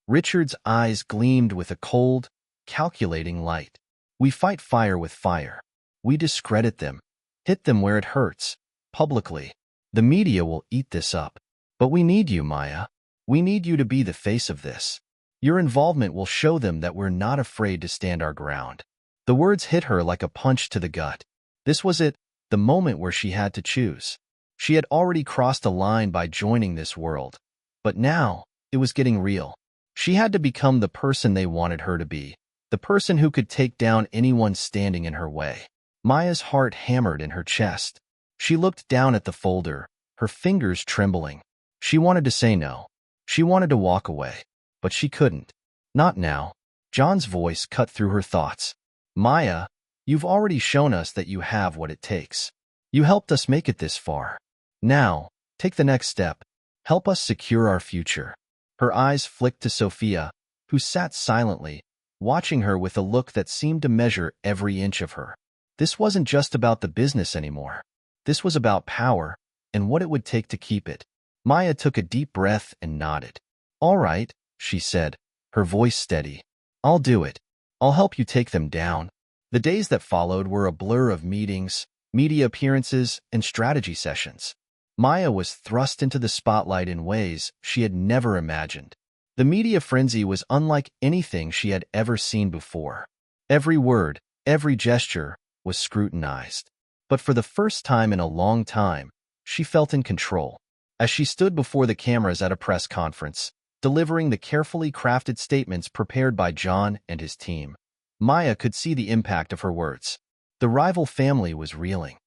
Richard's eyes gleamed with a cold, calculating light. "We fight fire with fire. We discredit them, hit them where it hurts, publicly. The media will eat this up. But we need you, Maya. We need you to be the face of this. Your involvement will show them that we're not afraid to stand our ground." The words hit her like a punch to the gut. This was it, the moment where she had to choose. She had already crossed a line by joining this world, but now it was getting real. She had to become the person they wanted her to be, the person who could take down anyone standing in her way. Maya's heart hammered in her chest. She looked down at the folder, her fingers trembling. She wanted to say no. She wanted to walk away, but she couldn't. Not now. John's voice cut through her thoughts. "Maya, you've already shown us that you have what it takes. You helped us make it this far. Now, take the next step. Help us secure our future." Her eyes flicked to Sophia, who sat silently, watching her with a look that seemed to measure every inch of her. This wasn't just about the business anymore. This was about power and what it would take to keep it. Maya took a deep breath and nodded. "All right," she said, her voice steady. "I'll do it. I'll help you take them down." The days that followed were a blur of meetings, media appearances, and strategy sessions. Maya was thrust into the spotlight in ways she had never imagined. The media frenzy was unlike anything she had ever seen before. Every word, every gesture was scrutinized. But for the first time in a long time, she felt in control. As she stood before the cameras at a press conference, delivering the carefully crafted statements prepared by John and his team, Maya could see the impact of her words. The rival family was reeling.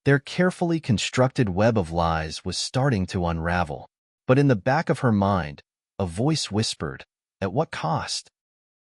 Their carefully constructed web of lies was starting to unravel. But in the back of her mind, a voice whispered, "At what cost?"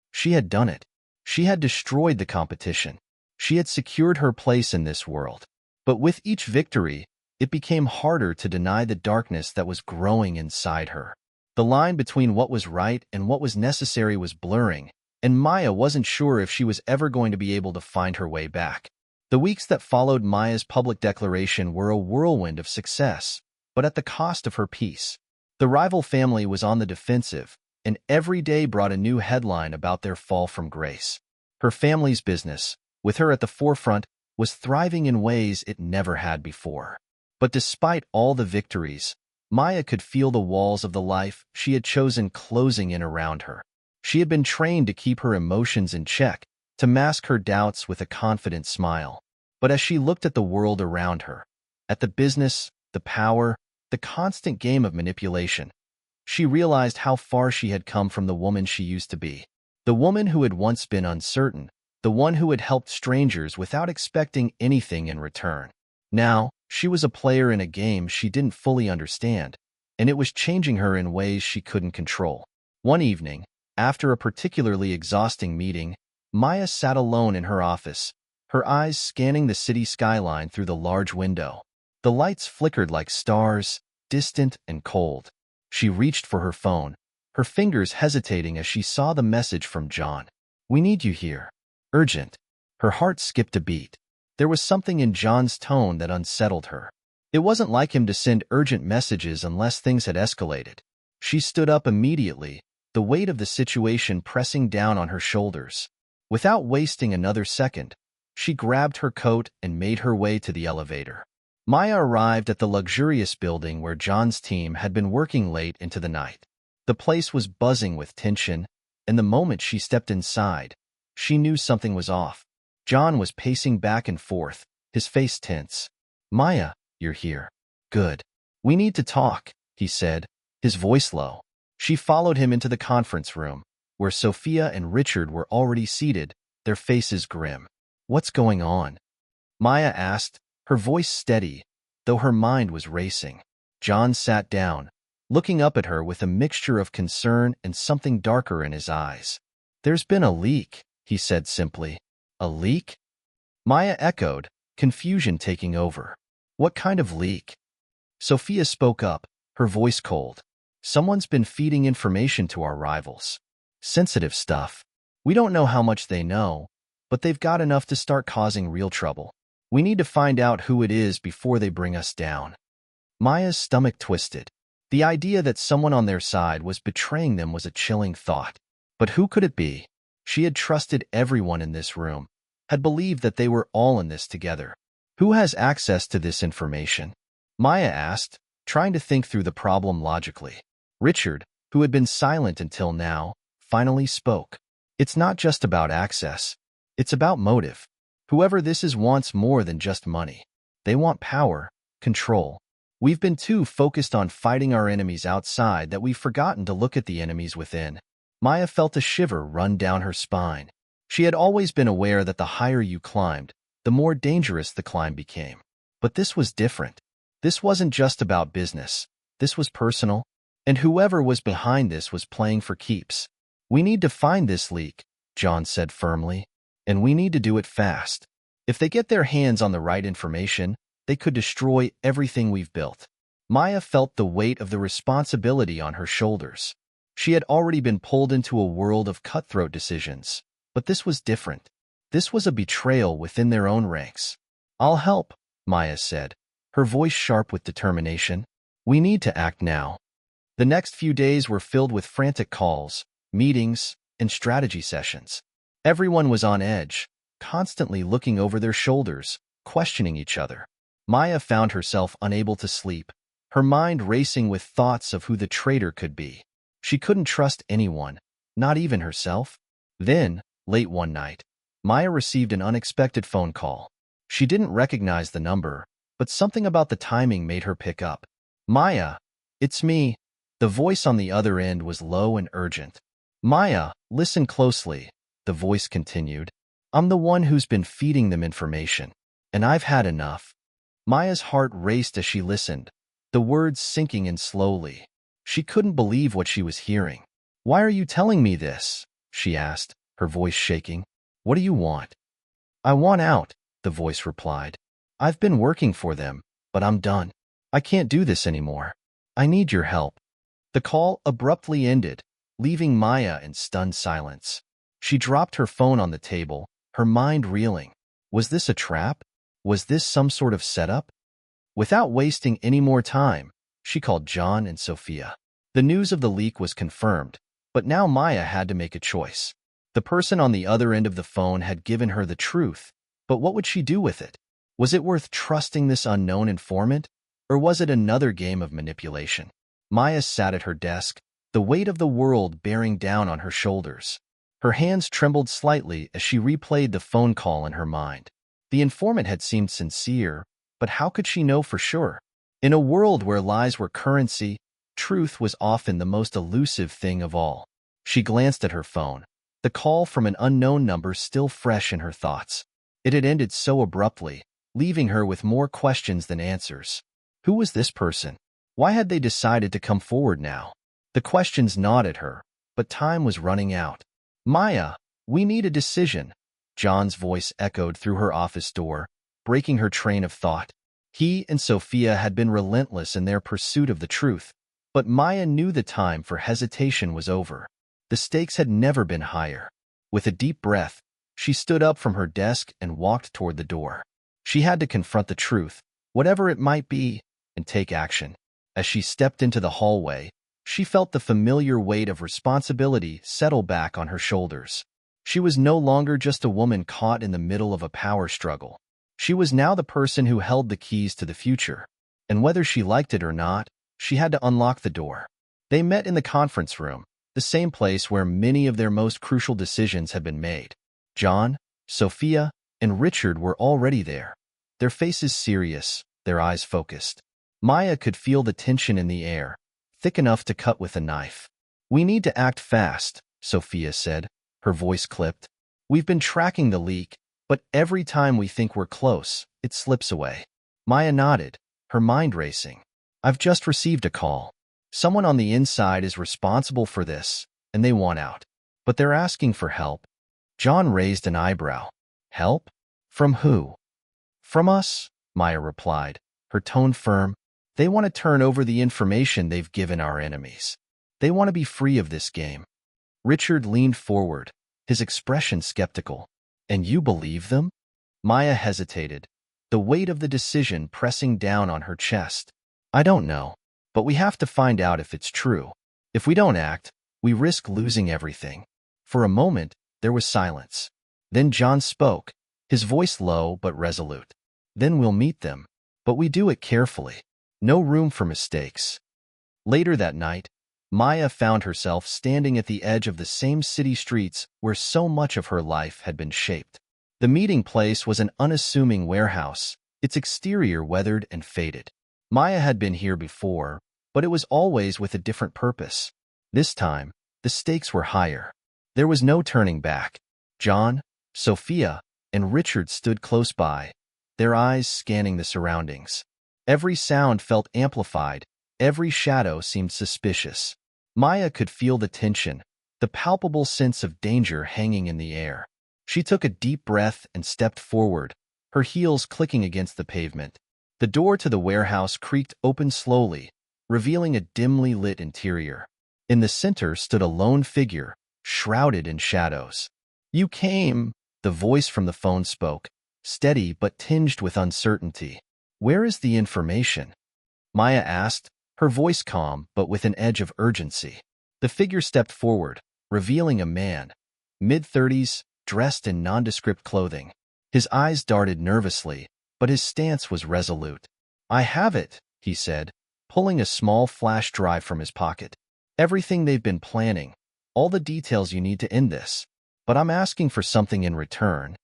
She had done it. She had destroyed the competition. She had secured her place in this world. But with each victory, it became harder to deny the darkness that was growing inside her. The line between what was right and what was necessary was blurring, and Maya wasn't sure if she was ever going to be able to find her way back. The weeks that followed Maya's public declaration were a whirlwind of success, but at the cost of her peace. The rival family was on the defensive, and every day brought a new headline about their fall from grace. Her family's business, with her at the forefront, was thriving in ways it never had before. But despite all the victories, Maya could feel the walls of the life she had chosen closing in around her. She had been trained to keep her emotions in check, to mask her doubts with a confident smile. But as she looked at the world around her, at the business, the power, the constant game of manipulation, she realized how far she had come from the woman she used to be. The woman who had once been uncertain, the one who had helped strangers without expecting anything in return. Now, she was a player in a game she didn't fully understand, and it was changing her in ways she couldn't control. One evening, after a particularly exhausting meeting, Maya sat alone in her office, her eyes scanning the city skyline through the large window. The lights flickered like stars, distant and cold. She reached for her phone, her fingers hesitating as she saw the message from John. "We need you here. Urgent." Her heart skipped a beat. There was something in John's tone that unsettled her. It wasn't like him to send urgent messages unless things had escalated. She stood up immediately, the weight of the situation pressing down on her shoulders. Without wasting another second, she grabbed her coat and made her way to the elevator. Maya arrived at the luxurious building where John's team had been working late into the night. The place was buzzing with tension, and the moment she stepped inside, she knew something was off. John was pacing back and forth, his face tense. "Maya, you're here. Good. We need to talk," he said, his voice low. She followed him into the conference room, where Sophia and Richard were already seated, their faces grim. "What's going on?" Maya asked, her voice steady, though her mind was racing. John sat down, looking up at her with a mixture of concern and something darker in his eyes. "There's been a leak," he said simply. "A leak?" Maya echoed, confusion taking over. "What kind of leak?" Sophia spoke up, her voice cold. "Someone's been feeding information to our rivals. Sensitive stuff. We don't know how much they know, but they've got enough to start causing real trouble. We need to find out who it is before they bring us down." Maya's stomach twisted. The idea that someone on their side was betraying them was a chilling thought. But who could it be? She had trusted everyone in this room, had believed that they were all in this together. Who has access to this information? Maya asked, trying to think through the problem logically. Richard, who had been silent until now, finally spoke. "It's not just about access. It's about motive. Whoever this is wants more than just money. They want power, control. We've been too focused on fighting our enemies outside that we've forgotten to look at the enemies within." Maya felt a shiver run down her spine. She had always been aware that the higher you climbed, the more dangerous the climb became. But this was different. This wasn't just about business. This was personal, and whoever was behind this was playing for keeps. "We need to find this leak," John said firmly, "and we need to do it fast. If they get their hands on the right information, they could destroy everything we've built." Maya felt the weight of the responsibility on her shoulders. She had already been pulled into a world of cutthroat decisions, but this was different. This was a betrayal within their own ranks. "I'll help," Maya said, her voice sharp with determination. "We need to act now." The next few days were filled with frantic calls, meetings, and strategy sessions. Everyone was on edge, constantly looking over their shoulders, questioning each other. Maya found herself unable to sleep, her mind racing with thoughts of who the traitor could be. She couldn't trust anyone, not even herself. Then, late one night, Maya received an unexpected phone call. She didn't recognize the number, but something about the timing made her pick up. "Maya, it's me." The voice on the other end was low and urgent. "Maya, listen closely," the voice continued. "I'm the one who's been feeding them information, and I've had enough." Maya's heart raced as she listened, the words sinking in slowly. She couldn't believe what she was hearing. "Why are you telling me this?" she asked, her voice shaking. "What do you want?" "I want out," the voice replied. "I've been working for them, but I'm done. I can't do this anymore. I need your help." The call abruptly ended, leaving Maya in stunned silence. She dropped her phone on the table, her mind reeling. Was this a trap? Was this some sort of setup? Without wasting any more time, she called John and Sophia. The news of the leak was confirmed, but now Maya had to make a choice. The person on the other end of the phone had given her the truth, but what would she do with it? Was it worth trusting this unknown informant, or was it another game of manipulation? Maya sat at her desk, the weight of the world bearing down on her shoulders. Her hands trembled slightly as she replayed the phone call in her mind. The informant had seemed sincere, but how could she know for sure? In a world where lies were currency, truth was often the most elusive thing of all. She glanced at her phone, the call from an unknown number still fresh in her thoughts. It had ended so abruptly, leaving her with more questions than answers. Who was this person? Why had they decided to come forward now? The questions gnawed at her, but time was running out. Maya, we need a decision. John's voice echoed through her office door, breaking her train of thought. He and Sophia had been relentless in their pursuit of the truth, but Maya knew the time for hesitation was over. The stakes had never been higher. With a deep breath, she stood up from her desk and walked toward the door. She had to confront the truth, whatever it might be, and take action. As she stepped into the hallway, she felt the familiar weight of responsibility settle back on her shoulders. She was no longer just a woman caught in the middle of a power struggle. She was now the person who held the keys to the future. And whether she liked it or not, she had to unlock the door. They met in the conference room, the same place where many of their most crucial decisions had been made. John, Sophia, and Richard were already there, their faces serious, their eyes focused. Maya could feel the tension in the air, thick enough to cut with a knife. We need to act fast, Sophia said, her voice clipped. We've been tracking the leak, but every time we think we're close, it slips away. Maya nodded, her mind racing. I've just received a call. Someone on the inside is responsible for this, and they want out. But they're asking for help. John raised an eyebrow. Help? From who? From us, Maya replied, her tone firm. They want to turn over the information they've given our enemies. They want to be free of this game. Richard leaned forward, his expression skeptical. And you believe them? Maya hesitated, the weight of the decision pressing down on her chest. I don't know, but we have to find out if it's true. If we don't act, we risk losing everything. For a moment, there was silence. Then John spoke, his voice low but resolute. Then we'll meet them, but we do it carefully. No room for mistakes. Later that night, Maya found herself standing at the edge of the same city streets where so much of her life had been shaped. The meeting place was an unassuming warehouse, its exterior weathered and faded. Maya had been here before, but it was always with a different purpose. This time, the stakes were higher. There was no turning back. John, Sophia, and Richard stood close by, their eyes scanning the surroundings. Every sound felt amplified, every shadow seemed suspicious. Maya could feel the tension, the palpable sense of danger hanging in the air. She took a deep breath and stepped forward, her heels clicking against the pavement. The door to the warehouse creaked open slowly, revealing a dimly lit interior. In the center stood a lone figure, shrouded in shadows. You came, the voice from the phone spoke, steady but tinged with uncertainty. Where is the information? Maya asked, her voice calm but with an edge of urgency. The figure stepped forward, revealing a man, mid-30s, dressed in nondescript clothing. His eyes darted nervously, but his stance was resolute. I have it, he said, pulling a small flash drive from his pocket. Everything they've been planning, all the details you need to end this. But I'm asking for something in return.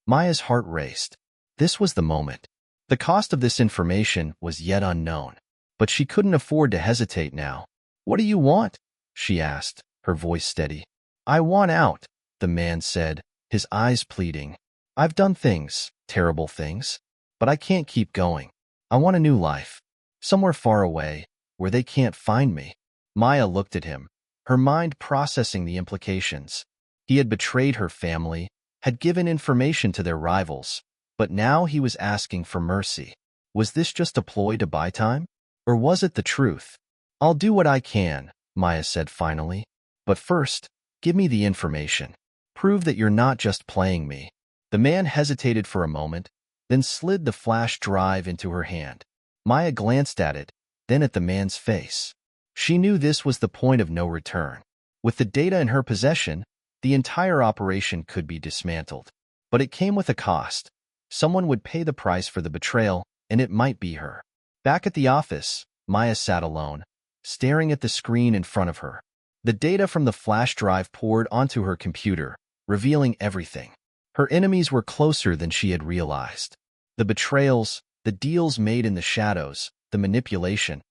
Maya's heart raced. This was the moment. The cost of this information was yet unknown, but she couldn't afford to hesitate now. What do you want? She asked, her voice steady. I want out, the man said, his eyes pleading. I've done things, terrible things, but I can't keep going. I want a new life, somewhere far away, where they can't find me. Maya looked at him, her mind processing the implications. He had betrayed her family, had given information to their rivals, but now he was asking for mercy. Was this just a ploy to buy time? Or was it the truth? I'll do what I can, Maya said finally. But first, give me the information. Prove that you're not just playing me. The man hesitated for a moment, then slid the flash drive into her hand. Maya glanced at it, then at the man's face. She knew this was the point of no return. With the data in her possession, the entire operation could be dismantled. But it came with a cost. Someone would pay the price for the betrayal, and it might be her. Back at the office, Maya sat alone, staring at the screen in front of her. The data from the flash drive poured onto her computer, revealing everything. Her enemies were closer than she had realized. The betrayals, the deals made in the shadows, the manipulation.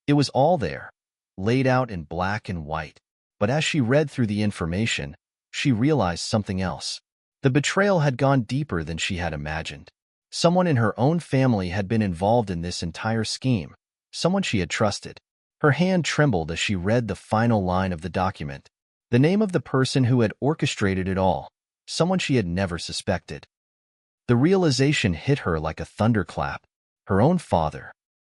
It was all there, laid out in black and white. But as she read through the information, she realized something else. The betrayal had gone deeper than she had imagined. Someone in her own family had been involved in this entire scheme, someone she had trusted. Her hand trembled as she read the final line of the document. The name of the person who had orchestrated it all, someone she had never suspected. The realization hit her like a thunderclap. Her own father,